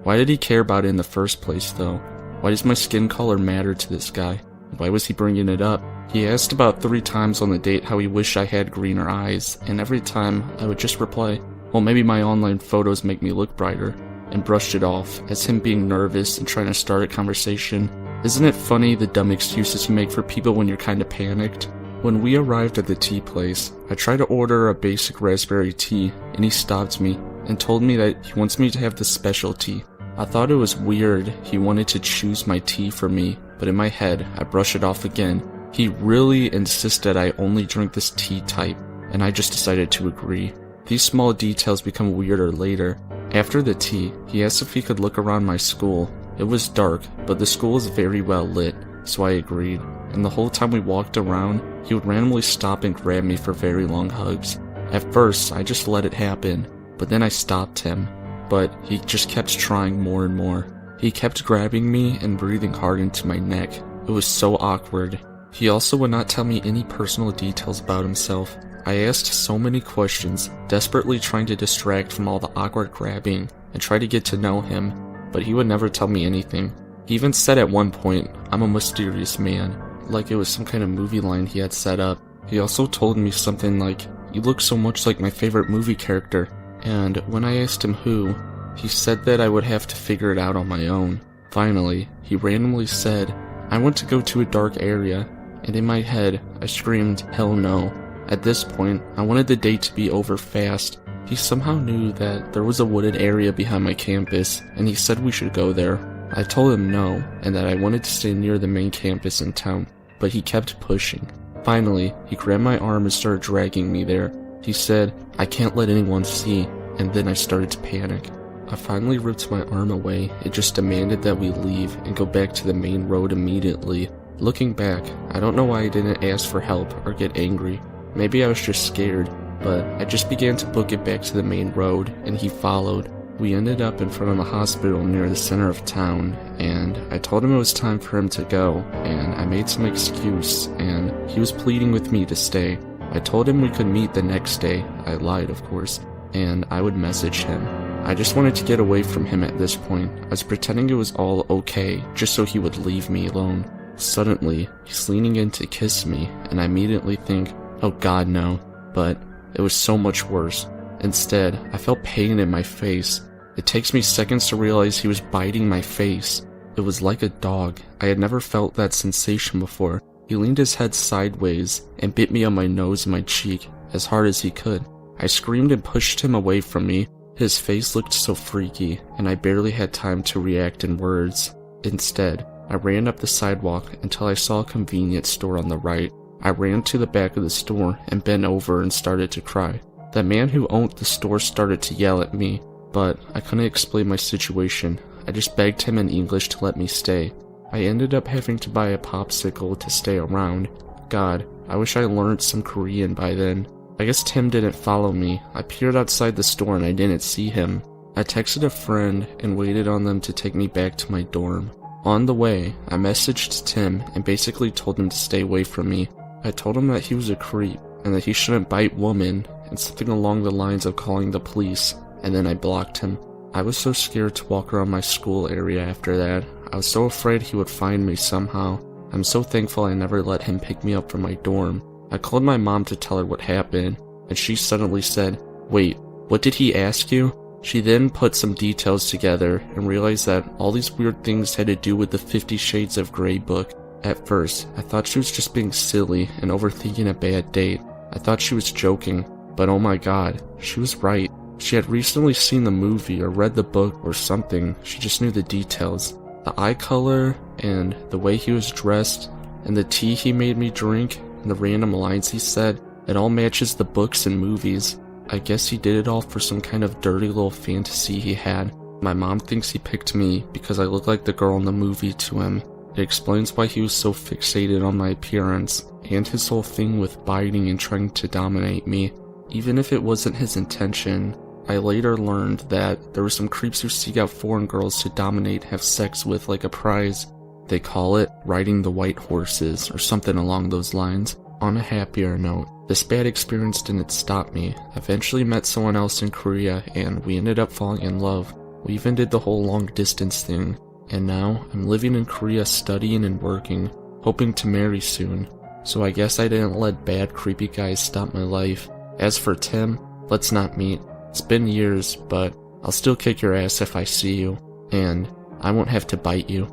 Why did he care about it in the first place though? Why does my skin color matter to this guy? Why was he bringing it up? He asked about 3 times on the date how he wished I had greener eyes, and every time I would just reply, "Well, maybe my online photos make me look brighter," and brushed it off as him being nervous and trying to start a conversation. Isn't it funny the dumb excuses you make for people when you're kinda panicked? When we arrived at the tea place, I tried to order a basic raspberry tea, and he stopped me and told me that he wants me to have the specialty. I thought it was weird he wanted to choose my tea for me, but in my head, I brushed it off again. He really insisted I only drink this tea type, and I just decided to agree. These small details become weirder later. After the tea, he asked if he could look around my school. It was dark, but the school is very well lit, so I agreed. And the whole time we walked around, he would randomly stop and grab me for very long hugs. At first, I just let it happen, but then I stopped him. But he just kept trying more and more. He kept grabbing me and breathing hard into my neck. It was so awkward. He also would not tell me any personal details about himself. I asked so many questions, desperately trying to distract from all the awkward grabbing and try to get to know him, but he would never tell me anything. He even said at one point, "I'm a mysterious man," like it was some kind of movie line he had set up. He also told me something like, "You look so much like my favorite movie character," and when I asked him who, He said that I would have to figure it out on my own. Finally, he randomly said, "I want to go to a dark area," and in my head, I screamed, "Hell no." At this point, I wanted the date to be over fast. He somehow knew that there was a wooded area behind my campus, and he said we should go there. I told him no, and that I wanted to stay near the main campus in town, but he kept pushing. Finally, he grabbed my arm and started dragging me there. He said, "I can't let anyone see," and then I started to panic. I finally ripped my arm away and just demanded that we leave and go back to the main road immediately. Looking back, I don't know why I didn't ask for help or get angry. Maybe I was just scared, but I just began to book it back to the main road, and he followed. We ended up in front of the hospital near the center of town, and I told him it was time for him to go, and I made some excuse, and he was pleading with me to stay. I told him we could meet the next day. I lied, of course, and I would message him. I just wanted to get away from him at this point. I was pretending it was all okay, just so he would leave me alone. Suddenly, he's leaning in to kiss me, and I immediately think, oh god no, but it was so much worse. Instead, I felt pain in my face. It takes me seconds to realize he was biting my face. It was like a dog. I had never felt that sensation before. He leaned his head sideways and bit me on my nose and my cheek as hard as he could. I screamed and pushed him away from me. His face looked so freaky, and I barely had time to react in words. Instead, I ran up the sidewalk until I saw a convenience store on the right. I ran to the back of the store and bent over and started to cry. The man who owned the store started to yell at me, but I couldn't explain my situation. I just begged him in English to let me stay. I ended up having to buy a popsicle to stay around. God, I wish I learned some Korean by then. I guess Tim didn't follow me. I peered outside the store and I didn't see him. I texted a friend and waited on them to take me back to my dorm. On the way, I messaged Tim and basically told him to stay away from me. I told him that he was a creep and that he shouldn't bite women and something along the lines of calling the police, and then I blocked him. I was so scared to walk around my school area after that. I was so afraid he would find me somehow. I'm so thankful I never let him pick me up from my dorm. I called my mom to tell her what happened, and she suddenly said, "Wait, what did he ask you?" She then put some details together and realized that all these weird things had to do with the 50 Shades of Grey book. At first, I thought she was just being silly and overthinking a bad date. I thought she was joking, but oh my god, she was right. She had recently seen the movie or read the book or something. She just knew the details. The eye color, and the way he was dressed, and the tea he made me drink, and the random lines he said, it all matches the books and movies. I guess he did it all for some kind of dirty little fantasy he had. My mom thinks he picked me because I look like the girl in the movie to him. It explains why he was so fixated on my appearance, and his whole thing with biting and trying to dominate me. Even if it wasn't his intention, I later learned that there were some creeps who seek out foreign girls to dominate, have sex with like a prize. They call it riding the white horses or something along those lines. On a happier note, this bad experience didn't stop me. I eventually met someone else in Korea and we ended up falling in love. We even did the whole long distance thing. And now I'm living in Korea studying and working, hoping to marry soon. So I guess I didn't let bad creepy guys stop my life. As for Tim, let's not meet. It's been years, but I'll still kick your ass if I see you, and I won't have to bite you.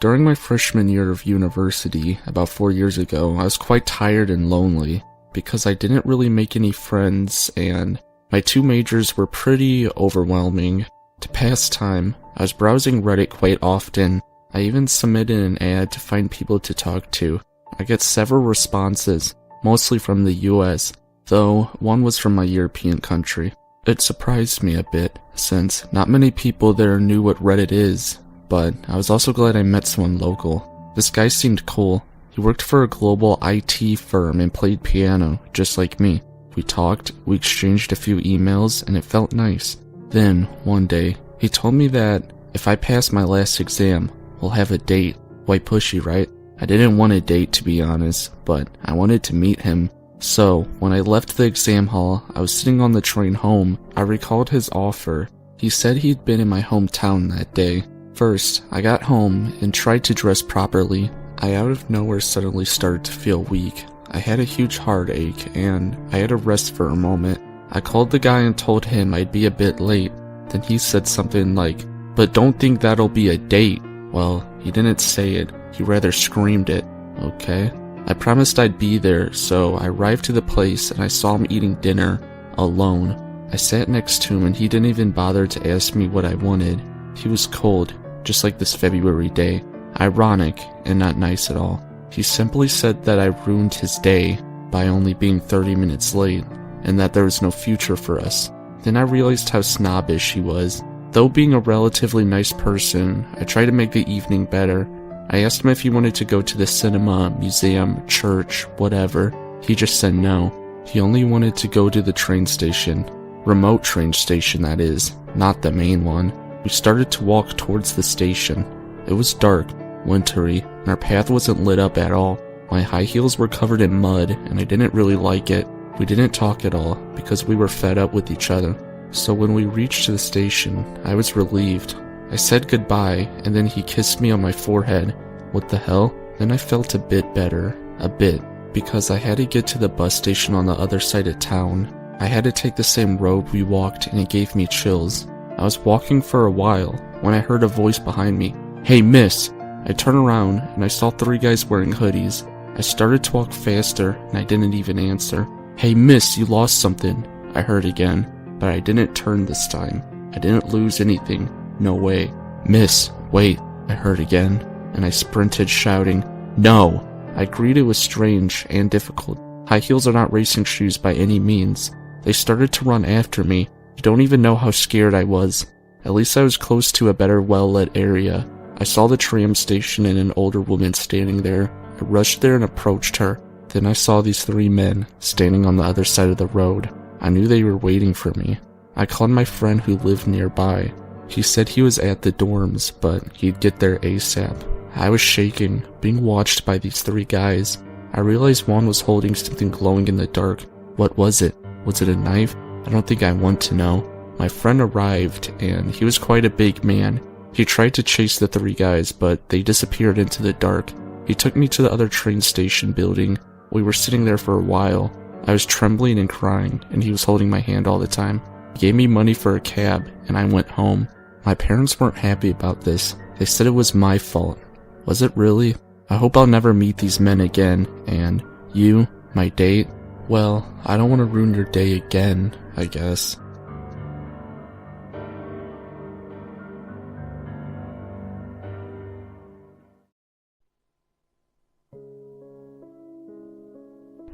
During my freshman year of university, about 4 years ago, I was quite tired and lonely, because I didn't really make any friends, and my 2 majors were pretty overwhelming. To pass time, I was browsing Reddit quite often. I even submitted an ad to find people to talk to. I get several responses, mostly from the US, though one was from my European country. It surprised me a bit, since not many people there knew what Reddit is, but I was also glad I met someone local. This guy seemed cool. He worked for a global IT firm and played piano, just like me. We talked, we exchanged a few emails, and it felt nice. Then, one day, he told me that if I passed my last exam, we'll have a date. Quite pushy, right? I didn't want a date, to be honest, but I wanted to meet him. So, when I left the exam hall, I was sitting on the train home. I recalled his offer. He said he'd been in my hometown that day. First, I got home and tried to dress properly. I out of nowhere suddenly started to feel weak. I had a huge heartache, and I had to rest for a moment. I called the guy and told him I'd be a bit late. Then he said something like, "But don't think that'll be a date." Well, he didn't say it, he rather screamed it. Okay. I promised I'd be there, so I arrived to the place and I saw him eating dinner, alone. I sat next to him and he didn't even bother to ask me what I wanted. He was cold, just like this February day. Ironic, and not nice at all. He simply said that I ruined his day by only being 30 minutes late, and that there was no future for us. Then I realized how snobbish he was. Though being a relatively nice person, I tried to make the evening better. I asked him if he wanted to go to the cinema, museum, church, whatever. He just said no. He only wanted to go to the train station. Remote train station, that is, not the main one. We started to walk towards the station. It was dark, wintry, and our path wasn't lit up at all. My high heels were covered in mud, and I didn't really like it. We didn't talk at all, because we were fed up with each other. So when we reached the station, I was relieved. I said goodbye, and then he kissed me on my forehead. What the hell? Then I felt a bit better. A bit. Because I had to get to the bus station on the other side of town. I had to take the same road we walked, and it gave me chills. I was walking for a while, when I heard a voice behind me. "Hey, miss!" I turned around, and I saw 3 guys wearing hoodies. I started to walk faster, and I didn't even answer. "Hey, miss, you lost something," I heard again. But I didn't turn this time. I didn't lose anything. No way. "Miss, wait," I heard again, and I sprinted shouting, "No!" I agreed it was strange and difficult. High heels are not racing shoes by any means. They started to run after me. You don't even know how scared I was. At least I was close to a better well-lit area. I saw the tram station and an older woman standing there. I rushed there and approached her. Then I saw these 3 men standing on the other side of the road. I knew they were waiting for me. I called my friend who lived nearby. He said he was at the dorms, but he'd get there ASAP. I was shaking, being watched by these 3 guys. I realized one was holding something glowing in the dark. What was it? Was it a knife? I don't think I want to know. My friend arrived, and he was quite a big man. He tried to chase the 3 guys, but they disappeared into the dark. He took me to the other train station building. We were sitting there for a while. I was trembling and crying, and he was holding my hand all the time. He gave me money for a cab, and I went home. My parents weren't happy about this. They said it was my fault. Was it really? I hope I'll never meet these men again, and you, my date, well, I don't want to ruin your day again, I guess.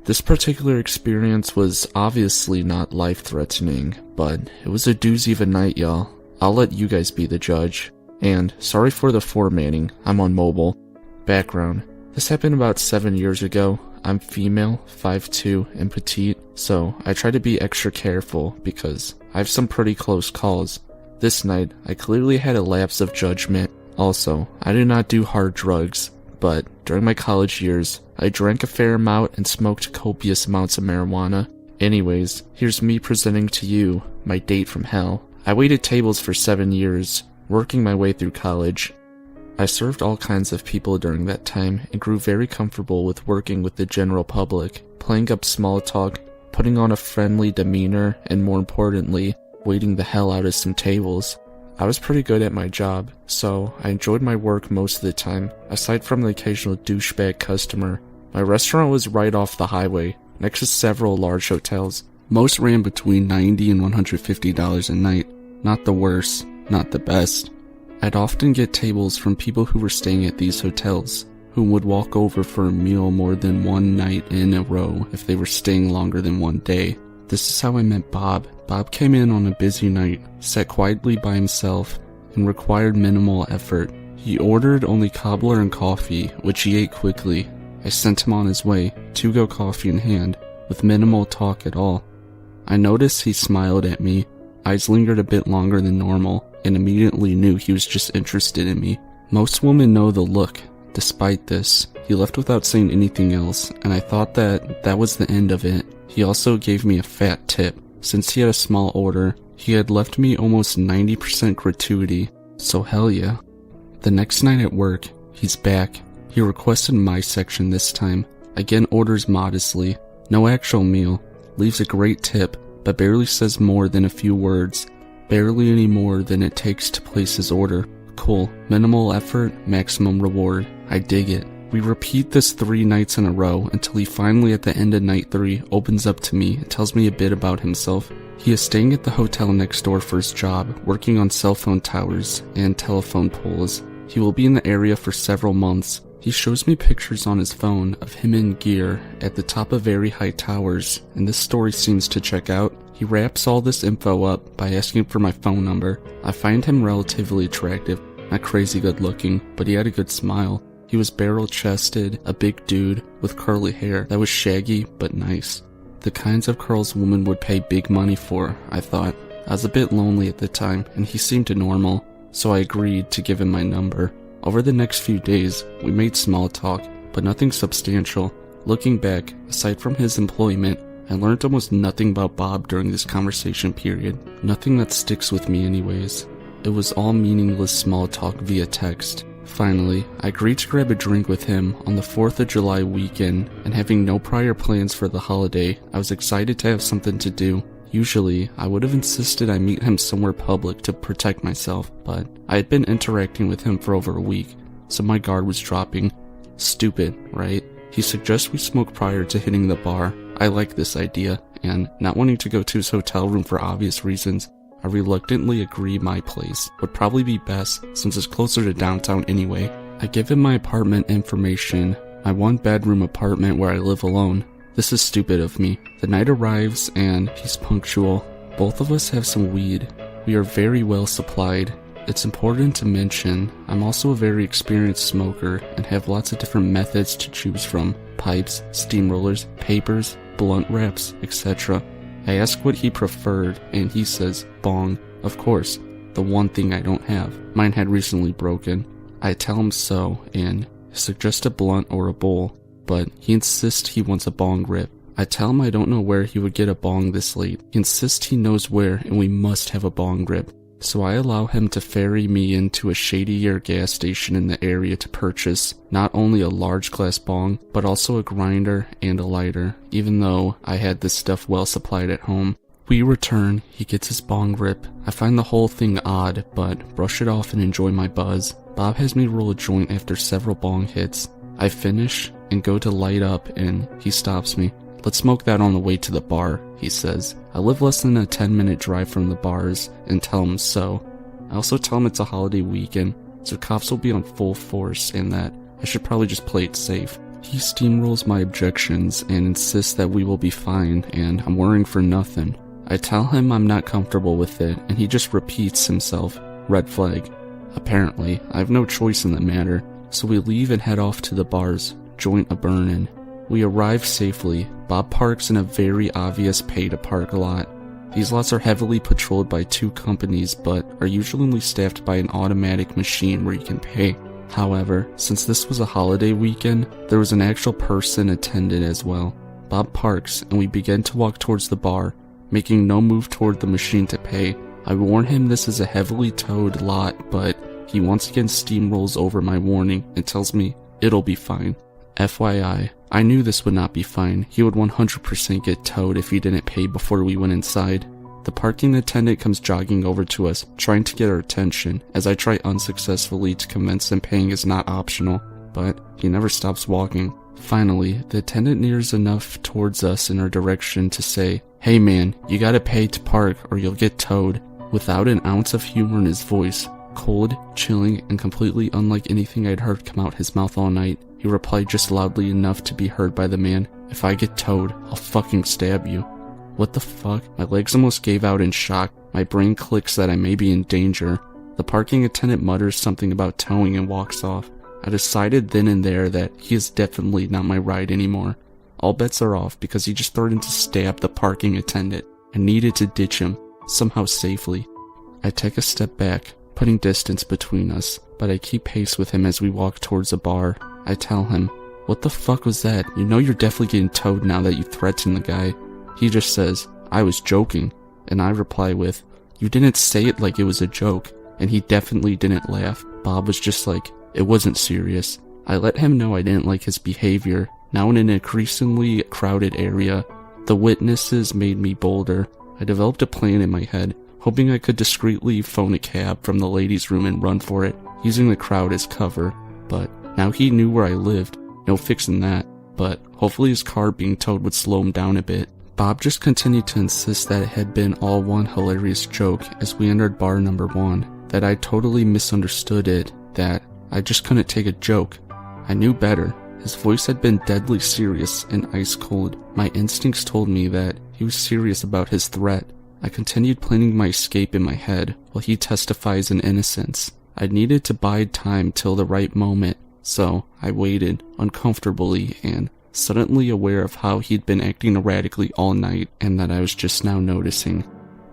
This particular experience was obviously not life-threatening, but it was a doozy of a night, y'all. I'll let you guys be the judge. And sorry for the formatting, I'm on mobile. Background. This happened about 7 years ago. I'm female, 5'2", and petite, so I try to be extra careful because I have some pretty close calls. This night, I clearly had a lapse of judgment. Also, I do not do hard drugs, but during my college years, I drank a fair amount and smoked copious amounts of marijuana. Anyways, here's me presenting to you my date from hell. I waited tables for 7 years, working my way through college. I served all kinds of people during that time and grew very comfortable with working with the general public, playing up small talk, putting on a friendly demeanor, and more importantly, waiting the hell out of some tables. I was pretty good at my job, so I enjoyed my work most of the time, aside from the occasional douchebag customer. My restaurant was right off the highway, next to several large hotels. Most ran between $90 and $150 a night. Not the worst, not the best. I'd often get tables from people who were staying at these hotels, who would walk over for a meal more than one night in a row if they were staying longer than one day. This is how I met Bob. Bob came in on a busy night, sat quietly by himself, and required minimal effort. He ordered only cobbler and coffee, which he ate quickly. I sent him on his way, to-go coffee in hand, with minimal talk at all. I noticed he smiled at me. Eyes lingered a bit longer than normal, and immediately knew he was just interested in me. Most women know the look. Despite this, he left without saying anything else, and I thought that was the end of it. He also gave me a fat tip. Since he had a small order, he had left me almost 90% gratuity, so hell yeah. The next night at work, he's back. He requested my section this time. Again orders modestly. No actual meal. Leaves a great tip, but barely says more than a few words. Barely any more than it takes to place his order. Cool. Minimal effort, maximum reward. I dig it. We repeat this 3 nights in a row until he finally at the end of night 3 opens up to me and tells me a bit about himself. He is staying at the hotel next door for his job, working on cell phone towers and telephone poles. He will be in the area for several months. He shows me pictures on his phone of him in gear at the top of very high towers, and this story seems to check out. He wraps all this info up by asking for my phone number. I find him relatively attractive, not crazy good looking, but he had a good smile. He was barrel-chested, a big dude with curly hair that was shaggy but nice. The kinds of curls women would pay big money for, I thought. I was a bit lonely at the time, and he seemed normal, so I agreed to give him my number. Over the next few days, we made small talk, but nothing substantial. Looking back, aside from his employment, I learned almost nothing about Bob during this conversation period. Nothing that sticks with me anyways. It was all meaningless small talk via text. Finally, I agreed to grab a drink with him on the 4th of July weekend, and having no prior plans for the holiday, I was excited to have something to do. Usually, I would have insisted I meet him somewhere public to protect myself, but I had been interacting with him for over a week, so my guard was dropping. Stupid, right? He suggests we smoke prior to hitting the bar. I like this idea, and not wanting to go to his hotel room for obvious reasons, I reluctantly agree my place would probably be best since it's closer to downtown anyway. I give him my apartment information, my 1-bedroom apartment where I live alone. This is stupid of me. The night arrives and he's punctual. Both of us have some weed. We are very well supplied. It's important to mention, I'm also a very experienced smoker and have lots of different methods to choose from. Pipes, steamrollers, papers, blunt wraps, etc. I ask what he preferred, and he says, bong. Of course, the one thing I don't have. Mine had recently broken. I tell him so, and suggest a blunt or a bowl, but he insists he wants a bong rip. I tell him I don't know where he would get a bong this late. He insists he knows where, and we must have a bong rip. So I allow him to ferry me into a shadier gas station in the area to purchase not only a large glass bong, but also a grinder and a lighter, even though I had this stuff well supplied at home. We return, he gets his bong rip. I find the whole thing odd, but brush it off and enjoy my buzz. Bob has me roll a joint after several bong hits. I finish and go to light up, and he stops me. Let's smoke that on the way to the bar, he says. I live less than a 10-minute drive from the bars and tell him so. I also tell him it's a holiday weekend, so cops will be on full force and that I should probably just play it safe. He steamrolls my objections and insists that we will be fine and I'm worrying for nothing. I tell him I'm not comfortable with it and he just repeats himself. Red flag. Apparently, I have no choice in the matter, so we leave and head off to the bars, joint a burnin'. We arrive safely. Bob parks in a very obvious pay-to-park lot. These lots are heavily patrolled by 2 companies, but are usually staffed by an automatic machine where you can pay. However, since this was a holiday weekend, there was an actual person attendant as well. Bob parks, and we begin to walk towards the bar, making no move toward the machine to pay. I warn him this is a heavily towed lot, but he once again steamrolls over my warning and tells me it'll be fine. FYI, I knew this would not be fine. He would 100% get towed if he didn't pay before we went inside. The parking attendant comes jogging over to us, trying to get our attention, as I try unsuccessfully to convince him paying is not optional, but he never stops walking. Finally, the attendant nears enough towards us in our direction to say, "Hey man, you gotta pay to park or you'll get towed," without an ounce of humor in his voice. Cold, chilling, and completely unlike anything I'd heard come out his mouth all night. He replied just loudly enough to be heard by the man, "If I get towed, I'll fucking stab you." What the fuck? My legs almost gave out in shock. My brain clicks that I may be in danger. The parking attendant mutters something about towing and walks off. I decided then and there that he is definitely not my ride anymore. All bets are off because he just threatened to stab the parking attendant. I needed to ditch him, somehow safely. I take a step back, putting distance between us, but I keep pace with him as we walk towards the bar. I tell him, "What the fuck was that? You know you're definitely getting towed now that you threatened the guy." He just says, "I was joking," and I reply with, "You didn't say it like it was a joke," and he definitely didn't laugh. Bob was just like, "It wasn't serious." I let him know I didn't like his behavior. Now in an increasingly crowded area, the witnesses made me bolder. I developed a plan in my head, hoping I could discreetly phone a cab from the ladies' room and run for it, using the crowd as cover. But now he knew where I lived. No fixing that. But hopefully his car being towed would slow him down a bit. Bob just continued to insist that it had been all one hilarious joke as we entered bar number 1, that I totally misunderstood it, that I just couldn't take a joke. I knew better. His voice had been deadly serious and ice cold. My instincts told me that he was serious about his threat. I continued planning my escape in my head while he testifies in innocence. I needed to bide time till the right moment, so I waited uncomfortably and suddenly aware of how he'd been acting erratically all night and that I was just now noticing.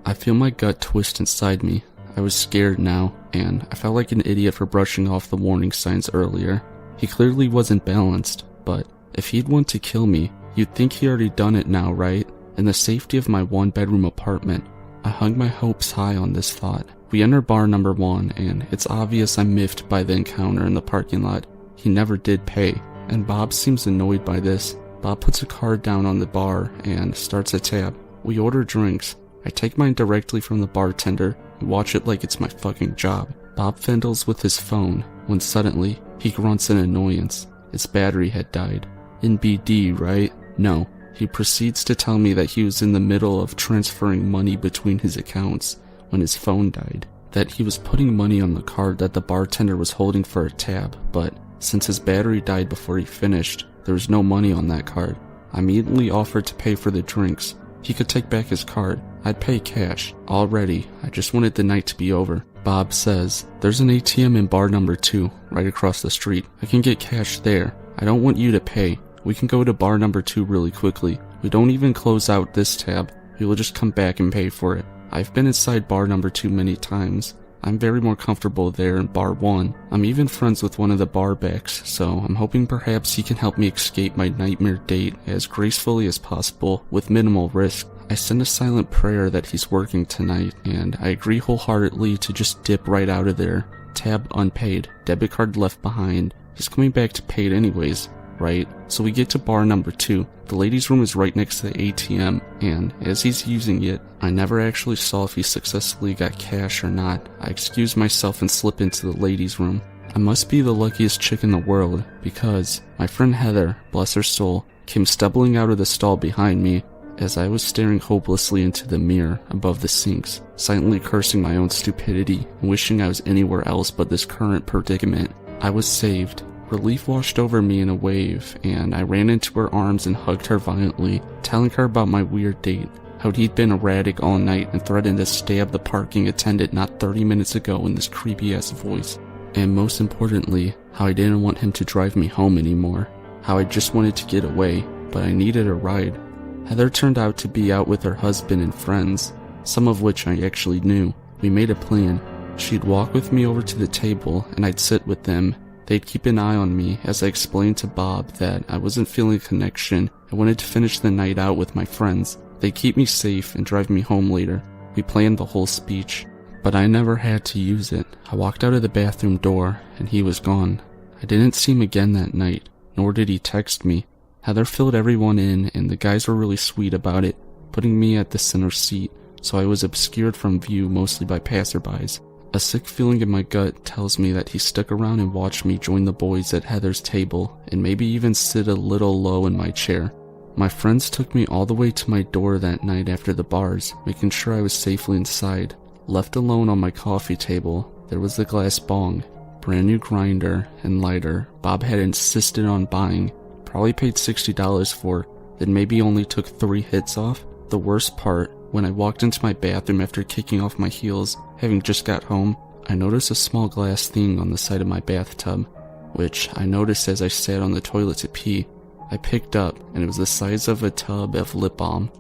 I feel my gut twist inside me. I was scared now, and I felt like an idiot for brushing off the warning signs earlier. He clearly wasn't balanced, but if he'd want to kill me, you'd think he already done it now, right? In the safety of my 1-bedroom apartment, I hung my hopes high on this thought. We enter bar number 1, and it's obvious I'm miffed by the encounter in the parking lot. He never did pay, and Bob seems annoyed by this. Bob puts a card down on the bar and starts a tab. We order drinks. I take mine directly from the bartender and watch it like it's my fucking job. Bob fiddles with his phone when suddenly he grunts in annoyance. Its battery had died. In BD, right? No. He proceeds to tell me that he was in the middle of transferring money between his accounts when his phone died. That he was putting money on the card that the bartender was holding for a tab, but since his battery died before he finished, there was no money on that card. I immediately offered to pay for the drinks. He could take back his card. I'd pay cash. Already, I just wanted the night to be over. Bob says, there's an ATM in bar number 2, right across the street. I can get cash there. I don't want you to pay. We can go to bar number 2 really quickly. We don't even close out this tab. We will just come back and pay for it. I've been inside bar number 2 many times. I'm very more comfortable there in bar 1. I'm even friends with one of the bar backs, so I'm hoping perhaps he can help me escape my nightmare date as gracefully as possible with minimal risk. I send a silent prayer that he's working tonight, and I agree wholeheartedly to just dip right out of there. Tab unpaid, debit card left behind. He's coming back to pay it anyways, right? So we get to bar number 2. The ladies' room is right next to the ATM, and as he's using it, I never actually saw if he successfully got cash or not. I excuse myself and slip into the ladies' room. I must be the luckiest chick in the world, because my friend Heather, bless her soul, came stumbling out of the stall behind me as I was staring hopelessly into the mirror above the sinks, silently cursing my own stupidity and wishing I was anywhere else but this current predicament. I was saved. Relief washed over me in a wave, and I ran into her arms and hugged her violently, telling her about my weird date, how he'd been erratic all night and threatened to stab the parking attendant not 30 minutes ago in this creepy-ass voice. And most importantly, how I didn't want him to drive me home anymore, how I just wanted to get away, but I needed a ride. Heather turned out to be out with her husband and friends, some of which I actually knew. We made a plan. She'd walk with me over to the table, and I'd sit with them. They'd keep an eye on me as I explained to Bob that I wasn't feeling a connection. I wanted to finish the night out with my friends. They'd keep me safe and drive me home later. We planned the whole speech, but I never had to use it. I walked out of the bathroom door, and he was gone. I didn't see him again that night, nor did he text me. Heather filled everyone in, and the guys were really sweet about it, putting me at the center seat, so I was obscured from view mostly by passerbys. A sick feeling in my gut tells me that he stuck around and watched me join the boys at Heather's table, and maybe even sit a little low in my chair. My friends took me all the way to my door that night after the bars, making sure I was safely inside. Left alone on my coffee table, there was the glass bong, brand new grinder and lighter Bob had insisted on buying. Probably paid $60 for, then maybe only took 3 hits off. The worst part, when I walked into my bathroom after kicking off my heels, having just got home, I noticed a small glass thing on the side of my bathtub, which I noticed as I sat on the toilet to pee. I picked up, and it was the size of a tub of lip balm,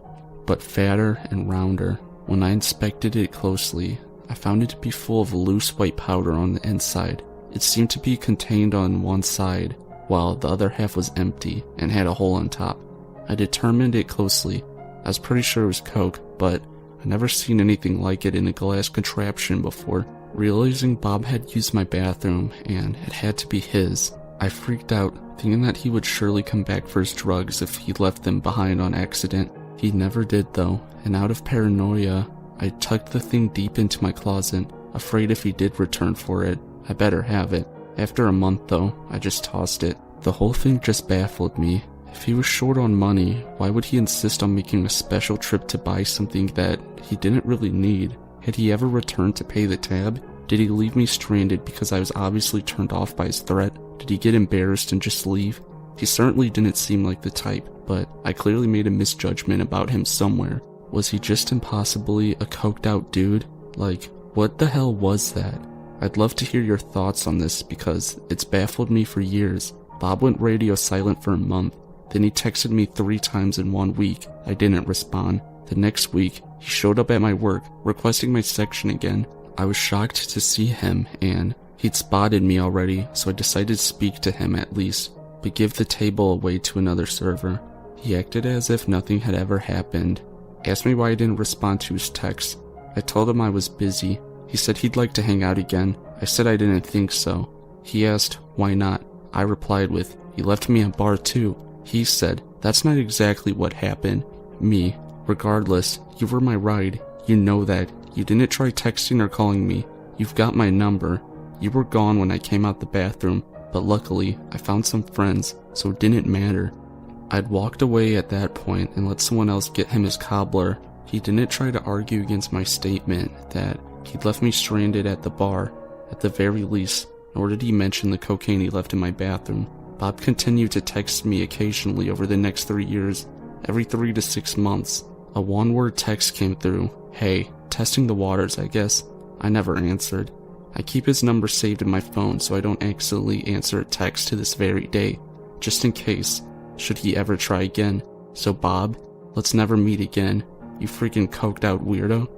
but fatter and rounder. When I inspected it closely, I found it to be full of loose white powder on the inside. It seemed to be contained on one side, while the other half was empty and had a hole on top. I determined it closely. I was pretty sure it was coke, but I'd never seen anything like it in a glass contraption before. Realizing Bob had used my bathroom and it had to be his, I freaked out, thinking that he would surely come back for his drugs if he left them behind on accident. He never did though, and out of paranoia, I tucked the thing deep into my closet, afraid if he did return for it, I better have it. After a month though, I just tossed it. The whole thing just baffled me. If he was short on money, why would he insist on making a special trip to buy something that he didn't really need? Had he ever returned to pay the tab? Did he leave me stranded because I was obviously turned off by his threat? Did he get embarrassed and just leave? He certainly didn't seem like the type, but I clearly made a misjudgment about him somewhere. Was he just impossibly a coked out dude? Like, what the hell was that? I'd love to hear your thoughts on this because it's baffled me for years. Bob went radio silent for a month. Then he texted me 3 times in 1 week. I didn't respond. The next week, he showed up at my work, requesting my section again. I was shocked to see him, and he'd spotted me already, so I decided to speak to him at least, but give the table away to another server. He acted as if nothing had ever happened. Asked me why I didn't respond to his text. I told him I was busy. He said he'd like to hang out again. I said I didn't think so. He asked, why not? I replied with, he left me a bar too. He said, that's not exactly what happened. Me, regardless, you were my ride. You know that. You didn't try texting or calling me. You've got my number. You were gone when I came out the bathroom, but luckily, I found some friends, so it didn't matter. I'd walked away at that point and let someone else get him his cobbler. He didn't try to argue against my statement that he'd left me stranded at the bar, at the very least, nor did he mention the cocaine he left in my bathroom. Bob continued to text me occasionally over the next 3 years, every 3 to 6 months. A one-word text came through, hey, testing the waters, I guess. I never answered. I keep his number saved in my phone so I don't accidentally answer a text to this very day, just in case, should he ever try again. So Bob, let's never meet again, you freaking coked out weirdo.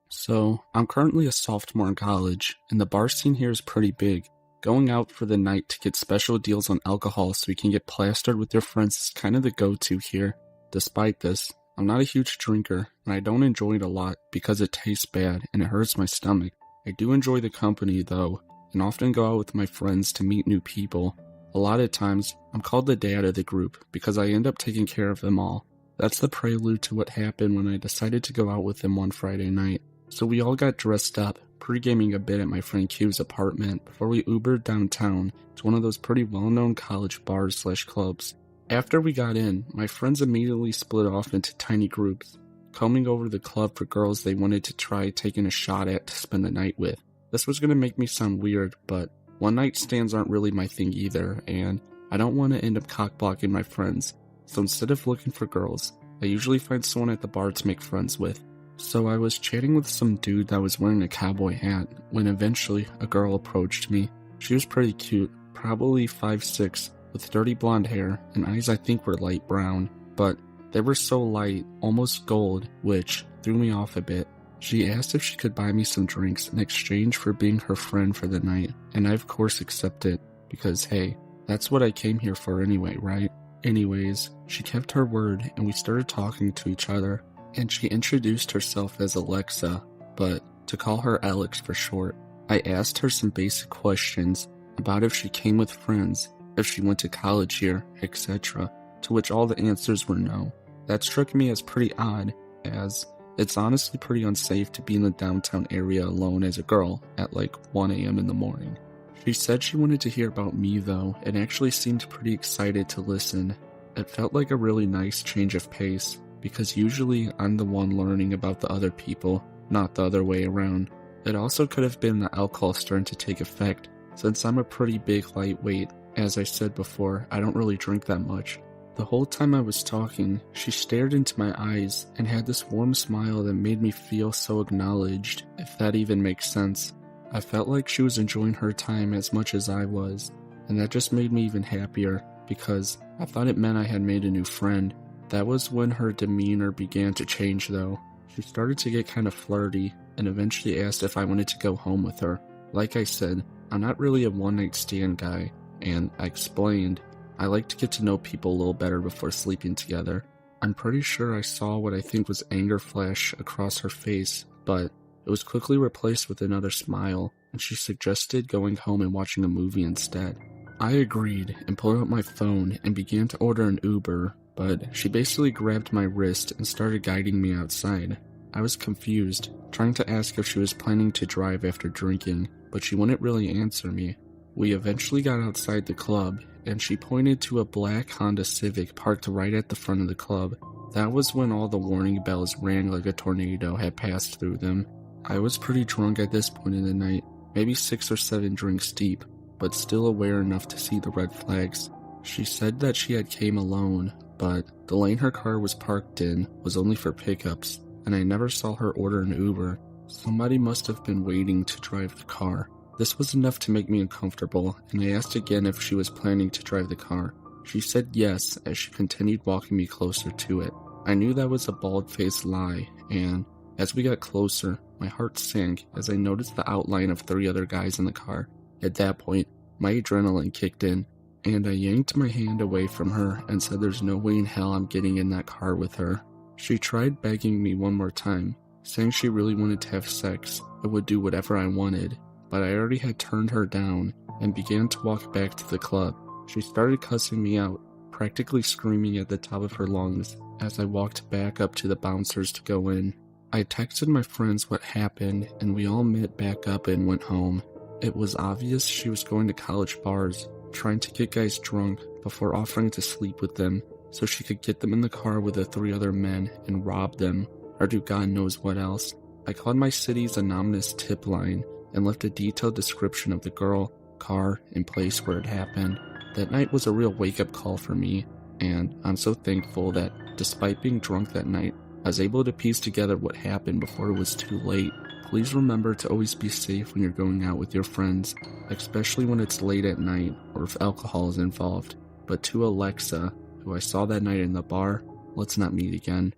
So, I'm currently a sophomore in college, and the bar scene here is pretty big. Going out for the night to get special deals on alcohol so you can get plastered with your friends is kind of the go-to here. Despite this, I'm not a huge drinker, and I don't enjoy it a lot because it tastes bad and it hurts my stomach. I do enjoy the company though, and often go out with my friends to meet new people. A lot of times, I'm called the dad of the group because I end up taking care of them all. That's the prelude to what happened when I decided to go out with them one Friday night. So we all got dressed up, pre-gaming a bit at my friend Q's apartment before we Ubered downtown to one of those pretty well-known college bars/clubs. After we got in, my friends immediately split off into tiny groups, combing over the club for girls they wanted to try taking a shot at to spend the night with. This was going to make me sound weird, but one-night stands aren't really my thing either, and I don't want to end up cock-blocking my friends. So instead of looking for girls, I usually find someone at the bar to make friends with. So I was chatting with some dude that was wearing a cowboy hat when eventually a girl approached me. She was pretty cute, probably 5'6", with dirty blonde hair and eyes I think were light brown, but they were so light, almost gold, which threw me off a bit. She asked if she could buy me some drinks in exchange for being her friend for the night, and I of course accepted, because hey, that's what I came here for anyway, right? Anyways, she kept her word and we started talking to each other. And she introduced herself as Alexa, but to call her Alex for short. I asked her some basic questions about if she came with friends, if she went to college here, etc., to which all the answers were no. That struck me as pretty odd, as it's honestly pretty unsafe to be in the downtown area alone as a girl at like 1 a.m. in the morning. She said she wanted to hear about me though, and actually seemed pretty excited to listen. It felt like a really nice change of pace, because usually I'm the one learning about the other people, not the other way around. It also could have been the alcohol starting to take effect, since I'm a pretty big lightweight. As I said before, I don't really drink that much. The whole time I was talking, she stared into my eyes and had this warm smile that made me feel so acknowledged, if that even makes sense. I felt like she was enjoying her time as much as I was. and that just made me even happier because I thought it meant I had made a new friend. That was when her demeanor began to change though. She started to get kind of flirty and eventually asked if I wanted to go home with her. Like I said, I'm not really a one-night stand guy, and I explained I like to get to know people a little better before sleeping together. I'm pretty sure I saw what I think was anger flash across her face, but it was quickly replaced with another smile, and she suggested going home and watching a movie instead. I agreed and pulled out my phone and began to order an Uber, but she basically grabbed my wrist and started guiding me outside. I was confused, trying to ask if she was planning to drive after drinking, but she wouldn't really answer me. We eventually got outside the club, and she pointed to a black Honda Civic parked right at the front of the club. That was when all the warning bells rang like a tornado had passed through them. I was pretty drunk at this point in the night, maybe 6 or 7 drinks deep, but still aware enough to see the red flags. She said that she had came alone, but the lane her car was parked in was only for pickups, and I never saw her order an Uber. Somebody must have been waiting to drive the car. This was enough to make me uncomfortable, and I asked again if she was planning to drive the car. She said yes as she continued walking me closer to it. I knew that was a bald-faced lie, and as we got closer, my heart sank as I noticed the outline of 3 other guys in the car. At that point, my adrenaline kicked in, and I yanked my hand away from her and said there's no way in hell I'm getting in that car with her. She tried begging me one more time, saying she really wanted to have sex and would do whatever I wanted, but I already had turned her down and began to walk back to the club. She started cussing me out, practically screaming at the top of her lungs as I walked back up to the bouncers to go in. I texted my friends what happened, and we all met back up and went home. It was obvious she was going to college bars, trying to get guys drunk before offering to sleep with them so she could get them in the car with the 3 other men and rob them, or do God knows what else. I called my city's anonymous tip line and left a detailed description of the girl, car, and place where it happened. That night was a real wake-up call for me, and I'm so thankful that, despite being drunk that night, I was able to piece together what happened before it was too late. Please remember to always be safe when you're going out with your friends, especially when it's late at night or if alcohol is involved. But to Alexa, who I saw that night in the bar, let's not meet again.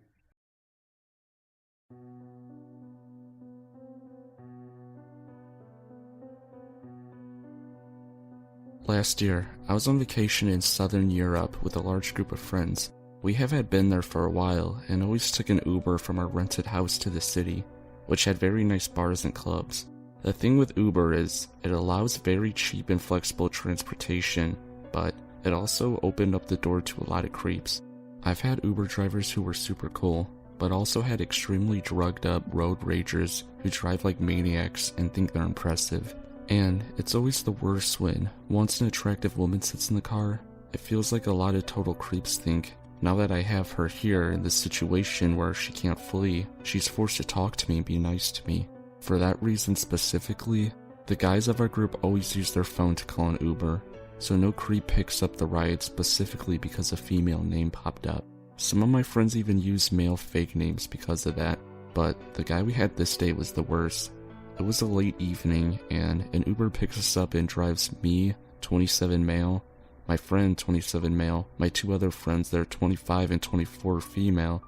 Last year, I was on vacation in southern Europe with a large group of friends. We had been there for a while and always took an Uber from our rented house to the city, which had very nice bars and clubs. The thing with Uber is, it allows very cheap and flexible transportation, but it also opened up the door to a lot of creeps. I've had Uber drivers who were super cool, but also had extremely drugged up road ragers who drive like maniacs and think they're impressive. And it's always the worst when, once an attractive woman sits in the car, it feels like a lot of total creeps think, now that I have her here in this situation where she can't flee, she's forced to talk to me and be nice to me. For that reason specifically, the guys of our group always use their phone to call an Uber, so no creep picks up the ride specifically because a female name popped up. Some of my friends even use male fake names because of that, but the guy we had this day was the worst. It was a late evening, and an Uber picks us up and drives me, 27 male, my friend, 27 male, my 2 other friends that are 25 and 24 female,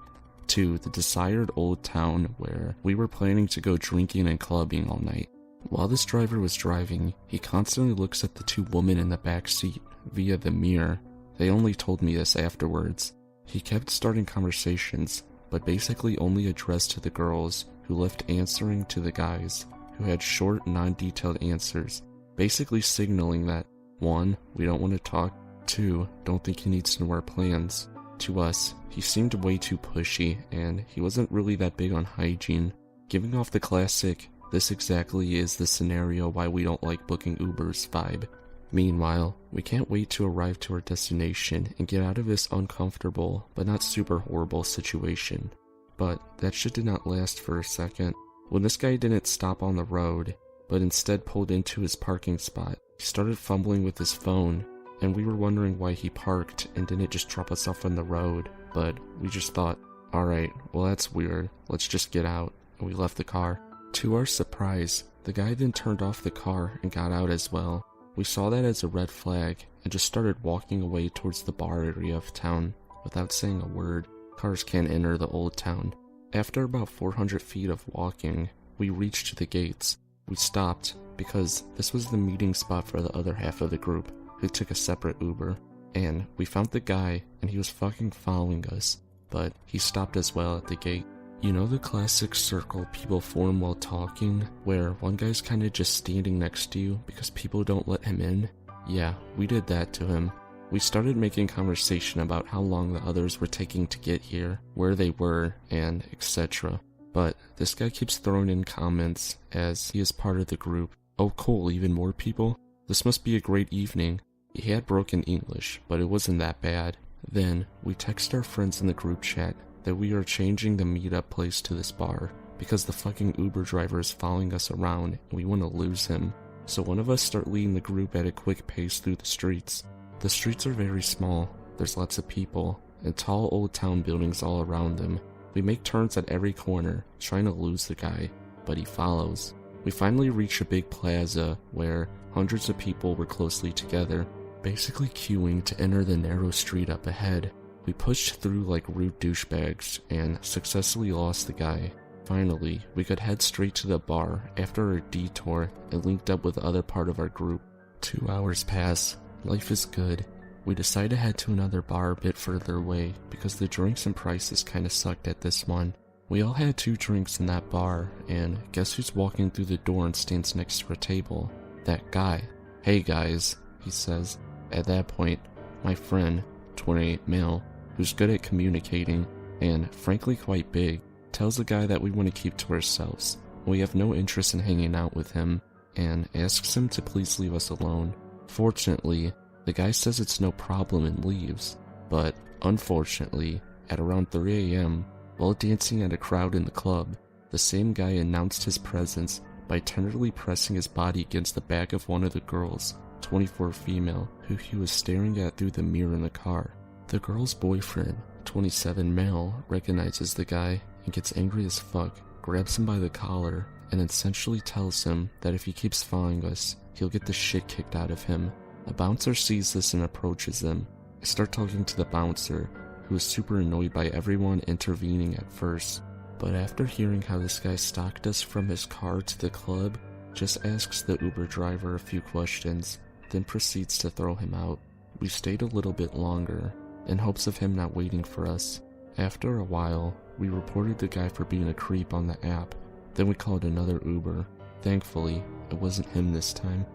to the desired old town where we were planning to go drinking and clubbing all night. While this driver was driving, he constantly looks at the 2 women in the back seat via the mirror. They only told me this afterwards. He kept starting conversations, but basically only addressed to the girls, who left answering to the guys, who had short, non-detailed answers, basically signaling that 1. We don't want to talk, 2. Don't think he needs to know our plans. To us, he seemed way too pushy, and he wasn't really that big on hygiene, giving off the classic, this exactly is the scenario why we don't like booking Ubers vibe. Meanwhile, we can't wait to arrive to our destination and get out of this uncomfortable, but not super horrible situation. But that shit did not last for a second. When this guy didn't stop on the road, but instead pulled into his parking spot, he started fumbling with his phone, and we were wondering why he parked and didn't just drop us off on the road, but we just thought, alright, well that's weird, let's just get out, and we left the car. To our surprise, the guy then turned off the car and got out as well. We saw that as a red flag and just started walking away towards the bar area of town without saying a word. Cars can't enter the old town. After about 400 feet of walking, we reached the gates. We stopped because this was the meeting spot for the other half of the group, who took a separate Uber. And we found the guy, and he was fucking following us, but he stopped as well at the gate. You know the classic circle people form while talking, where one guy's kinda just standing next to you because people don't let him in? Yeah, we did that to him. We started making conversation about how long the others were taking to get here, where they were, and etc. But this guy keeps throwing in comments as he is part of the group. Oh cool, even more people? This must be a great evening. He had broken English, but it wasn't that bad. Then, we text our friends in the group chat that we are changing the meetup place to this bar because the fucking Uber driver is following us around and we want to lose him. So one of us start leading the group at a quick pace through the streets. The streets are very small, there's lots of people, and tall old town buildings all around them. We make turns at every corner, trying to lose the guy, but he follows. We finally reach a big plaza where hundreds of people were closely together, basically queuing to enter the narrow street up ahead. We pushed through like rude douchebags and successfully lost the guy. Finally, we could head straight to the bar after a detour and linked up with the other part of our group. 2 hours pass. Life is good. We decide to head to another bar a bit further away because the drinks and prices kinda sucked at this one. We all had 2 drinks in that bar, and guess who's walking through the door and stands next to a table? That guy. Hey guys, he says. At that point, my friend, 28 male, who's good at communicating, and frankly quite big, tells the guy that we want to keep to ourselves. We have no interest in hanging out with him, and asks him to please leave us alone. Fortunately, the guy says it's no problem and leaves, but unfortunately, at around 3 a.m., while dancing at a crowd in the club, the same guy announced his presence by tenderly pressing his body against the back of one of the girls, 24 female, who he was staring at through the mirror in the car. The girl's boyfriend, 27 male, recognizes the guy and gets angry as fuck, grabs him by the collar, and essentially tells him that if he keeps following us, he'll get the shit kicked out of him. A bouncer sees this and approaches them. I start talking to the bouncer, who is super annoyed by everyone intervening at first, but after hearing how this guy stalked us from his car to the club, just asks the Uber driver a few questions, then proceeds to throw him out. We stayed a little bit longer, in hopes of him not waiting for us. After a while, we reported the guy for being a creep on the app, then we called another Uber. Thankfully, it wasn't him this time.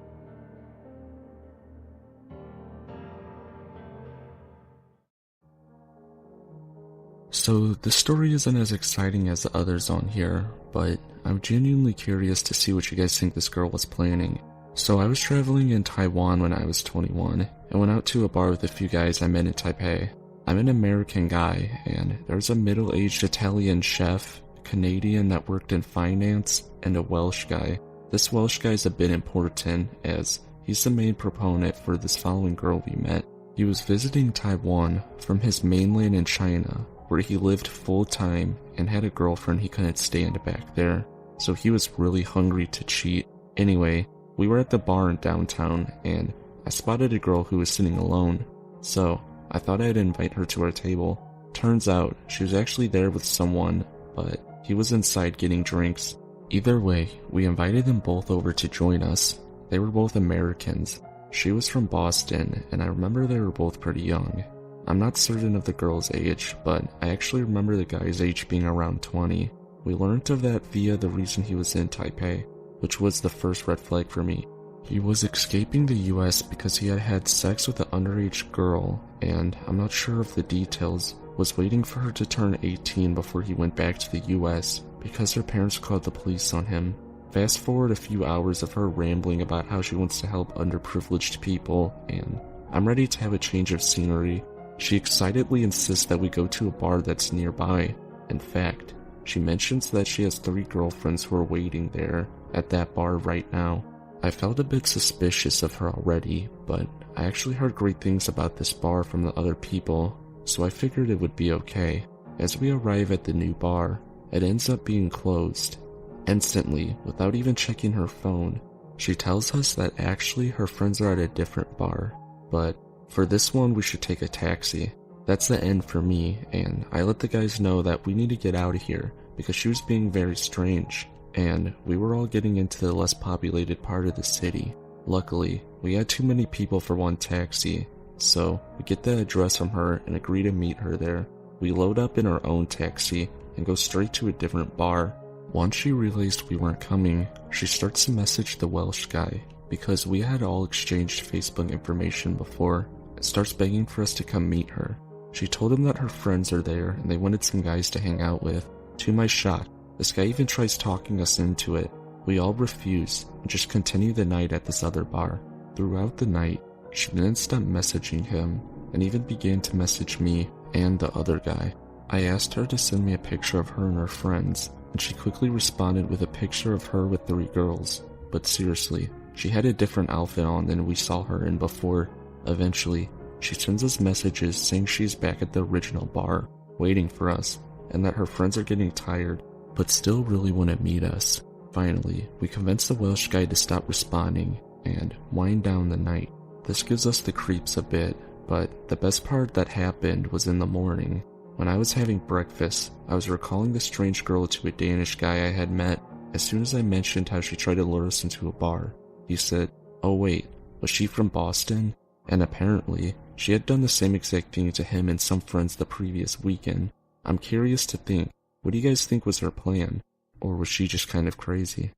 So, this story isn't as exciting as the others on here, but I'm genuinely curious to see what you guys think this girl was planning. So I was traveling in Taiwan when I was 21, and went out to a bar with a few guys I met in Taipei. I'm an American guy, and there's a middle-aged Italian chef, Canadian that worked in finance, and a Welsh guy. This Welsh guy's a bit important, as he's the main proponent for this following girl we met. He was visiting Taiwan from his mainland in China, where he lived full-time and had a girlfriend he couldn't stand back there, so he was really hungry to cheat. Anyway, we were at the bar in downtown, and I spotted a girl who was sitting alone, so I thought I'd invite her to our table. Turns out, she was actually there with someone, but he was inside getting drinks. Either way, we invited them both over to join us. They were both Americans. She was from Boston, and I remember they were both pretty young. I'm not certain of the girl's age, but I actually remember the guy's age being around 20. We learned of that via the reason he was in Taipei, which was the first red flag for me. He was escaping the US because he had had sex with an underage girl, and I'm not sure of the details, was waiting for her to turn 18 before he went back to the US because her parents called the police on him. Fast forward a few hours of her rambling about how she wants to help underprivileged people, and I'm ready to have a change of scenery. She excitedly insists that we go to a bar that's nearby. In fact, she mentions that she has 3 girlfriends who are waiting there at that bar right now. I felt a bit suspicious of her already, but I actually heard great things about this bar from the other people, so I figured it would be okay. As we arrive at the new bar, it ends up being closed. Instantly, without even checking her phone, She tells us that actually her friends are at a different bar, but for this one we should take a taxi. That's the end for me, and I let the guys know that we need to get out of here because she was being very strange, and we were all getting into the less populated part of the city. Luckily, we had too many people for one taxi, so we get the address from her and agree to meet her there. We load up in our own taxi and go straight to a different bar. Once she realized we weren't coming, she starts to message the Welsh guy, because we had all exchanged Facebook information before, and starts begging for us to come meet her. She told him that her friends are there and they wanted some guys to hang out with. To my shock, this guy even tries talking us into it. We all refuse and just continue the night at this other bar. Throughout the night, she didn't stop messaging him and even began to message me and the other guy. I asked her to send me a picture of her and her friends, and she quickly responded with a picture of her with 3 girls. But seriously, she had a different outfit on than we saw her in before. Eventually, she sends us messages saying she's back at the original bar, waiting for us, and that her friends are getting tired, but still really want to meet us. Finally, we convince the Welsh guy to stop responding, and wind down the night. This gives us the creeps a bit, but the best part that happened was in the morning. When I was having breakfast, I was recalling the strange girl to a Danish guy I had met. As soon as I mentioned how she tried to lure us into a bar, he said, "Oh wait, was she from Boston?" And apparently, she had done the same exact thing to him and some friends the previous weekend. I'm curious to think, what do you guys think was her plan? Or was she just kind of crazy?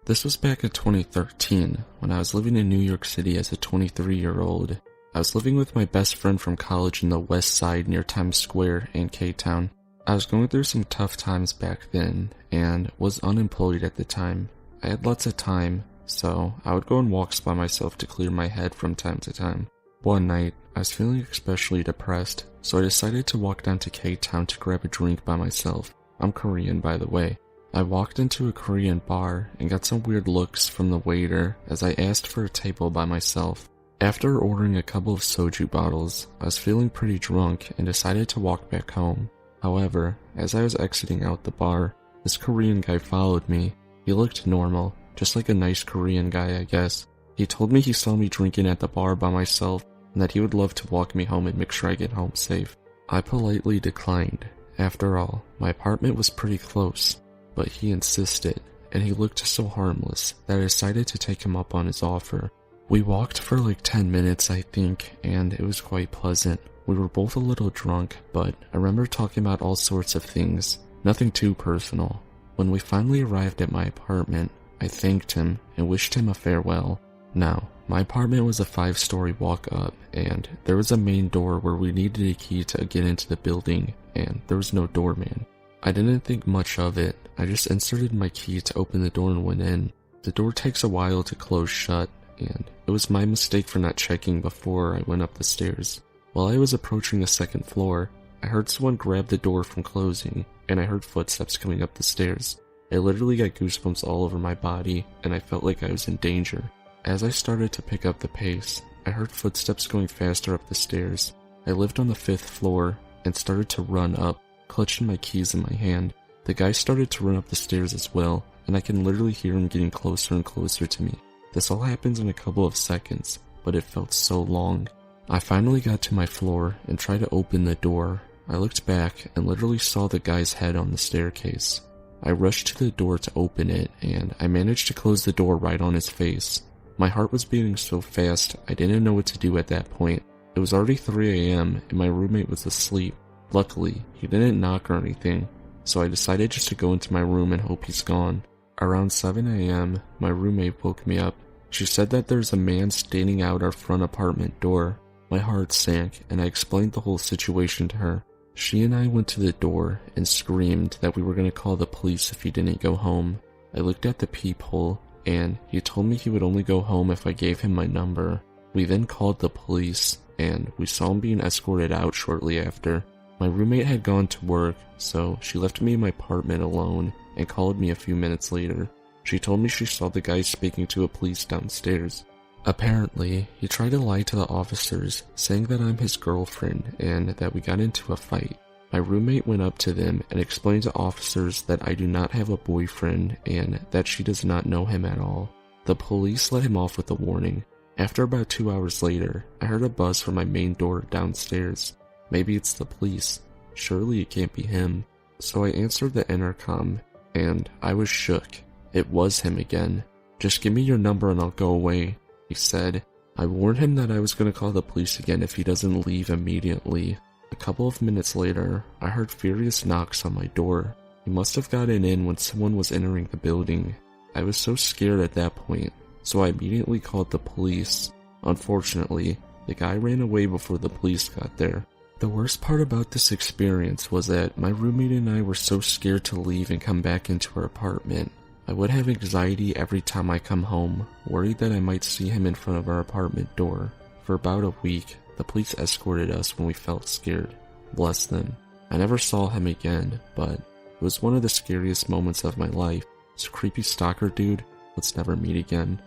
This was back in 2013, when I was living in New York City as a 23-year-old. I was living with my best friend from college in the west side near Times Square and K-Town. I was going through some tough times back then, and was unemployed at the time. I had lots of time, so I would go on walks by myself to clear my head from time to time. One night, I was feeling especially depressed, so I decided to walk down to K-Town to grab a drink by myself. I'm Korean, by the way. I walked into a Korean bar and got some weird looks from the waiter as I asked for a table by myself. After ordering a couple of soju bottles, I was feeling pretty drunk and decided to walk back home. However, as I was exiting out the bar, this Korean guy followed me. He looked normal, just like a nice Korean guy, I guess. He told me he saw me drinking at the bar by myself and that he would love to walk me home and make sure I get home safe. I politely declined. After all, my apartment was pretty close. But he insisted, and he looked so harmless that I decided to take him up on his offer. We walked for like 10 minutes, I think, and it was quite pleasant. We were both a little drunk, but I remember talking about all sorts of things, nothing too personal. When we finally arrived at my apartment, I thanked him and wished him a farewell. Now, my apartment was a 5-story walk up, and there was a main door where we needed a key to get into the building, and there was no doorman. I didn't think much of it. I just inserted my key to open the door and went in. The door takes a while to close shut, and it was my mistake for not checking before I went up the stairs. While I was approaching the 2nd floor, I heard someone grab the door from closing, and I heard footsteps coming up the stairs. I literally got goosebumps all over my body, and I felt like I was in danger. As I started to pick up the pace, I heard footsteps going faster up the stairs. I lived on the 5th floor, and started to run up, clutching my keys in my hand. The guy started to run up the stairs as well, and I can literally hear him getting closer and closer to me. This all happens in a couple of seconds, but it felt so long. I finally got to my floor and tried to open the door. I looked back and literally saw the guy's head on the staircase. I rushed to the door to open it, and I managed to close the door right on his face. My heart was beating so fast, I didn't know what to do at that point. It was already 3 a.m. and my roommate was asleep. Luckily, he didn't knock or anything, so I decided just to go into my room and hope he's gone. Around 7 a.m., my roommate woke me up. She said that there's a man standing out our front apartment door. My heart sank, and I explained the whole situation to her. She and I went to the door and screamed that we were going to call the police if he didn't go home. I looked at the peephole, and he told me he would only go home if I gave him my number. We then called the police, and we saw him being escorted out shortly after. My roommate had gone to work, so she left me in my apartment alone and called me a few minutes later. She told me she saw the guy speaking to a police downstairs. Apparently, he tried to lie to the officers, saying that I'm his girlfriend and that we got into a fight. My roommate went up to them and explained to officers that I do not have a boyfriend and that she does not know him at all. The police let him off with a warning. After about 2 hours later, I heard a buzz from my main door downstairs. Maybe it's the police. Surely it can't be him. So I answered the intercom, and I was shook. It was him again. "Just give me your number and I'll go away," he said. I warned him that I was going to call the police again if he doesn't leave immediately. A couple of minutes later, I heard furious knocks on my door. He must have gotten in when someone was entering the building. I was so scared at that point, so I immediately called the police. Unfortunately, the guy ran away before the police got there. The worst part about this experience was that my roommate and I were so scared to leave and come back into our apartment. I would have anxiety every time I come home, worried that I might see him in front of our apartment door. For about a week, the police escorted us when we felt scared. Bless them. I never saw him again, but it was one of the scariest moments of my life. This creepy stalker dude, let's never meet again.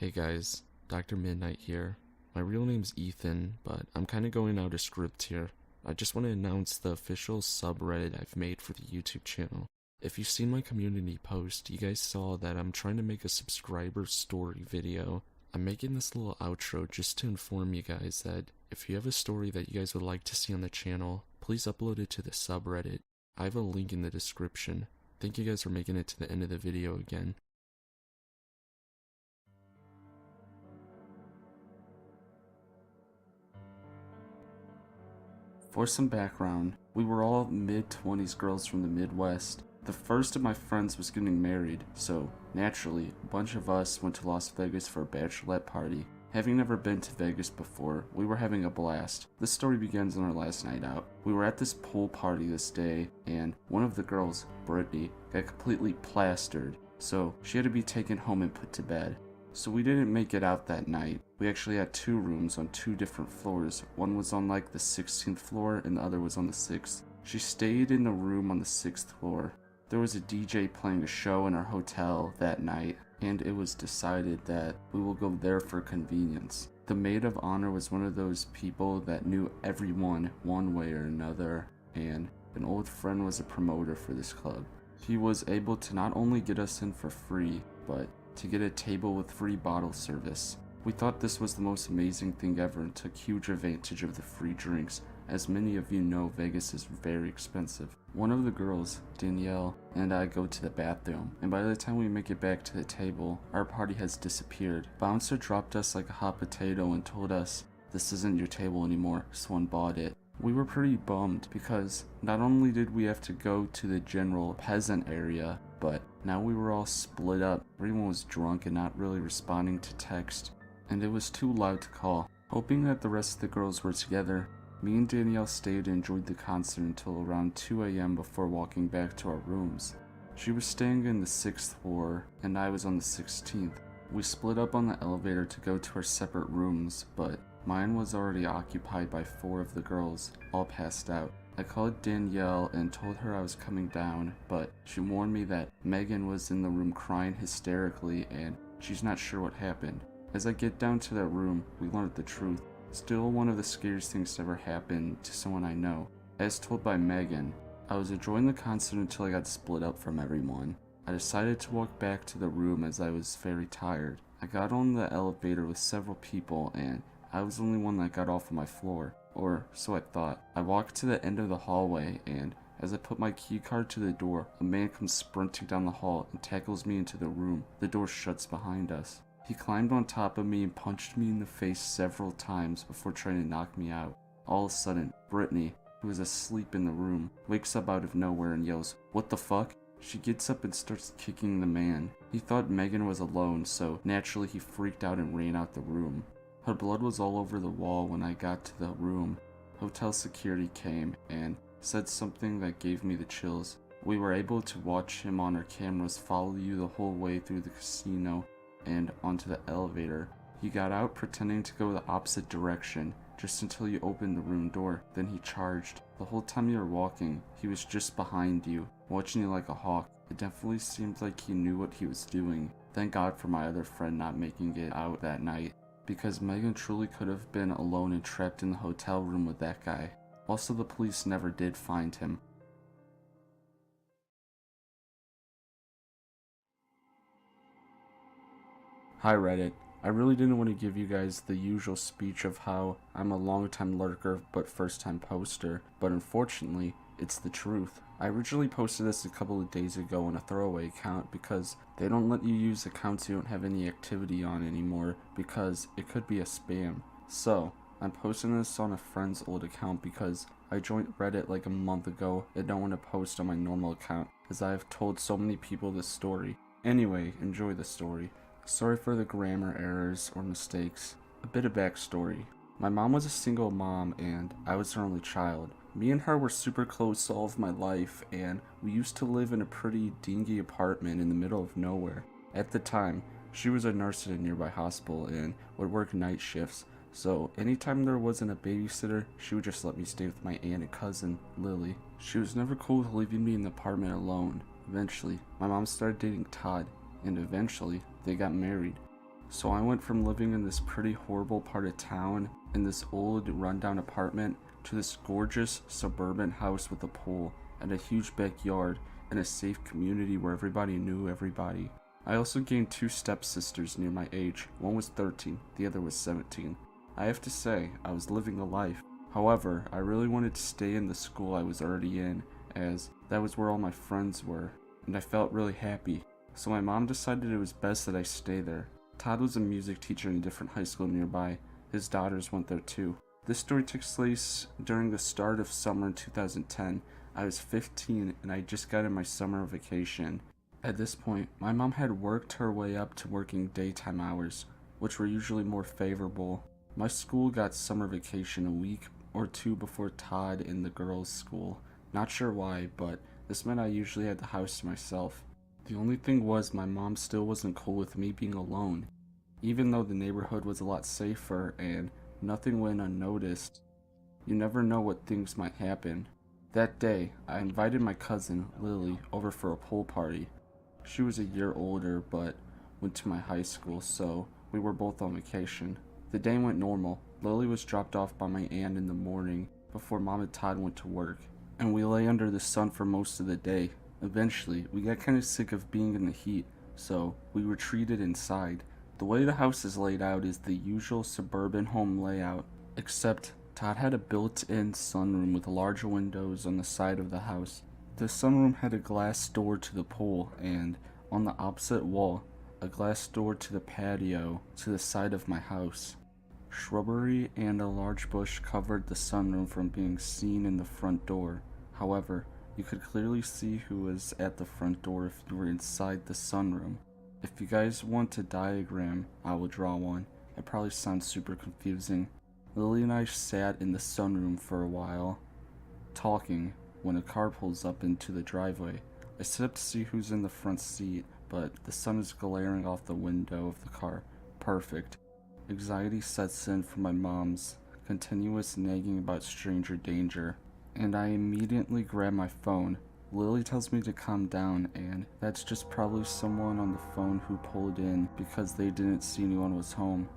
Hey guys, Dr. Midnight here. My real name's Ethan, but I'm kinda going out of script here. I just want to announce the official subreddit I've made for the YouTube channel. If you've seen my community post, you guys saw that I'm trying to make a subscriber story video. I'm making this little outro just to inform you guys that if you have a story that you guys would like to see on the channel, please upload it to the subreddit. I have a link in the description. Thank you guys for making it to the end of the video again. For some background, we were all mid-20s girls from the Midwest. The first of my friends was getting married, so naturally, a bunch of us went to Las Vegas for a bachelorette party. Having never been to Vegas before, we were having a blast. This story begins on our last night out. We were at this pool party this day, and one of the girls, Brittany, got completely plastered, so she had to be taken home and put to bed. So we didn't make it out that night. We actually had 2 rooms on 2 different floors. One was on like the 16th floor and the other was on the 6th. She stayed in the room on the 6th floor. There was a DJ playing a show in our hotel that night, and it was decided that we will go there for convenience. The maid of honor was one of those people that knew everyone one way or another, and an old friend was a promoter for this club. He was able to not only get us in for free, but to get a table with free bottle service. We thought this was the most amazing thing ever and took huge advantage of the free drinks. As many of you know, Vegas is very expensive. One of the girls, Danielle, and I go to the bathroom, and by the time we make it back to the table, our party has disappeared. Bouncer dropped us like a hot potato and told us, "This isn't your table anymore, someone bought it." We were pretty bummed because not only did we have to go to the general peasant area, but now we were all split up. Everyone was drunk and not really responding to text, and it was too loud to call. Hoping that the rest of the girls were together, me and Danielle stayed and enjoyed the concert until around 2 a.m. before walking back to our rooms. She was staying in the 6th floor, and I was on the 16th. We split up on the elevator to go to our separate rooms, but mine was already occupied by 4 of the girls, all passed out. I called Danielle and told her I was coming down, but she warned me that Megan was in the room crying hysterically and she's not sure what happened. As I get down to that room, we learned the truth. Still one of the scariest things to ever happen to someone I know. As told by Megan, I was enjoying the concert until I got split up from everyone. I decided to walk back to the room as I was very tired. I got on the elevator with several people and I was the only one that got off of my floor, or so I thought. I walked to the end of the hallway, and as I put my key card to the door, a man comes sprinting down the hall and tackles me into the room. The door shuts behind us. He climbed on top of me and punched me in the face several times before trying to knock me out. All of a sudden, Brittany, who was asleep in the room, wakes up out of nowhere and yells, "What the fuck?" She gets up and starts kicking the man. He thought Megan was alone, so naturally he freaked out and ran out the room. Her blood was all over the wall when I got to the room. Hotel security came and said something that gave me the chills. We were able to watch him on our cameras follow you the whole way through the casino and onto the elevator. He got out pretending to go the opposite direction just until you opened the room door. Then he charged. The whole time you were walking, he was just behind you, watching you like a hawk. It definitely seemed like he knew what he was doing. Thank God for my other friend not making it out that night. because Megan truly could have been alone and trapped in the hotel room with that guy. Also, the police never did find him. Hi Reddit. I really didn't want to give you guys the usual speech of how I'm a long-time lurker but first-time poster, but unfortunately, it's the truth. I originally posted this a couple of days ago on a throwaway account because they don't let you use accounts you don't have any activity on anymore because it could be a spam. So, I'm posting this on a friend's old account because I joined Reddit like a month ago and don't want to post on my normal account as I have told so many people this story. Anyway, enjoy the story. Sorry for the grammar errors or mistakes. A bit of backstory. My mom was a single mom and I was her only child. Me and her were super close all of my life and we used to live in a pretty dingy apartment in the middle of nowhere. At the time, she was a nurse at a nearby hospital and would work night shifts, so anytime there wasn't a babysitter, she would just let me stay with my aunt and cousin, Lily. She was never cool with leaving me in the apartment alone. Eventually, my mom started dating Todd, and eventually, they got married. So I went from living in this pretty horrible part of town in this old rundown apartment to this gorgeous suburban house with a pool and a huge backyard and a safe community where everybody knew everybody. I also gained 2 stepsisters near my age. One was 13, the other was 17. I have to say, I was living a life. However, I really wanted to stay in the school I was already in, as that was where all my friends were, and I felt really happy. So my mom decided it was best that I stay there. Todd was a music teacher in a different high school nearby. His daughters went there too. This story took place during the start of summer in 2010. I was 15 and I just got in my summer vacation. At this point, my mom had worked her way up to working daytime hours, which were usually more favorable. My school got summer vacation a week or 2 before Todd in the girls' school. Not sure why, but this meant I usually had the house to myself. The only thing was my mom still wasn't cool with me being alone. Even though the neighborhood was a lot safer and nothing went unnoticed, you never know what things might happen. That day, I invited my cousin, Lily, over for a pool party. She was a year older but went to my high school, so we were both on vacation. The day went normal. Lily was dropped off by my aunt in the morning before Mom and Todd went to work, and we lay under the sun for most of the day. Eventually, we got kind of sick of being in the heat, so we retreated inside. The way the house is laid out is the usual suburban home layout, except Todd had a built-in sunroom with large windows on the side of the house. The sunroom had a glass door to the pool, and on the opposite wall, a glass door to the patio to the side of my house. Shrubbery and a large bush covered the sunroom from being seen in the front door. However, you could clearly see who was at the front door if you were inside the sunroom. If you guys want a diagram, I will draw one. It probably sounds super confusing. Lily and I sat in the sunroom for a while, talking, when a car pulls up into the driveway. I sit up to see who's in the front seat, but the sun is glaring off the window of the car. Perfect. Anxiety sets in from my mom's continuous nagging about stranger danger, and I immediately grab my phone. Lily tells me to calm down, and that's just probably someone on the phone who pulled in because they didn't see anyone was home.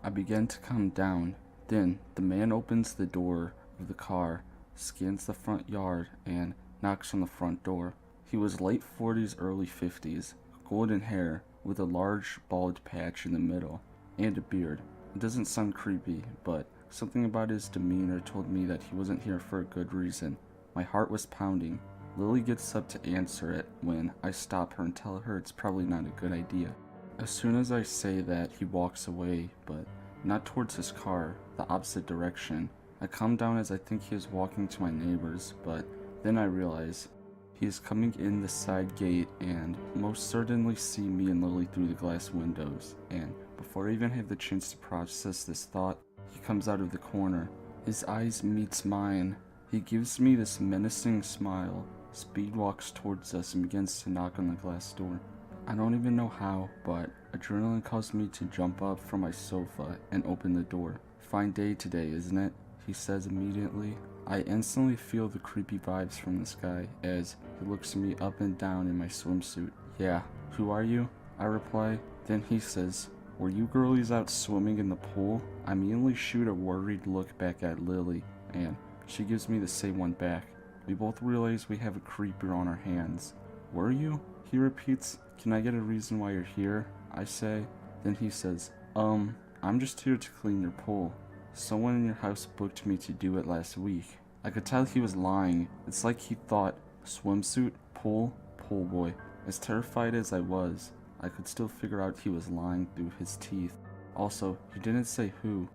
I begin to calm down. Then the man opens the door of the car, scans the front yard, and knocks on the front door. He was late 40s, early 50s, golden hair with a large bald patch in the middle, and a beard. It doesn't sound creepy, but something about his demeanor told me that he wasn't here for a good reason. My heart was pounding. Lily gets up to answer it when I stop her and tell her it's probably not a good idea. As soon as I say that, he walks away, but not towards his car, the opposite direction. I calm down as I think he is walking to my neighbor's, but then I realize he is coming in the side gate and most certainly see me and Lily through the glass windows, and before I even have the chance to process this thought, he comes out of the corner. His eyes meets mine. He gives me this menacing smile, speed walks towards us and begins to knock on the glass door. I don't even know how, but adrenaline caused me to jump up from my sofa and open the door. Fine day today, isn't it? He says immediately. I instantly feel the creepy vibes from this guy as he looks me up and down in my swimsuit. Yeah, who are you? I reply. Then he says, "Were you girlies out swimming in the pool?" I immediately shoot a worried look back at Lily, and she gives me the same one back. We both realize we have a creeper on our hands. "Were you?" He repeats. "Can I get a reason why you're here?" I say. Then he says, I'm just here to clean your pool. Someone in your house booked me to do it last week." I could tell he was lying. It's like he thought, swimsuit, pool boy. As terrified as I was, I could still figure out he was lying through his teeth. Also, he didn't say who.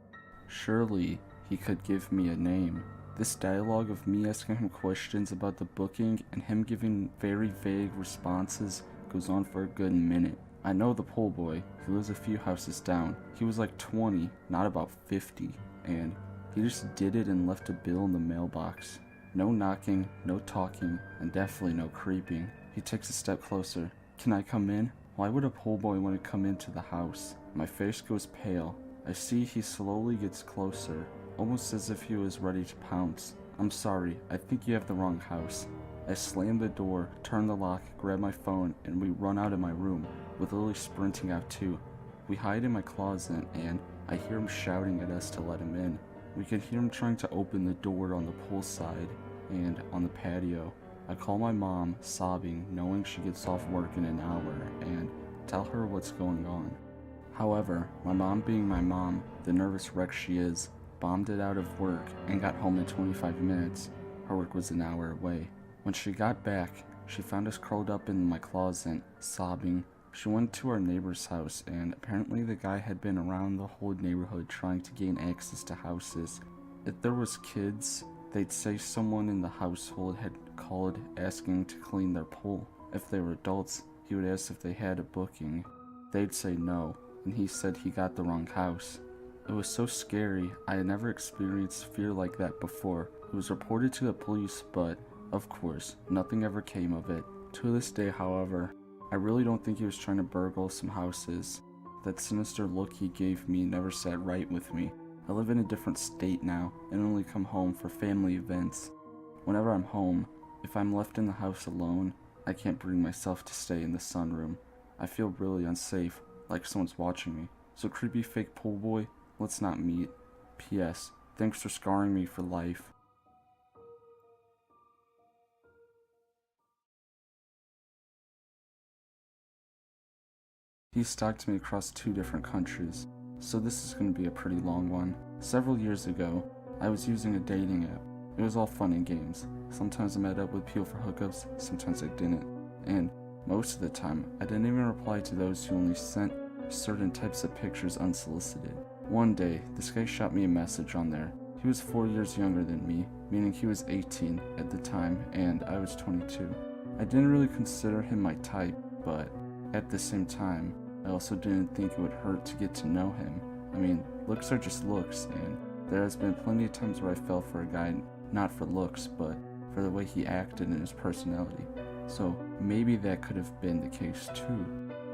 Surely, he could give me a name. This dialogue of me asking him questions about the booking and him giving very vague responses goes on for a good minute. I know the pool boy. He lives a few houses down. He was like 20, not about 50, and he just did it and left a bill in the mailbox. No knocking, no talking, and definitely no creeping. He takes a step closer. "Can I come in?" Why would a pool boy want to come into the house? My face goes pale. I see he slowly gets closer, almost as if he was ready to pounce. "I'm sorry, I think you have the wrong house." I slam the door, turn the lock, grab my phone, and we run out of my room, with Lily sprinting out too. We hide in my closet, and I hear him shouting at us to let him in. We can hear him trying to open the door on the pool side and on the patio. I call my mom, sobbing, knowing she gets off work in an hour, and tell her what's going on. However, my mom being my mom, the nervous wreck she is, bombed it out of work and got home in 25 minutes. Her work was an hour away. When she got back, she found us curled up in my closet, sobbing. She went to our neighbor's house, and apparently the guy had been around the whole neighborhood trying to gain access to houses. If there was kids, they'd say someone in the household had called asking to clean their pool. If they were adults, he would ask if they had a booking. They'd say no, and he said he got the wrong house. It was so scary. I had never experienced fear like that before. It was reported to the police, but of course, nothing ever came of it. To this day, however, I really don't think he was trying to burgle some houses. That sinister look he gave me never sat right with me. I live in a different state now and only come home for family events. Whenever I'm home, if I'm left in the house alone, I can't bring myself to stay in the sunroom. I feel really unsafe, like someone's watching me. So creepy fake pool boy, let's not meet. P.S. Thanks for scarring me for life. He stalked me across 2 different countries, so this is going to be a pretty long one. Several years ago, I was using a dating app. It was all fun and games. Sometimes I met up with people for hookups, sometimes I didn't. And most of the time, I didn't even reply to those who only sent certain types of pictures unsolicited. One day, this guy shot me a message on there. He was 4 years younger than me, meaning he was 18 at the time and I was 22. I didn't really consider him my type, but at the same time, I also didn't think it would hurt to get to know him. I mean, looks are just looks, and there has been plenty of times where I fell for a guy not for looks, but for the way he acted and his personality. So maybe that could have been the case too.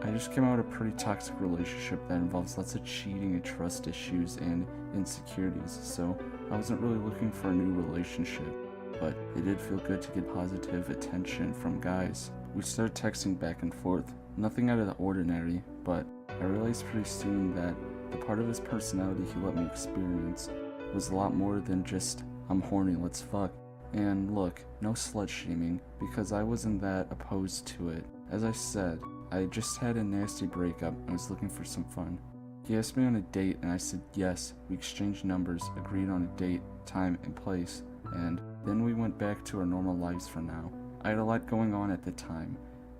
I just came out of a pretty toxic relationship that involves lots of cheating and trust issues and insecurities, so I wasn't really looking for a new relationship, but it did feel good to get positive attention from guys. We started texting back and forth, nothing out of the ordinary, but I realized pretty soon that the part of his personality he let me experience was a lot more than just, "I'm horny, let's fuck." And look, no slut shaming, because I wasn't that opposed to it. As I said, I just had a nasty breakup and was looking for some fun. He asked me on a date and I said yes. We exchanged numbers, agreed on a date, time, and place, and then we went back to our normal lives for now. I had a lot going on at the time.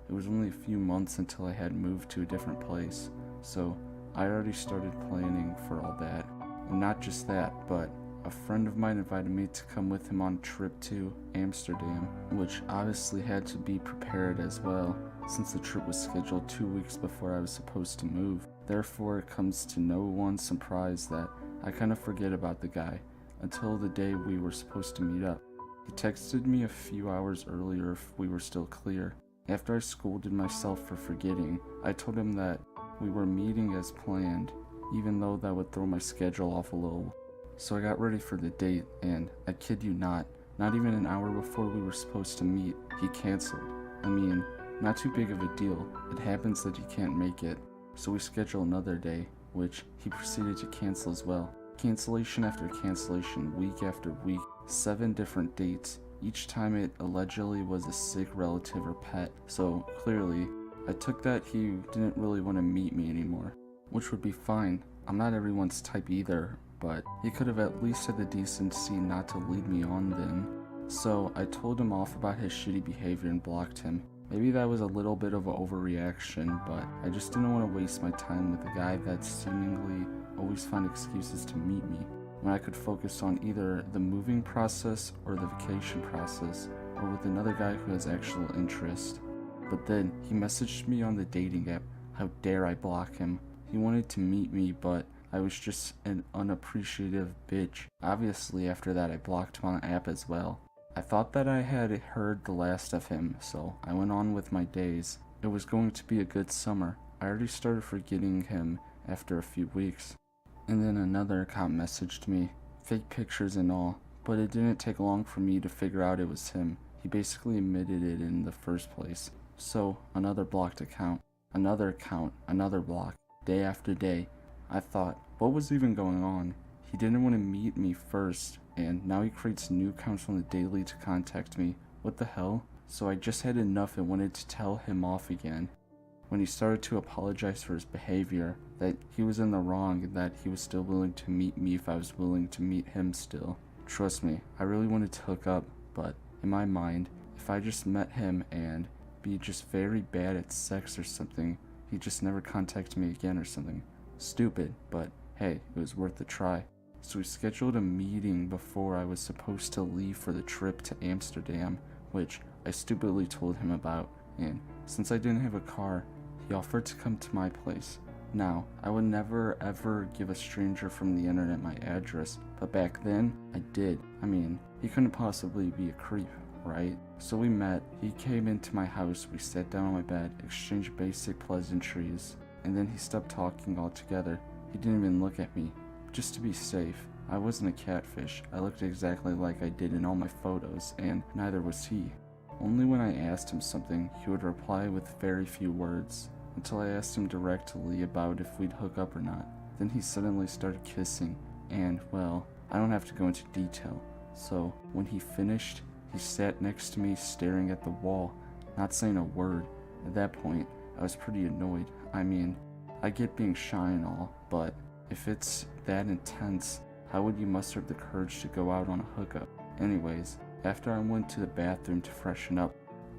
It was only a few months until I had moved to a different place, so I already started planning for all that. And not just that, but a friend of mine invited me to come with him on a trip to Amsterdam, which obviously had to be prepared as well, since the trip was scheduled 2 weeks before I was supposed to move. Therefore, it comes to no one's surprise that I kind of forget about the guy until the day we were supposed to meet up. He texted me a few hours earlier if we were still clear. After I scolded myself for forgetting, I told him that we were meeting as planned, even though that would throw my schedule off a little. So I got ready for the date, and I kid you not even an hour before we were supposed to meet, he canceled. I mean, not too big of a deal. It happens that he can't make it, so we schedule another day. which he proceeded to cancel as well. Cancellation after cancellation, week after week, 7 different dates. Each time it allegedly was a sick relative or pet, so clearly, I took that he didn't really want to meet me anymore, which would be fine. I'm not everyone's type either, but he could have at least had the decency not to lead me on then. So I told him off about his shitty behavior and blocked him. Maybe that was a little bit of an overreaction, but I just didn't want to waste my time with a guy that seemingly always found excuses to meet me, when I could focus on either the moving process or the vacation process, or with another guy who has actual interest. But then, he messaged me on the dating app. How dare I block him? He wanted to meet me, but I was just an unappreciative bitch. Obviously, after that I blocked him on the app as well. I thought that I had heard the last of him, so I went on with my days. It was going to be a good summer. I already started forgetting him after a few weeks. And then another account messaged me, fake pictures and all, but it didn't take long for me to figure out it was him. He basically admitted it in the first place. So, another blocked account, another block, day after day. I thought, what was even going on? He didn't want to meet me first, and now he creates new accounts on the daily to contact me. What the hell? So I just had enough and wanted to tell him off again. When he started to apologize for his behavior, that he was in the wrong and that he was still willing to meet me if I was willing to meet him still. Trust me, I really wanted to hook up, but in my mind, if I just met him and be just very bad at sex or something, he'd just never contact me again or something. Stupid, but hey, it was worth a try. So we scheduled a meeting before I was supposed to leave for the trip to Amsterdam, which I stupidly told him about, and since I didn't have a car, he offered to come to my place. Now, I would never ever give a stranger from the internet my address, but back then, I did. I mean, he couldn't possibly be a creep, right? So we met, he came into my house, we sat down on my bed, exchanged basic pleasantries, and then he stopped talking altogether. He didn't even look at me. Just to be safe, I wasn't a catfish. I looked exactly like I did in all my photos, and neither was he. Only when I asked him something, he would reply with very few words, until I asked him directly about if we'd hook up or not. Then he suddenly started kissing, and, well, I don't have to go into detail. So, when he finished, he sat next to me staring at the wall, not saying a word. At that point, I was pretty annoyed. I mean, I get being shy and all, but if it's that intense, how would you muster the courage to go out on a hookup? Anyways, after I went to the bathroom to freshen up,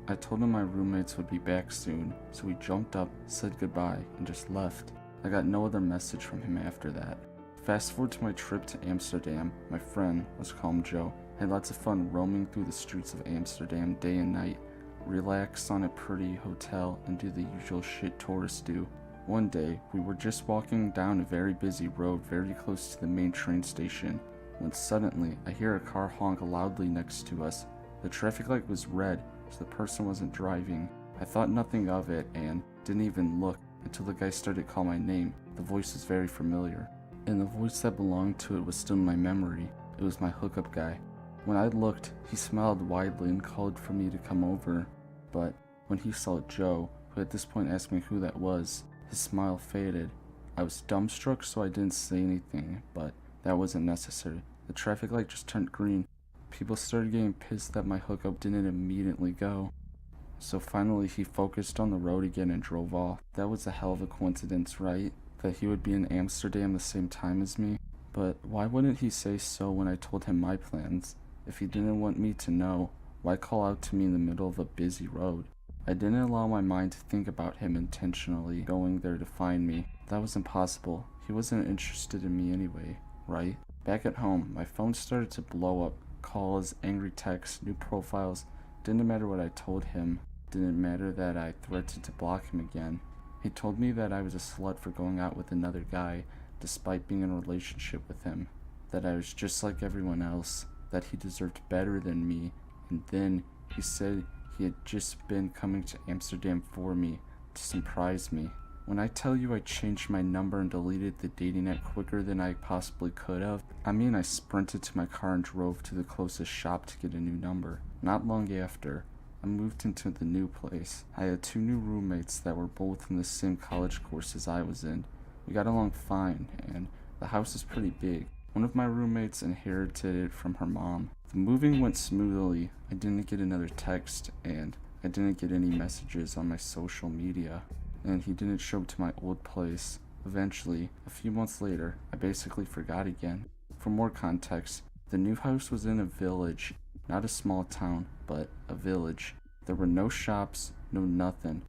I told him my roommates would be back soon, so we jumped up, said goodbye, and just left. I got no other message from him after that. Fast forward to my trip to Amsterdam, my friend, let's call him Joe, had lots of fun roaming through the streets of Amsterdam day and night, relax on a pretty hotel, and do the usual shit tourists do. One day, we were just walking down a very busy road very close to the main train station, when suddenly I hear a car honk loudly next to us. The traffic light was red, so the person wasn't driving. I thought nothing of it and didn't even look until the guy started to call my name. The voice was very familiar, and the voice that belonged to it was still in my memory. It was my hookup guy. When I looked, he smiled widely and called for me to come over, but when he saw Joe, who at this point asked me who that was, his smile faded. I was dumbstruck, so I didn't say anything, but that wasn't necessary. The traffic light just turned green. People started getting pissed that my hookup didn't immediately go. So finally he focused on the road again and drove off. That was a hell of a coincidence, right? That he would be in Amsterdam the same time as me? But why wouldn't he say so when I told him my plans? If he didn't want me to know, why call out to me in the middle of a busy road? I didn't allow my mind to think about him intentionally going there to find me. That was impossible. He wasn't interested in me anyway, right? Back at home, my phone started to blow up. Calls, angry texts, new profiles. Didn't matter what I told him. Didn't matter that I threatened to block him again. He told me that I was a slut for going out with another guy, despite being in a relationship with him. That I was just like everyone else. That he deserved better than me. And then he said he had just been coming to Amsterdam for me, to surprise me. When I tell you I changed my number and deleted the dating app quicker than I possibly could have, I mean I sprinted to my car and drove to the closest shop to get a new number. Not long after, I moved into the new place. I had 2 new roommates that were both in the same college course as I was in. We got along fine, and the house is pretty big. One of my roommates inherited it from her mom. The moving went smoothly. I didn't get another text, and I didn't get any messages on my social media, and he didn't show up to my old place. Eventually, a few months later, I basically forgot again. For more context, the new house was in a village, not a small town, but a village. There were no shops, no nothing.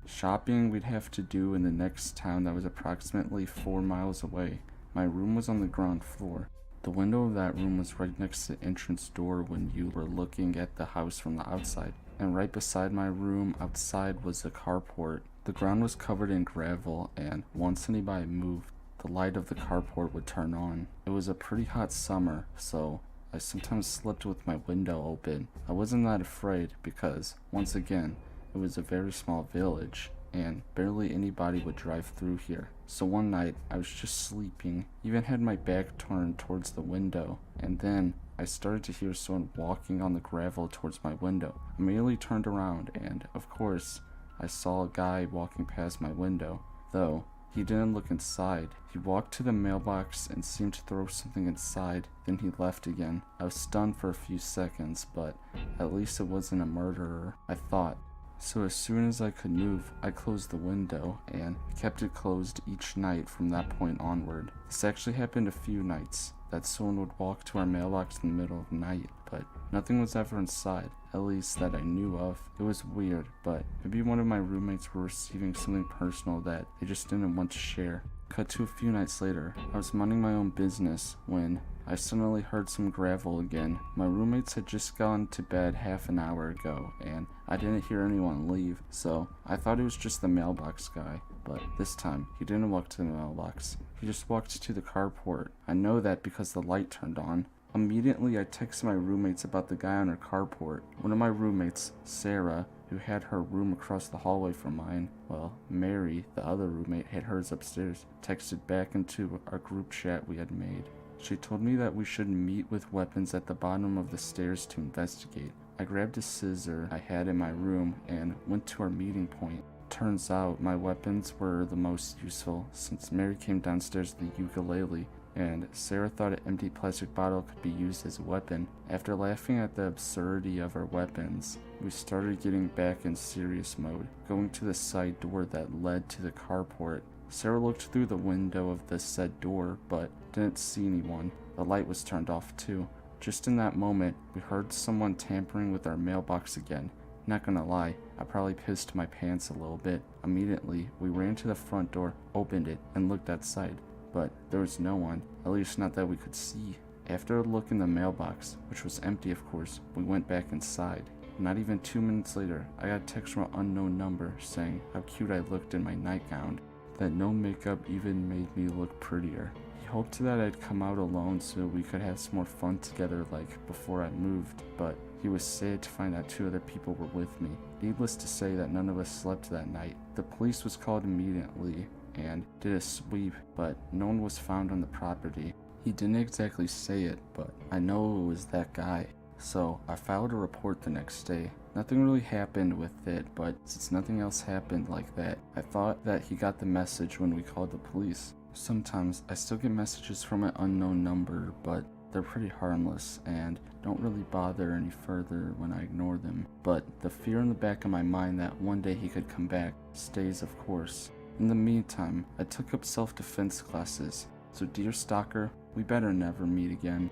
Shopping we'd have to do in the next town that was approximately 4 miles away. My room was on the ground floor. The window of that room was right next to the entrance door when you were looking at the house from the outside. And right beside my room outside was the carport. The ground was covered in gravel, and once anybody moved, the light of the carport would turn on. It was a pretty hot summer, so I sometimes slept with my window open. I wasn't that afraid because, once again, it was a very small village, and barely anybody would drive through here. So one night, I was just sleeping, even had my back turned towards the window, and then I started to hear someone walking on the gravel towards my window. I immediately turned around, and, of course, I saw a guy walking past my window, though he didn't look inside. He walked to the mailbox and seemed to throw something inside, then he left again. I was stunned for a few seconds, but at least it wasn't a murderer, I thought. So as soon as I could move, I closed the window and kept it closed each night from that point onward. This actually happened a few nights, that someone would walk to our mailbox in the middle of the night, but nothing was ever inside, at least that I knew of. It was weird, but maybe one of my roommates were receiving something personal that they just didn't want to share. Cut to a few nights later, I was minding my own business when I suddenly heard some gravel again. My roommates had just gone to bed half an hour ago, and I didn't hear anyone leave, so I thought it was just the mailbox guy. But this time, he didn't walk to the mailbox. He just walked to the carport. I know that because the light turned on. Immediately, I texted my roommates about the guy on her carport. One of my roommates, Sarah, who had her room across the hallway from mine, well, Mary, the other roommate, had hers upstairs, texted back into our group chat we had made. She told me that we should meet with weapons at the bottom of the stairs to investigate. I grabbed a scissor I had in my room and went to our meeting point. Turns out my weapons were the most useful since Mary came downstairs with a ukulele, and Sarah thought an empty plastic bottle could be used as a weapon. After laughing at the absurdity of our weapons, we started getting back in serious mode, going to the side door that led to the carport. Sarah looked through the window of the said door, but didn't see anyone. The light was turned off too. Just in that moment, we heard someone tampering with our mailbox again. Not gonna lie, I probably pissed my pants a little bit. Immediately, we ran to the front door, opened it, and looked outside. But there was no one, at least not that we could see. After a look in the mailbox, which was empty of course, we went back inside. Not even 2 minutes later, I got a text from an unknown number saying how cute I looked in my nightgown, that no makeup even made me look prettier. He hoped that I'd come out alone so we could have some more fun together like before I moved, but he was sad to find out 2 other people were with me. Needless to say that none of us slept that night. The police was called immediately and did a sweep, but no one was found on the property. He didn't exactly say it, but I know it was that guy. So I filed a report the next day. Nothing really happened with it, but since nothing else happened like that, I thought that he got the message when we called the police. Sometimes I still get messages from an unknown number, but they're pretty harmless and don't really bother any further when I ignore them. But the fear in the back of my mind that one day he could come back stays, of course. In the meantime, I took up self-defense classes, so dear stalker, we better never meet again.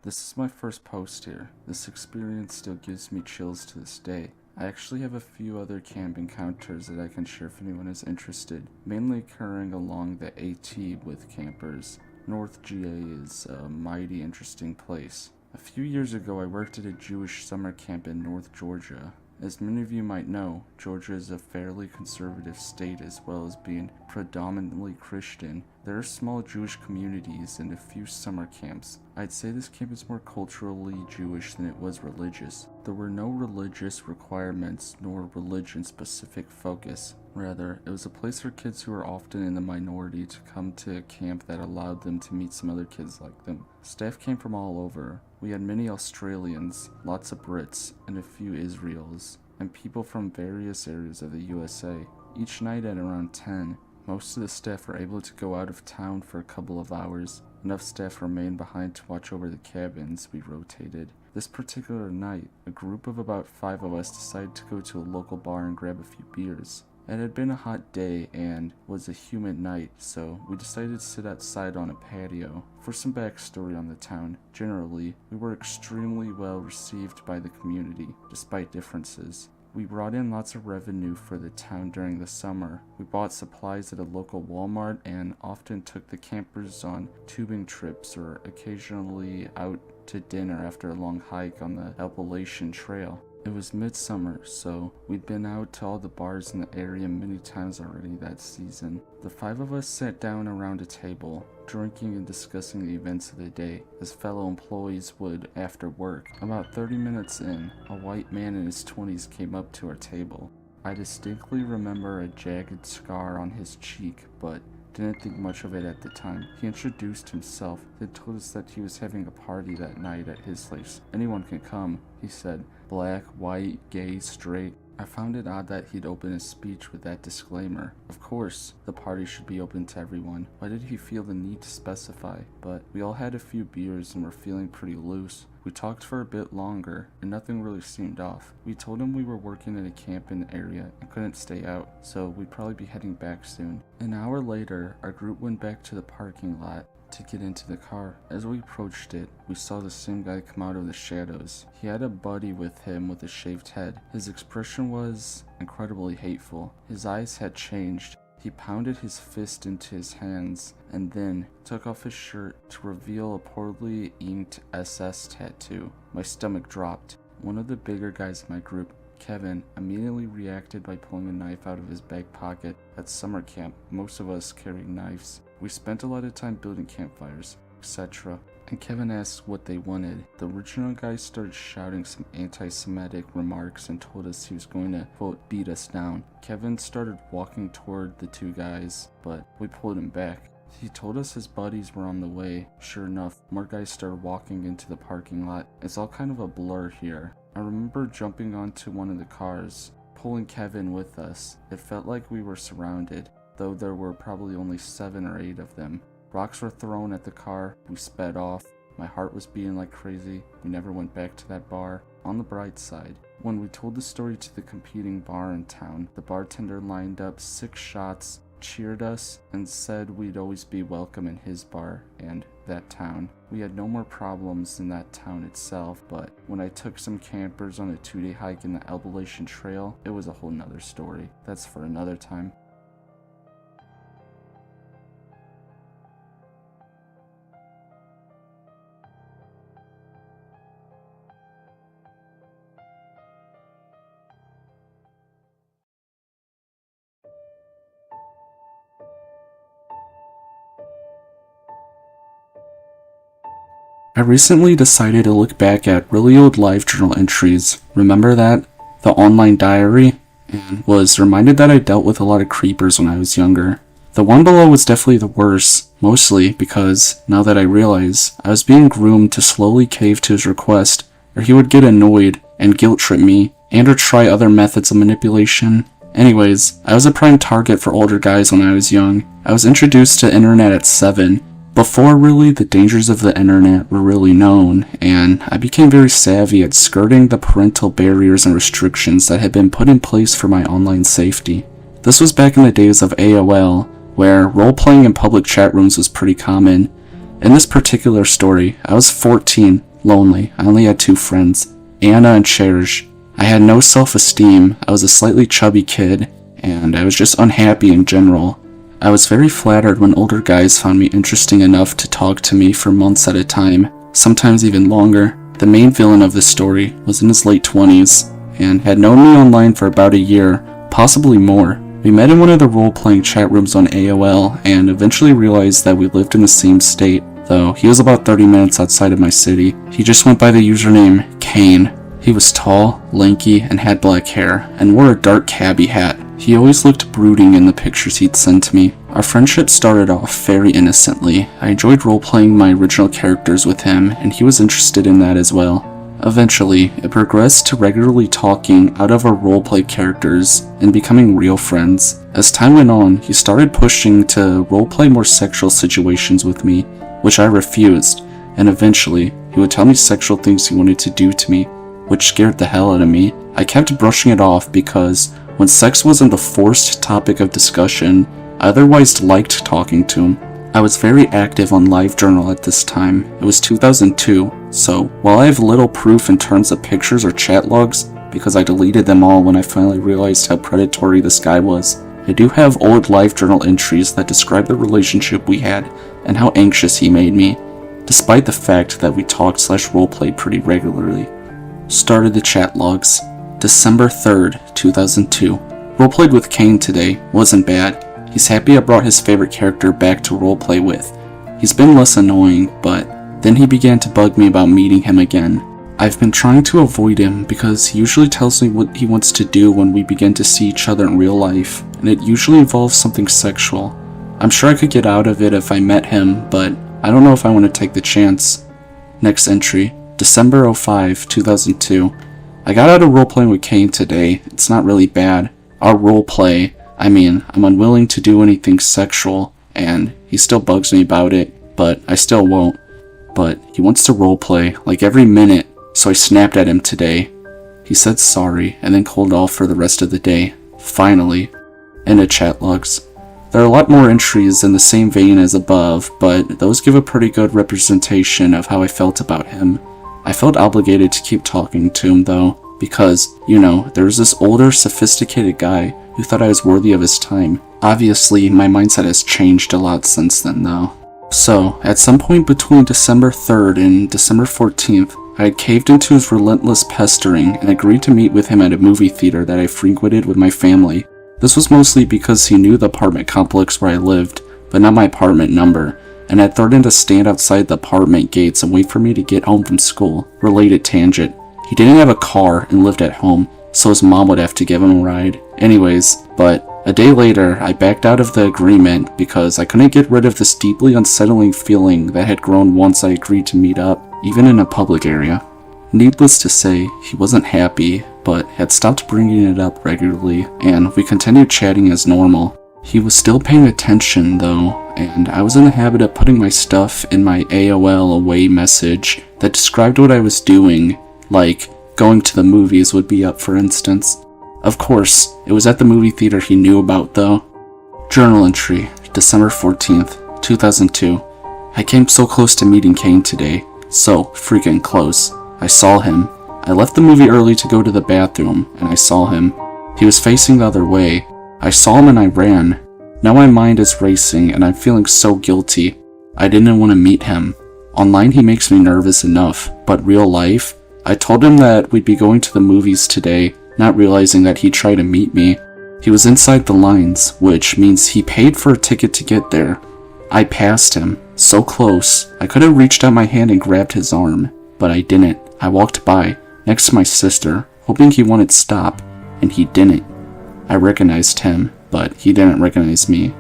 This is my first post here. This experience still gives me chills to this day. I actually have a few other camp encounters that I can share if anyone is interested, mainly occurring along the AT with campers. North GA is a mighty interesting place. A few years ago I worked at a Jewish summer camp in North Georgia. As many of you might know, Georgia is a fairly conservative state as well as being predominantly Christian. There are small Jewish communities and a few summer camps. I'd say this camp is more culturally Jewish than it was religious. There were no religious requirements nor religion-specific focus. Rather, it was a place for kids who were often in the minority to come to a camp that allowed them to meet some other kids like them. Staff came from all over, We had many Australians, lots of Brits, and a few Israels, and people from various areas of the USA. Each night at around 10, most of the staff were able to go out of town for a couple of hours. Enough staff remained behind to watch over the cabins we rotated. This particular night, a group of about 5 of us decided to go to a local bar and grab a few beers. It had been a hot day and was a humid night, so we decided to sit outside on a patio. For some backstory on the town, generally, we were extremely well received by the community, despite differences. We brought in lots of revenue for the town during the summer. We bought supplies at a local Walmart and often took the campers on tubing trips or occasionally out to dinner after a long hike on the Compilation trail. It was midsummer, so we'd been out to all the bars in the area many times already that season. The 5 of us sat down around a table, drinking and discussing the events of the day, as fellow employees would after work. About 30 minutes in, a white man in his 20s came up to our table. I distinctly remember a jagged scar on his cheek, but didn't think much of it at the time. He introduced himself, then told us that he was having a party that night at his place. Anyone can come, he said. Black, white, gay, straight. I found it odd that he'd open his speech with that disclaimer. Of course, the party should be open to everyone. Why did he feel the need to specify? But we all had a few beers and were feeling pretty loose. We talked for a bit longer, and nothing really seemed off. We told him we were working in a camp in the area and couldn't stay out, so we'd probably be heading back soon. An hour later, our group went back to the parking lot to get into the car. As we approached it, we saw the same guy come out of the shadows. He had a buddy with him with a shaved head. His expression was incredibly hateful. His eyes had changed. He pounded his fist into his hands and then took off his shirt to reveal a poorly inked SS tattoo. My stomach dropped. One of the bigger guys in my group, Kevin, immediately reacted by pulling a knife out of his back pocket. At summer camp, most of us carried knives. We spent a lot of time building campfires, etc. And Kevin asked what they wanted. The original guy started shouting some anti-Semitic remarks and told us he was going to, quote, beat us down. Kevin started walking toward the 2 guys, but we pulled him back. He told us his buddies were on the way. Sure enough, more guys started walking into the parking lot. It's all kind of a blur here. I remember jumping onto one of the cars, pulling Kevin with us. It felt like we were surrounded, though there were probably only 7 or 8 of them. Rocks were thrown at the car. We sped off. My heart was beating like crazy. We never went back to that bar. On the bright side, when we told the story to the competing bar in town, the bartender lined up 6 shots, cheered us, and said we'd always be welcome in his bar and that town. We had no more problems in that town itself, but when I took some campers on a 2-day hike in the Compilation Trail, it was a whole nother story. That's for another time. I recently decided to look back at really old live journal entries. Remember that? The online diary? And was reminded that I dealt with a lot of creepers when I was younger. The one below was definitely the worst, mostly because, now that I realize, I was being groomed to slowly cave to his request, or he would get annoyed and guilt trip me, and or try other methods of manipulation. Anyways, I was a prime target for older guys when I was young. I was introduced to internet at 7, before really the dangers of the internet were really known, and I became very savvy at skirting the parental barriers and restrictions that had been put in place for my online safety. This was back in the days of AOL, where role-playing in public chat rooms was pretty common. In this particular story, I was 14, lonely. I only had 2 friends, Anna and Cherish. I had no self-esteem, I was a slightly chubby kid, and I was just unhappy in general. I was very flattered when older guys found me interesting enough to talk to me for months at a time, sometimes even longer. The main villain of this story was in his late 20s, and had known me online for about a year, possibly more. We met in one of the role-playing chat rooms on AOL, and eventually realized that we lived in the same state, though he was about 30 minutes outside of my city. He just went by the username Kane. He was tall, lanky, and had black hair, and wore a dark cabbie hat. He always looked brooding in the pictures he'd sent me. Our friendship started off very innocently. I enjoyed role-playing my original characters with him, and he was interested in that as well. Eventually, it progressed to regularly talking out of our roleplay characters and becoming real friends. As time went on, he started pushing to roleplay more sexual situations with me, which I refused, and eventually, he would tell me sexual things he wanted to do to me, which scared the hell out of me. I kept brushing it off because when sex wasn't the forced topic of discussion, I otherwise liked talking to him. I was very active on LiveJournal at this time. It was 2002, so while I have little proof in terms of pictures or chat logs, because I deleted them all when I finally realized how predatory this guy was, I do have old LiveJournal entries that describe the relationship we had and how anxious he made me, despite the fact that we talked/roleplayed pretty regularly. Started the chat logs. December 3rd, 2002. Roleplayed with Kane today. Wasn't bad. He's happy I brought his favorite character back to roleplay with. He's been less annoying, but then he began to bug me about meeting him again. I've been trying to avoid him because he usually tells me what he wants to do when we begin to see each other in real life, and it usually involves something sexual. I'm sure I could get out of it if I met him, but I don't know if I want to take the chance. Next entry, December 05, 2002. I got out of roleplaying with Kane today. It's not really bad. Our roleplay, I'm unwilling to do anything sexual, and he still bugs me about it, but I still won't. But he wants to roleplay, like every minute, so I snapped at him today. He said sorry, and then called off for the rest of the day. Finally. End of chat logs. There are a lot more entries in the same vein as above, but those give a pretty good representation of how I felt about him. I felt obligated to keep talking to him though, because, there was this older, sophisticated guy who thought I was worthy of his time. Obviously, my mindset has changed a lot since then though. So, at some point between December 3rd and December 14th, I had caved into his relentless pestering and agreed to meet with him at a movie theater that I frequented with my family. This was mostly because he knew the apartment complex where I lived, but not my apartment number, and had threatened to stand outside the apartment gates and wait for me to get home from school. Related tangent. He didn't have a car and lived at home, so his mom would have to give him a ride. Anyways, but a day later, I backed out of the agreement because I couldn't get rid of this deeply unsettling feeling that had grown once I agreed to meet up, even in a public area. Needless to say, he wasn't happy, but had stopped bringing it up regularly, and we continued chatting as normal. He was still paying attention though, and I was in the habit of putting my stuff in my AOL away message that described what I was doing, like going to the movies would be up for instance. Of course, it was at the movie theater he knew about though. Journal entry, December 14th, 2002. I came so close to meeting Kane today, so freaking close. I saw him. I left the movie early to go to the bathroom, and I saw him. He was facing the other way. I saw him and I ran. Now my mind is racing and I'm feeling so guilty. I didn't want to meet him. Online he makes me nervous enough, but real life? I told him that we'd be going to the movies today, not realizing that he'd try to meet me. He was inside the lines, which means he paid for a ticket to get there. I passed him, so close. I could have reached out my hand and grabbed his arm, but I didn't. I walked by, next to my sister, hoping he wanted to stop, and he didn't. I recognized him, but he didn't recognize me.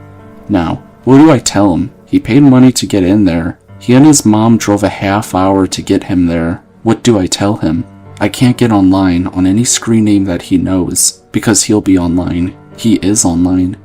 Now, what do I tell him? He paid money to get in there. He and his mom drove a half hour to get him there. What do I tell him? I can't get online on any screen name that he knows, because he'll be online. He is online.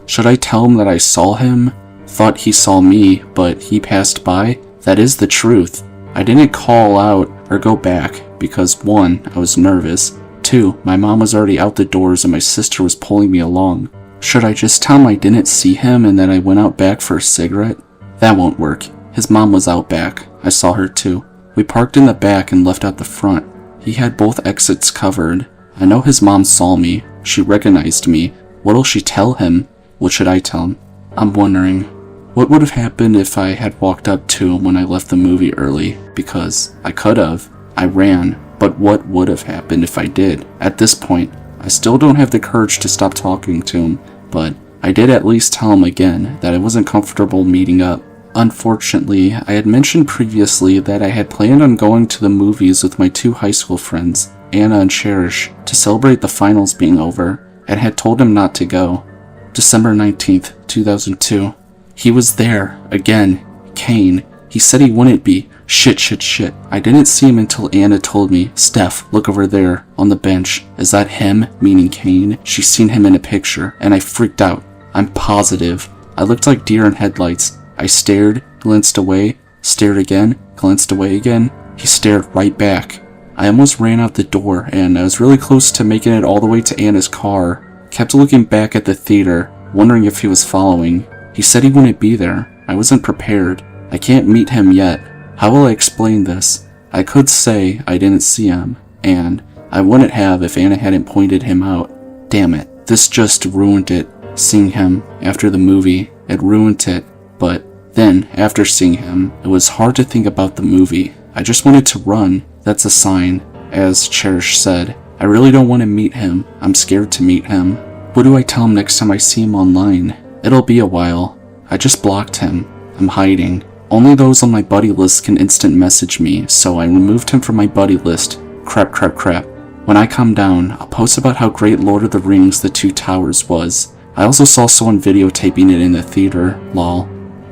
Should I tell him that I saw him? Thought he saw me, but he passed by? That is the truth. I didn't call out or go back, because 1, I was nervous. 2, my mom was already out the doors and my sister was pulling me along. Should I just tell him I didn't see him and then I went out back for a cigarette? That won't work. His mom was out back. I saw her too. We parked in the back and left out the front. He had both exits covered. I know his mom saw me. She recognized me. What'll she tell him? What should I tell him? I'm wondering, what would have happened if I had walked up to him when I left the movie early? Because I could have. I ran. But what would have happened if I did? At this point, I still don't have the courage to stop talking to him, but I did at least tell him again that I wasn't comfortable meeting up. Unfortunately, I had mentioned previously that I had planned on going to the movies with my 2 high school friends, Anna and Cherish, to celebrate the finals being over. and had told him not to go. December 19th, 2002. He was there, again. Kane. He said he wouldn't be. Shit. I didn't see him until Anna told me, Steph, look over there, on the bench. Is that him? Meaning Kane. She's seen him in a picture, and I freaked out. I'm positive. I looked like deer in headlights. I stared, glanced away, stared again, glanced away again. He stared right back. I almost ran out the door, and I was really close to making it all the way to Anna's car. Kept looking back at the theater, wondering if he was following. He said he wouldn't be there. I wasn't prepared. I can't meet him yet. How will I explain this? I could say I didn't see him, and I wouldn't have if Anna hadn't pointed him out. Damn it, this just ruined it. Seeing him after the movie, it ruined it. But then, after seeing him, it was hard to think about the movie. I just wanted to run. That's a sign. As Cherish said, I really don't want to meet him. I'm scared to meet him. What do I tell him next time I see him online? It'll be a while. I just blocked him. I'm hiding. Only those on my buddy list can instant message me, so I removed him from my buddy list. Crap. When I calm down, I'll post about how great Lord of the Rings The Two Towers was. I also saw someone videotaping it in the theater, lol.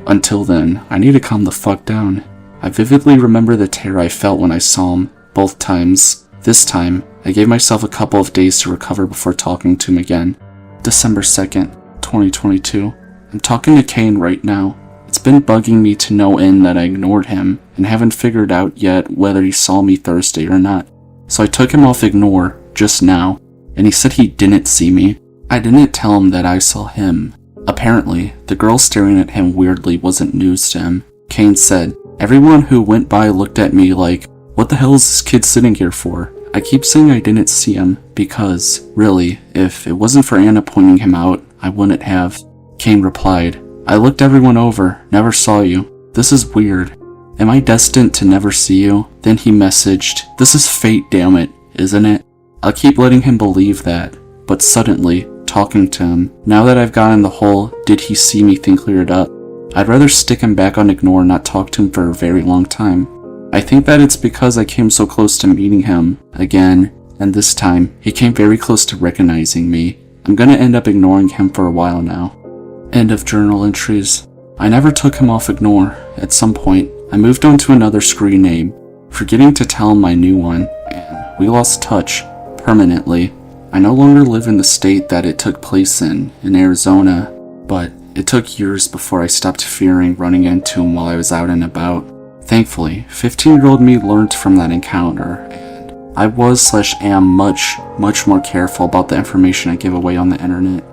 Until then, I need to calm the fuck down. I vividly remember the terror I felt when I saw him, both times. This time, I gave myself a couple of days to recover before talking to him again. December 2nd, 2022. I'm talking to Kane right now. It's been bugging me to no end that I ignored him, and haven't figured out yet whether he saw me Thursday or not. So I took him off ignore, just now, and he said he didn't see me. I didn't tell him that I saw him. Apparently, the girl staring at him weirdly wasn't news to him. Kane said, everyone who went by looked at me like, what the hell is this kid sitting here for? I keep saying I didn't see him, because, really, if it wasn't for Anna pointing him out, I wouldn't have. Kane replied, I looked everyone over, never saw you. This is weird. Am I destined to never see you? Then he messaged, this is fate, damn it, isn't it? I'll keep letting him believe that. But suddenly, talking to him, now that I've gotten the whole did he see me thing cleared up, I'd rather stick him back on ignore and not talk to him for a very long time. I think that it's because I came so close to meeting him again, and this time, he came very close to recognizing me. I'm gonna end up ignoring him for a while now. End of journal entries. I never took him off ignore. At some point, I moved on to another screen name, forgetting to tell him my new one, and we lost touch, permanently. I no longer live in the state that it took place in Arizona, but it took years before I stopped fearing running into him while I was out and about. Thankfully, 15-year-old me learned from that encounter, and I was/am much more careful about the information I give away on the internet.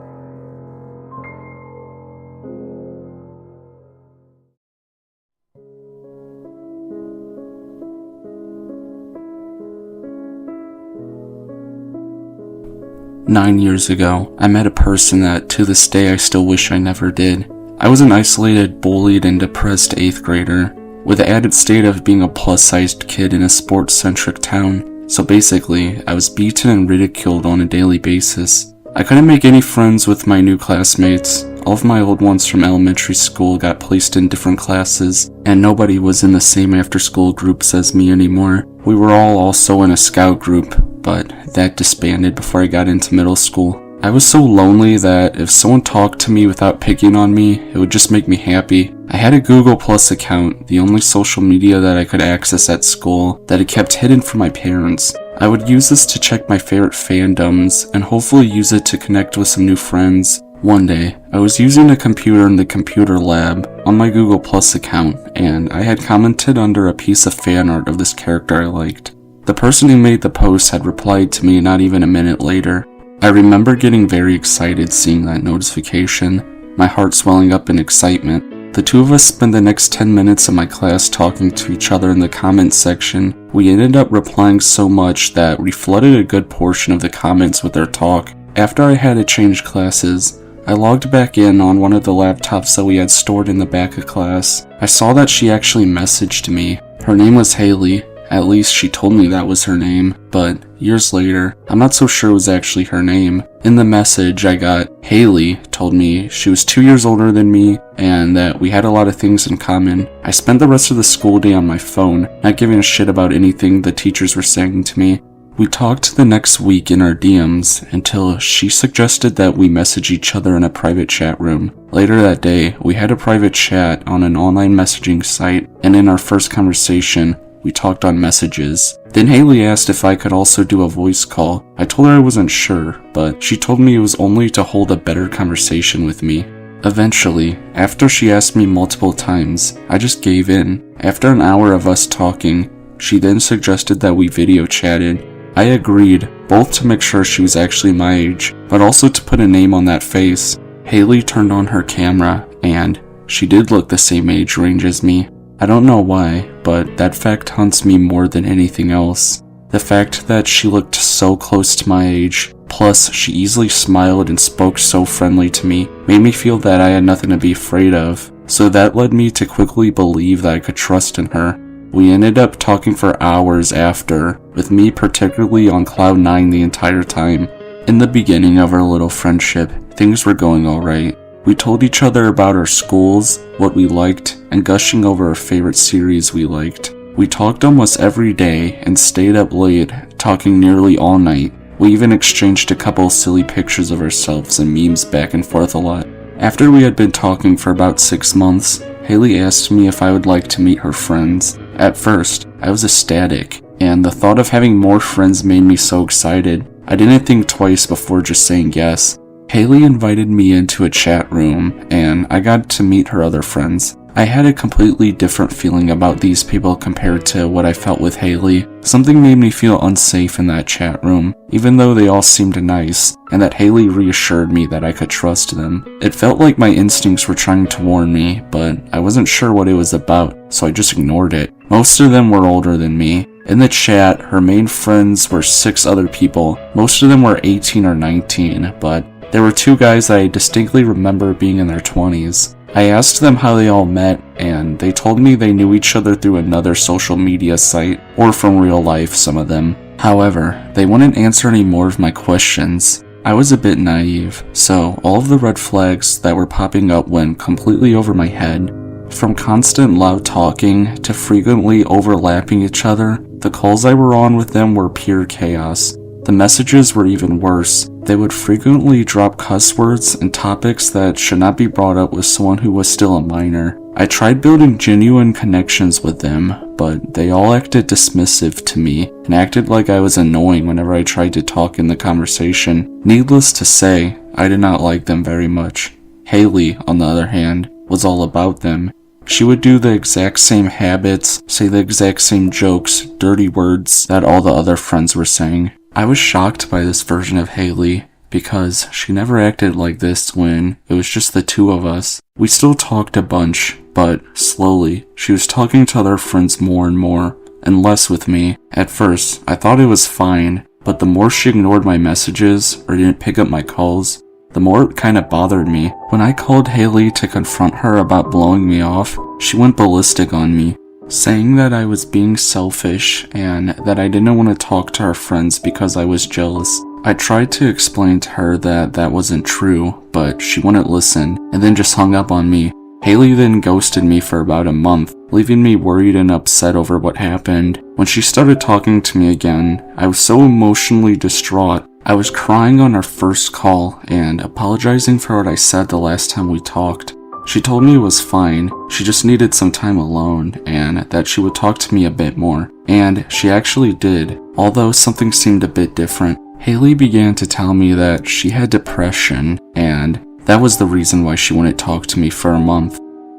Nine years ago, I met a person that to this day I still wish I never did. I was an isolated, bullied, and depressed 8th grader, with the added state of being a plus-sized kid in a sports-centric town. So basically, I was beaten and ridiculed on a daily basis. I couldn't make any friends with my new classmates. All of my old ones from elementary school got placed in different classes, and nobody was in the same after-school groups as me anymore. We were all also in a scout group, but that disbanded before I got into middle school. I was so lonely that if someone talked to me without picking on me, it would just make me happy. I had a Google Plus account, the only social media that I could access at school, that I kept hidden from my parents. I would use this to check my favorite fandoms, and hopefully use it to connect with some new friends. One day, I was using a computer in the computer lab on my Google Plus account, and I had commented under a piece of fan art of this character I liked. The person who made the post had replied to me not even a minute later. I remember getting very excited seeing that notification, my heart swelling up in excitement. The two of us spent the next 10 minutes of my class talking to each other in the comments section. We ended up replying so much that we flooded a good portion of the comments with our talk. After I had to change classes, I logged back in on one of the laptops that we had stored in the back of class. I saw that she actually messaged me. Her name was Haley. At least she told me that was her name, but years later, I'm not so sure it was actually her name. In the message I got, Haley told me she was 2 years older than me and that we had a lot of things in common. I spent the rest of the school day on my phone, not giving a shit about anything the teachers were saying to me. We talked the next week in our DMs until she suggested that we message each other in a private chat room. Later that day, we had a private chat on an online messaging site, and in our first conversation, we talked on messages. Then Haley asked if I could also do a voice call. I told her I wasn't sure, but she told me it was only to hold a better conversation with me. Eventually, after she asked me multiple times, I just gave in. After an hour of us talking, she then suggested that we video chatted. I agreed, both to make sure she was actually my age, but also to put a name on that face. Haley turned on her camera, and she did look the same age range as me. I don't know why, but that fact haunts me more than anything else. The fact that she looked so close to my age, plus she easily smiled and spoke so friendly to me, made me feel that I had nothing to be afraid of. So that led me to quickly believe that I could trust in her. We ended up talking for hours after, with me particularly on cloud 9 the entire time. In the beginning of our little friendship, things were going alright. We told each other about our schools, what we liked, and gushing over our favorite series we liked. We talked almost every day and stayed up late, talking nearly all night. We even exchanged a couple silly pictures of ourselves and memes back and forth a lot. After we had been talking for about 6 months, Haley asked me if I would like to meet her friends. At first, I was ecstatic, and the thought of having more friends made me so excited. I didn't think twice before just saying yes. Haley invited me into a chat room, and I got to meet her other friends. I had a completely different feeling about these people compared to what I felt with Haley. Something made me feel unsafe in that chat room, even though they all seemed nice, and that Haley reassured me that I could trust them. It felt like my instincts were trying to warn me, but I wasn't sure what it was about, so I just ignored it. Most of them were older than me. In the chat, her main friends were 6 other people. Most of them were 18 or 19, but there were 2 guys that I distinctly remember being in their 20s. I asked them how they all met, and they told me they knew each other through another social media site, or from real life, some of them. However, they wouldn't answer any more of my questions. I was a bit naive, so all of the red flags that were popping up went completely over my head. From constant loud talking to frequently overlapping each other, the calls I were on with them were pure chaos. The messages were even worse. They would frequently drop cuss words and topics that should not be brought up with someone who was still a minor. I tried building genuine connections with them, but they all acted dismissive to me and acted like I was annoying whenever I tried to talk in the conversation. Needless to say, I did not like them very much. Haley, on the other hand, was all about them. She would do the exact same habits, say the exact same jokes, dirty words that all the other friends were saying. I was shocked by this version of Haley, because she never acted like this when it was just the 2 of us. We still talked a bunch, but slowly, she was talking to other friends more and more, and less with me. At first, I thought it was fine, but the more she ignored my messages or didn't pick up my calls, the more it kinda bothered me. When I called Haley to confront her about blowing me off, she went ballistic on me, saying that I was being selfish and that I didn't want to talk to our friends because I was jealous. I tried to explain to her that that wasn't true, but she wouldn't listen, and then just hung up on me. Haley then ghosted me for about a month, leaving me worried and upset over what happened. When she started talking to me again, I was so emotionally distraught. I was crying on our first call and apologizing for what I said the last time we talked. She told me it was fine, she just needed some time alone, and that she would talk to me a bit more. And she actually did, although something seemed a bit different. Haley began to tell me that she had depression, and that was the reason why she wouldn't talk to me for a month.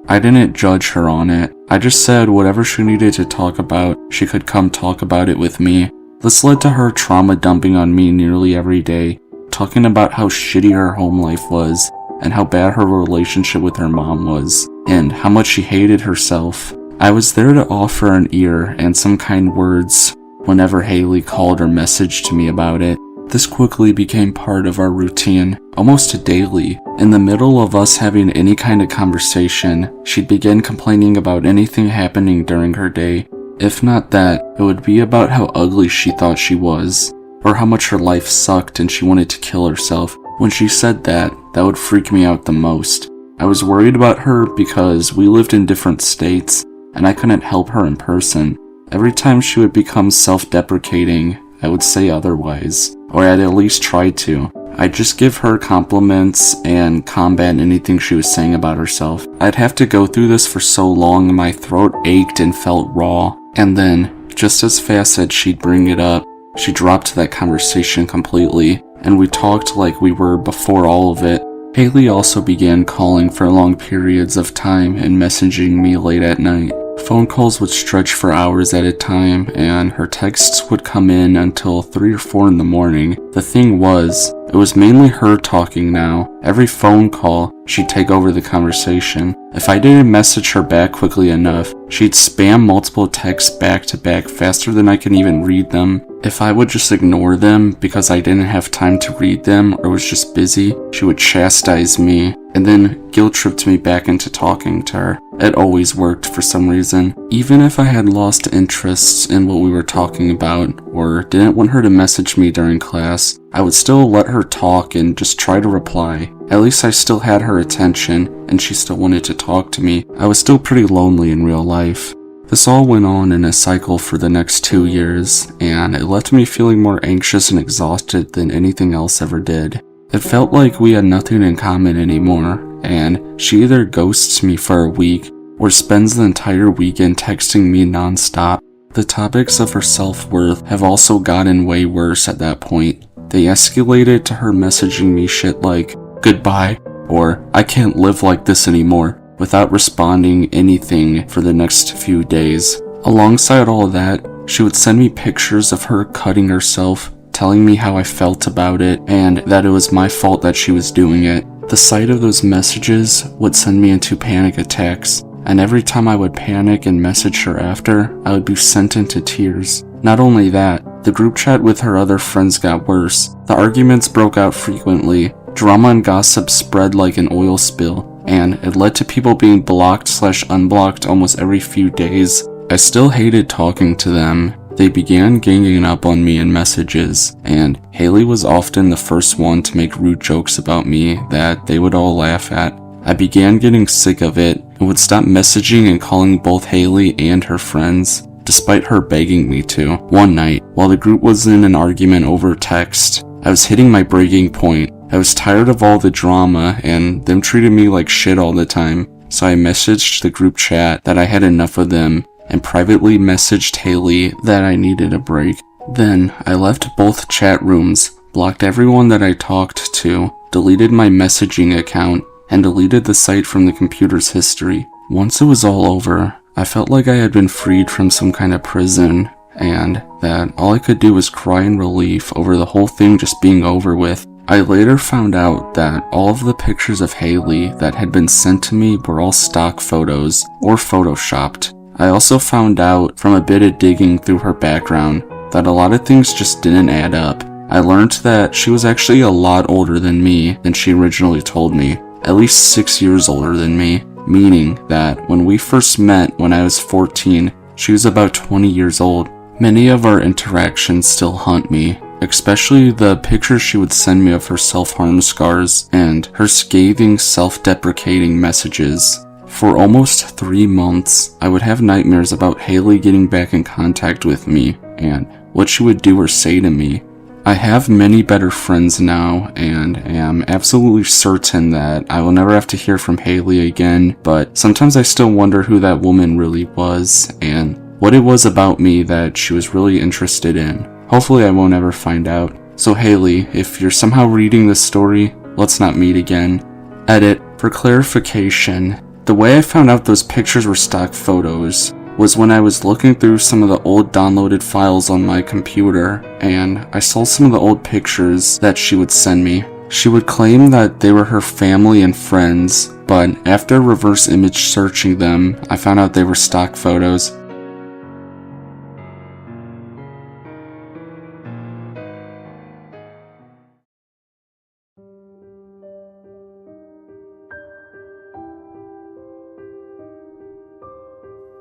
I didn't judge her on it. I just said whatever she needed to talk about, she could come talk about it with me. This led to her trauma dumping on me nearly every day, talking about how shitty her home life was, and how bad her relationship with her mom was, and how much she hated herself. I was there to offer an ear and some kind words whenever Haley called or messaged me about it. This quickly became part of our routine, almost daily. In the middle of us having any kind of conversation, she'd begin complaining about anything happening during her day. If not that, it would be about how ugly she thought she was, or how much her life sucked and she wanted to kill herself. When she said that would freak me out the most. I was worried about her because we lived in different states, and I couldn't help her in person. Every time she would become self-deprecating, I would say otherwise, or I'd at least try to. I'd just give her compliments and combat anything she was saying about herself. I'd have to go through this for so long, my throat ached and felt raw. And then, just as fast as she'd bring it up, she dropped that conversation completely, and we talked like we were before all of it. Haley also began calling for long periods of time and messaging me late at night. Phone calls would stretch for hours at a time, and her texts would come in until 3 or 4 in the morning. The thing was, it was mainly her talking now. Every phone call, she'd take over the conversation. If I didn't message her back quickly enough, she'd spam multiple texts back to back faster than I can even read them. If I would just ignore them because I didn't have time to read them or was just busy, she would chastise me and then guilt-tripped me back into talking to her. It always worked for some reason. Even if I had lost interest in what we were talking about or didn't want her to message me during class, I would still let her talk and just try to reply. At least I still had her attention and she still wanted to talk to me. I was still pretty lonely in real life. This all went on in a cycle for the next 2 years, and it left me feeling more anxious and exhausted than anything else ever did. It felt like we had nothing in common anymore, and she either ghosts me for a week or spends the entire weekend texting me nonstop. The topics of her self-worth have also gotten way worse at that point. They escalated to her messaging me shit like, "Goodbye," or "I can't live like this anymore," without responding anything for the next few days. Alongside all of that, she would send me pictures of her cutting herself, telling me how I felt about it, and that it was my fault that she was doing it. The sight of those messages would send me into panic attacks, and every time I would panic and message her after, I would be sent into tears. Not only that, the group chat with her other friends got worse. The arguments broke out frequently, drama and gossip spread like an oil spill, and it led to people being blocked/unblocked almost every few days. I still hated talking to them. They began ganging up on me in messages, and Haley was often the first one to make rude jokes about me that they would all laugh at. I began getting sick of it and would stop messaging and calling both Haley and her friends, despite her begging me to. One night, while the group was in an argument over text, I was hitting my breaking point. I was tired of all the drama and them treating me like shit all the time, so I messaged the group chat that I had enough of them and privately messaged Haley that I needed a break. Then I left both chat rooms, blocked everyone that I talked to, deleted my messaging account, and deleted the site from the computer's history. Once it was all over, I felt like I had been freed from some kind of prison, and that all I could do was cry in relief over the whole thing just being over with. I later found out that all of the pictures of Haley that had been sent to me were all stock photos or photoshopped. I also found out from a bit of digging through her background that a lot of things just didn't add up. I learned that she was actually a lot older than me than she originally told me, at least 6 years older than me, meaning that when we first met when I was 14, she was about 20 years old. Many of our interactions still haunt me, especially the pictures she would send me of her self-harm scars and her scathing, self-deprecating messages. For almost 3 months, I would have nightmares about Haley getting back in contact with me and what she would do or say to me. I have many better friends now and am absolutely certain that I will never have to hear from Haley again, but sometimes I still wonder who that woman really was and what it was about me that she was really interested in. Hopefully I won't ever find out. So Haley, if you're somehow reading this story, let's not meet again. Edit. For clarification, the way I found out those pictures were stock photos was when I was looking through some of the old downloaded files on my computer, and I saw some of the old pictures that she would send me. She would claim that they were her family and friends, but after reverse image searching them, I found out they were stock photos.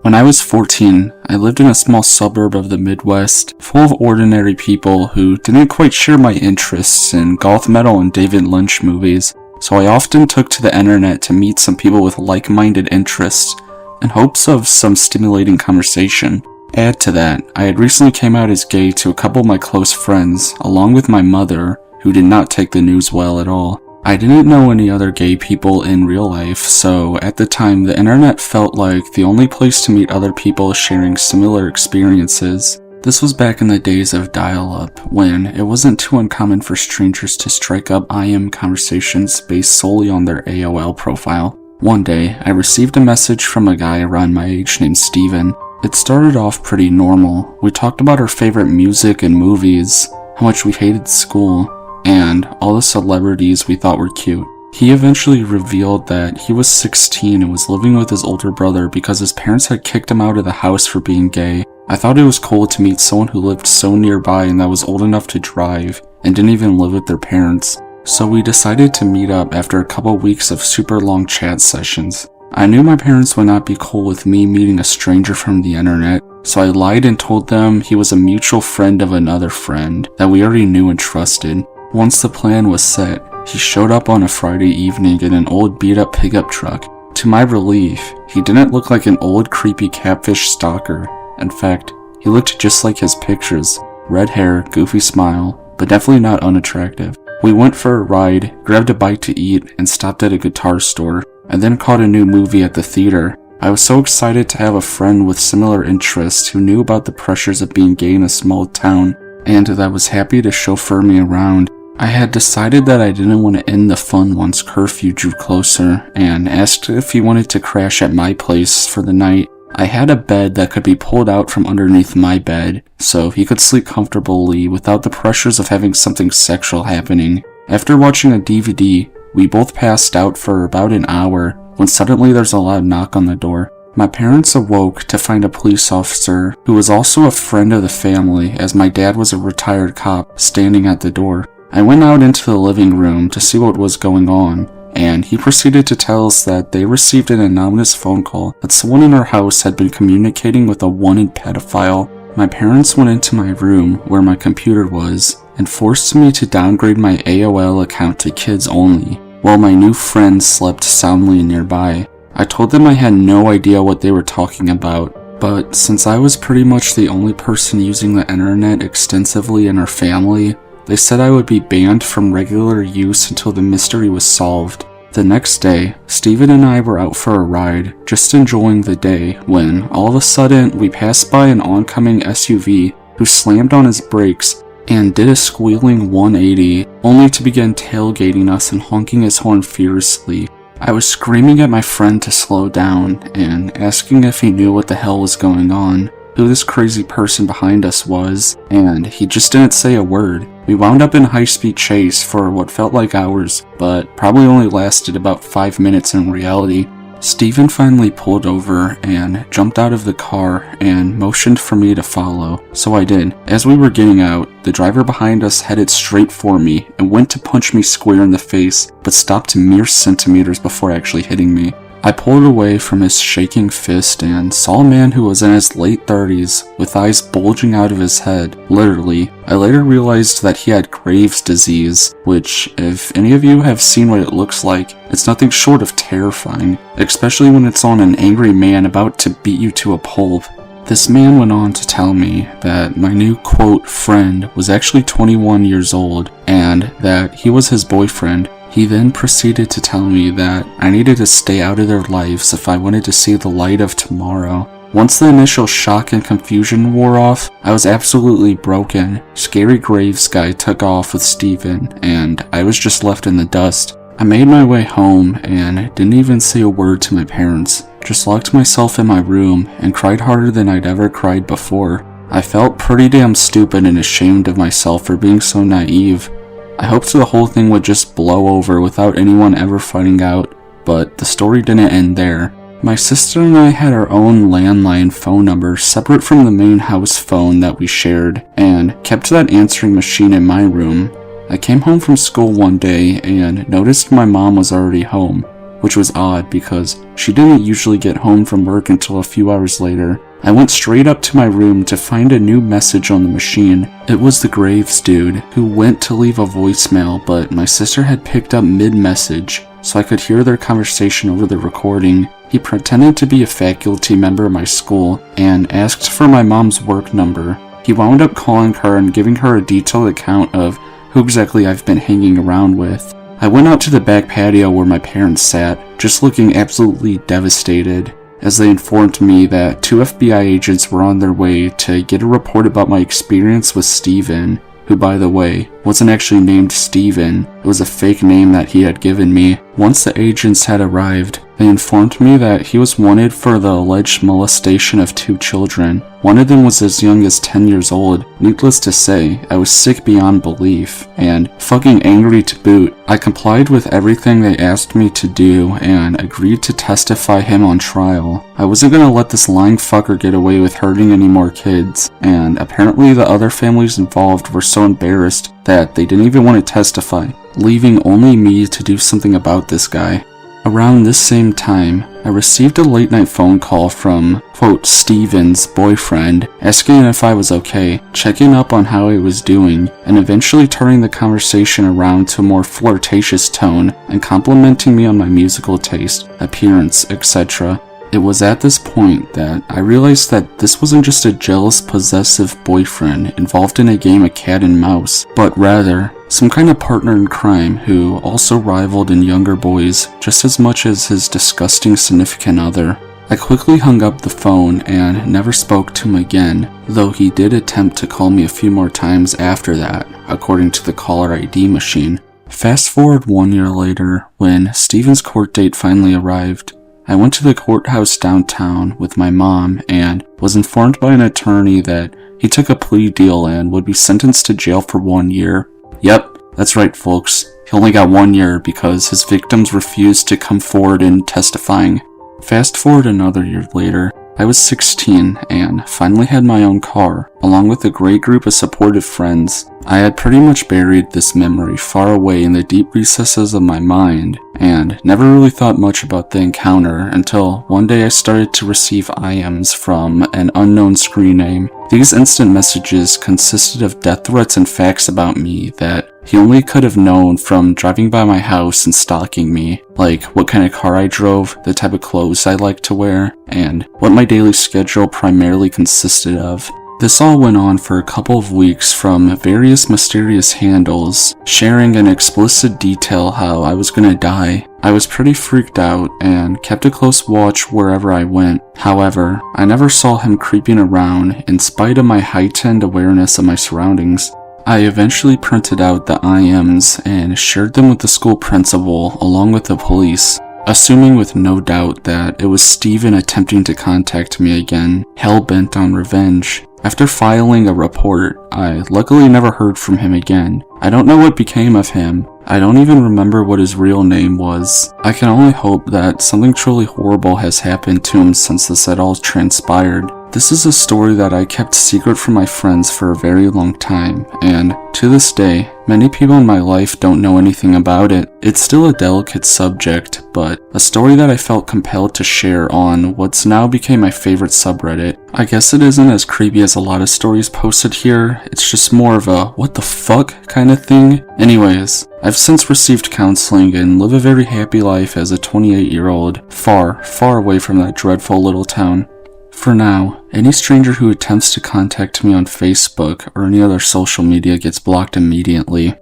When I was 14, I lived in a small suburb of the Midwest, full of ordinary people who didn't quite share my interests in goth metal and David Lynch movies, so I often took to the internet to meet some people with like-minded interests in hopes of some stimulating conversation. Add to that, I had recently came out as gay to a couple of my close friends, along with my mother, who did not take the news well at all. I didn't know any other gay people in real life, so at the time the internet felt like the only place to meet other people sharing similar experiences. This was back in the days of dial-up, when it wasn't too uncommon for strangers to strike up IM conversations based solely on their AOL profile. One day, I received a message from a guy around my age named Steven. It started off pretty normal. We talked about our favorite music and movies, how much we hated school, and all the celebrities we thought were cute. He eventually revealed that he was 16 and was living with his older brother because his parents had kicked him out of the house for being gay. I thought it was cool to meet someone who lived so nearby and that was old enough to drive and didn't even live with their parents. So we decided to meet up after a couple weeks of super long chat sessions. I knew my parents would not be cool with me meeting a stranger from the internet, so I lied and told them he was a mutual friend of another friend that we already knew and trusted. Once the plan was set, he showed up on a Friday evening in an old beat-up pickup truck. To my relief, he didn't look like an old creepy catfish stalker. In fact, he looked just like his pictures. Red hair, goofy smile, but definitely not unattractive. We went for a ride, grabbed a bite to eat, and stopped at a guitar store, and then caught a new movie at the theater. I was so excited to have a friend with similar interests who knew about the pressures of being gay in a small town, and that was happy to chauffeur me around. I had decided that I didn't want to end the fun once curfew drew closer, and asked if he wanted to crash at my place for the night. I had a bed that could be pulled out from underneath my bed, so he could sleep comfortably without the pressures of having something sexual happening. After watching a DVD, we both passed out for about an hour, when suddenly there's a loud knock on the door. My parents awoke to find a police officer, who was also a friend of the family, as my dad was a retired cop, standing at the door. I went out into the living room to see what was going on, and he proceeded to tell us that they received an anonymous phone call that someone in our house had been communicating with a wanted pedophile. My parents went into my room, where my computer was, and forced me to downgrade my AOL account to kids only, while my new friend slept soundly nearby. I told them I had no idea what they were talking about, but since I was pretty much the only person using the internet extensively in our family, they said I would be banned from regular use until the mystery was solved. The next day, Steven and I were out for a ride, just enjoying the day, when all of a sudden we passed by an oncoming SUV who slammed on his brakes and did a squealing 180, only to begin tailgating us and honking his horn furiously. I was screaming at my friend to slow down and asking if he knew what the hell was going on, who this crazy person behind us was, and he just didn't say a word. We wound up in a high-speed chase for what felt like hours, but probably only lasted about 5 minutes in reality. Steven finally pulled over and jumped out of the car and motioned for me to follow, so I did. As we were getting out, the driver behind us headed straight for me and went to punch me square in the face, but stopped mere centimeters before actually hitting me. I pulled away from his shaking fist and saw a man who was in his late 30s, with eyes bulging out of his head, literally. I later realized that he had Graves' disease, which, if any of you have seen what it looks like, it's nothing short of terrifying, especially when it's on an angry man about to beat you to a pulp. This man went on to tell me that my new, quote, friend was actually 21 years old, and that he was his boyfriend. He then proceeded to tell me that I needed to stay out of their lives if I wanted to see the light of tomorrow. Once the initial shock and confusion wore off, I was absolutely broken. Scary Graves guy took off with Steven, and I was just left in the dust. I made my way home and didn't even say a word to my parents, just locked myself in my room and cried harder than I'd ever cried before. I felt pretty damn stupid and ashamed of myself for being so naive. I hoped the whole thing would just blow over without anyone ever finding out, but the story didn't end there. My sister and I had our own landline phone number separate from the main house phone that we shared, and kept that answering machine in my room. I came home from school one day and noticed my mom was already home, which was odd because she didn't usually get home from work until a few hours later. I went straight up to my room to find a new message on the machine. It was the Graves dude, who went to leave a voicemail, but my sister had picked up mid-message, so I could hear their conversation over the recording. He pretended to be a faculty member of my school and asked for my mom's work number. He wound up calling her and giving her a detailed account of who exactly I've been hanging around with. I went out to the back patio where my parents sat, just looking absolutely devastated, as they informed me that 2 FBI agents were on their way to get a report about my experience with Steven, who, by the way, wasn't actually named Steven. It was a fake name that he had given me. Once the agents had arrived, they informed me that he was wanted for the alleged molestation of 2 children. One of them was as young as 10 years old. Needless to say, I was sick beyond belief, and fucking angry to boot. I complied with everything they asked me to do, and agreed to testify him on trial. I wasn't gonna let this lying fucker get away with hurting any more kids, and apparently the other families involved were so embarrassed that they didn't even want to testify, leaving only me to do something about this guy. Around this same time, I received a late-night phone call from, quote, Steven's boyfriend, asking if I was okay, checking up on how I was doing, and eventually turning the conversation around to a more flirtatious tone and complimenting me on my musical taste, appearance, etc. It was at this point that I realized that this wasn't just a jealous, possessive boyfriend involved in a game of cat and mouse, but rather some kind of partner in crime who also rivaled in younger boys just as much as his disgusting significant other. I quickly hung up the phone and never spoke to him again, though he did attempt to call me a few more times after that, according to the caller ID machine. Fast forward 1 year later, when Steven's court date finally arrived. I went to the courthouse downtown with my mom and was informed by an attorney that he took a plea deal and would be sentenced to jail for 1 year. Yep, that's right folks, he only got 1 year because his victims refused to come forward in testifying. Fast forward another year later, I was 16 and finally had my own car, along with a great group of supportive friends. I had pretty much buried this memory far away in the deep recesses of my mind, and never really thought much about the encounter until one day I started to receive IMs from an unknown screen name. These instant messages consisted of death threats and facts about me that he only could have known from driving by my house and stalking me, like what kind of car I drove, the type of clothes I liked to wear, and what my daily schedule primarily consisted of. This all went on for a couple of weeks from various mysterious handles, sharing in explicit detail how I was gonna die. I was pretty freaked out and kept a close watch wherever I went. However, I never saw him creeping around in spite of my heightened awareness of my surroundings. I eventually printed out the IMs and shared them with the school principal along with the police, assuming with no doubt that it was Steven attempting to contact me again, hell-bent on revenge. After filing a report, I luckily never heard from him again. I don't know what became of him. I don't even remember what his real name was. I can only hope that something truly horrible has happened to him since this had all transpired. This is a story that I kept secret from my friends for a very long time, and to this day, many people in my life don't know anything about it. It's still a delicate subject, but a story that I felt compelled to share on what's now became my favorite subreddit. I guess it isn't as creepy as a lot of stories posted here, it's just more of a what the fuck kind of thing. Anyways, I've since received counseling and live a very happy life as a 28-year-old, far, far away from that dreadful little town. For now, any stranger who attempts to contact me on Facebook or any other social media gets blocked immediately.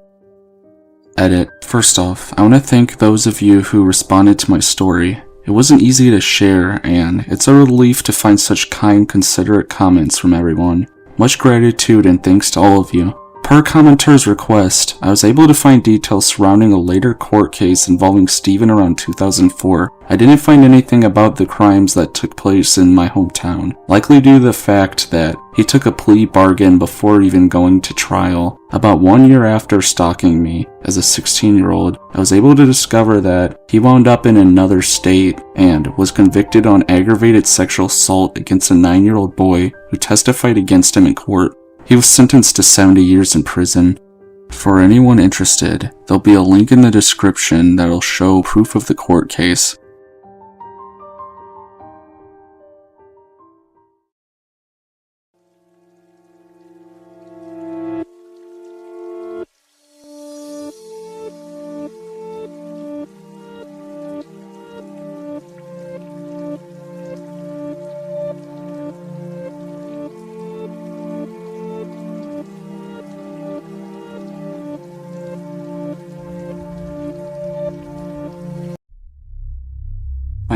Edit. First off, I want to thank those of you who responded to my story. It wasn't easy to share, and it's a relief to find such kind, considerate comments from everyone. Much gratitude and thanks to all of you. Per commenter's request, I was able to find details surrounding a later court case involving Steven around 2004. I didn't find anything about the crimes that took place in my hometown, likely due to the fact that he took a plea bargain before even going to trial. About 1 year after stalking me as a 16-year-old, I was able to discover that he wound up in another state and was convicted on aggravated sexual assault against a 9-year-old boy who testified against him in court. He was sentenced to 70 years in prison. For anyone interested, there'll be a link in the description that'll show proof of the court case.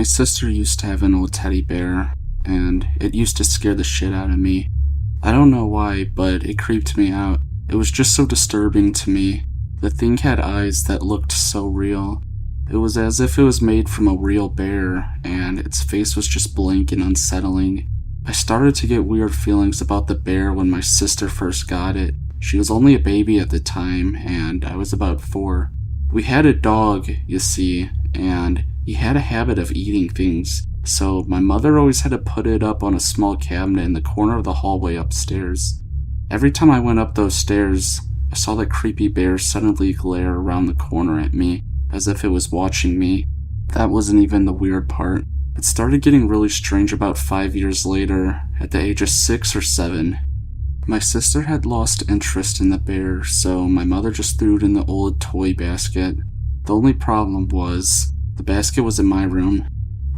sister used to have an old teddy bear, and it used to scare the shit out of me. I don't know why, but it creeped me out. It was just so disturbing to me. The thing had eyes that looked so real. It was as if it was made from a real bear, and its face was just blank and unsettling. I started to get weird feelings about the bear when my sister first got it. She was only a baby at the time, and I was about 4. We had a dog, you see, and he had a habit of eating things, so my mother always had to put it up on a small cabinet in the corner of the hallway upstairs. Every time I went up those stairs, I saw the creepy bear suddenly glare around the corner at me, as if it was watching me. That wasn't even the weird part. It started getting really strange about 5 years later, at the age of 6 or 7. My sister had lost interest in the bear, so my mother just threw it in the old toy basket. The only problem was, the basket was in my room.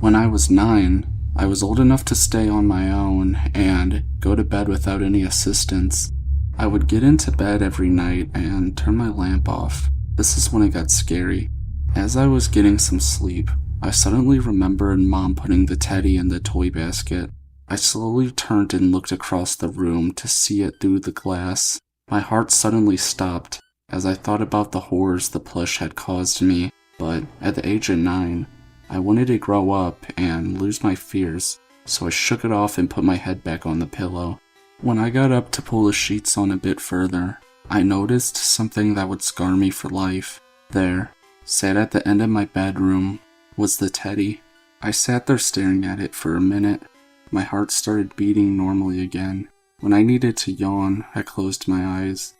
When I was 9, I was old enough to stay on my own and go to bed without any assistance. I would get into bed every night and turn my lamp off. This is when it got scary. As I was getting some sleep, I suddenly remembered Mom putting the teddy in the toy basket. I slowly turned and looked across the room to see it through the glass. My heart suddenly stopped as I thought about the horrors the plush had caused me, but at the age of 9, I wanted to grow up and lose my fears, so I shook it off and put my head back on the pillow. When I got up to pull the sheets on a bit further, I noticed something that would scar me for life. There, sat at the end of my bedroom, was the teddy. I sat there staring at it for a minute. My heart started beating normally again. When I needed to yawn, I closed my eyes.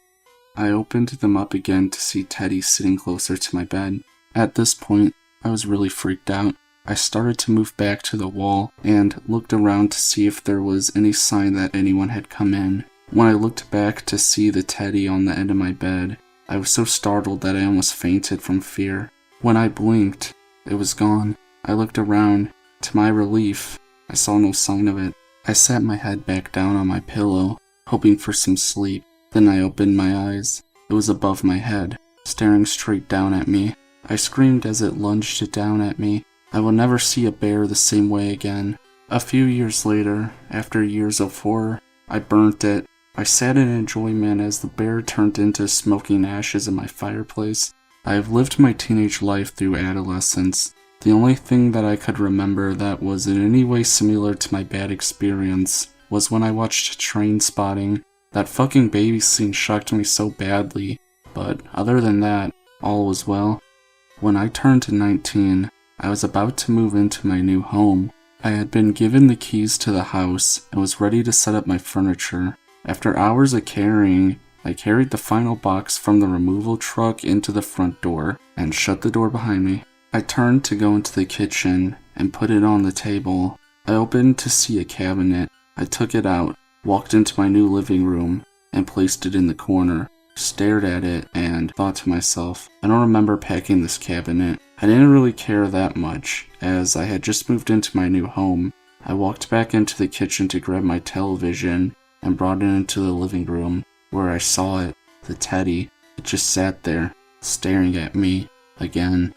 I opened them up again to see Teddy sitting closer to my bed. At this point, I was really freaked out. I started to move back to the wall and looked around to see if there was any sign that anyone had come in. When I looked back to see the teddy on the end of my bed, I was so startled that I almost fainted from fear. When I blinked, it was gone. I looked around. To my relief, I saw no sign of it. I sat my head back down on my pillow, hoping for some sleep. Then I opened my eyes. It was above my head, staring straight down at me. I screamed as it lunged down at me. I will never see a bear the same way again. A few years later, after years of horror, I burnt it. I sat in enjoyment as the bear turned into smoking ashes in my fireplace. I have lived my teenage life through adolescence. The only thing that I could remember that was in any way similar to my bad experience was when I watched Train Spotting. That fucking baby scene shocked me so badly, but other than that, all was well. When I turned 19, I was about to move into my new home. I had been given the keys to the house and was ready to set up my furniture. After hours of carrying, I carried the final box from the removal truck into the front door and shut the door behind me. I turned to go into the kitchen and put it on the table. I opened to see a cabinet. I took it out, walked into my new living room, and placed it in the corner. Stared at it and thought to myself, I don't remember packing this cabinet. I didn't really care that much, as I had just moved into my new home. I walked back into the kitchen to grab my television and brought it into the living room, where I saw it, the teddy. It just sat there, staring at me, again.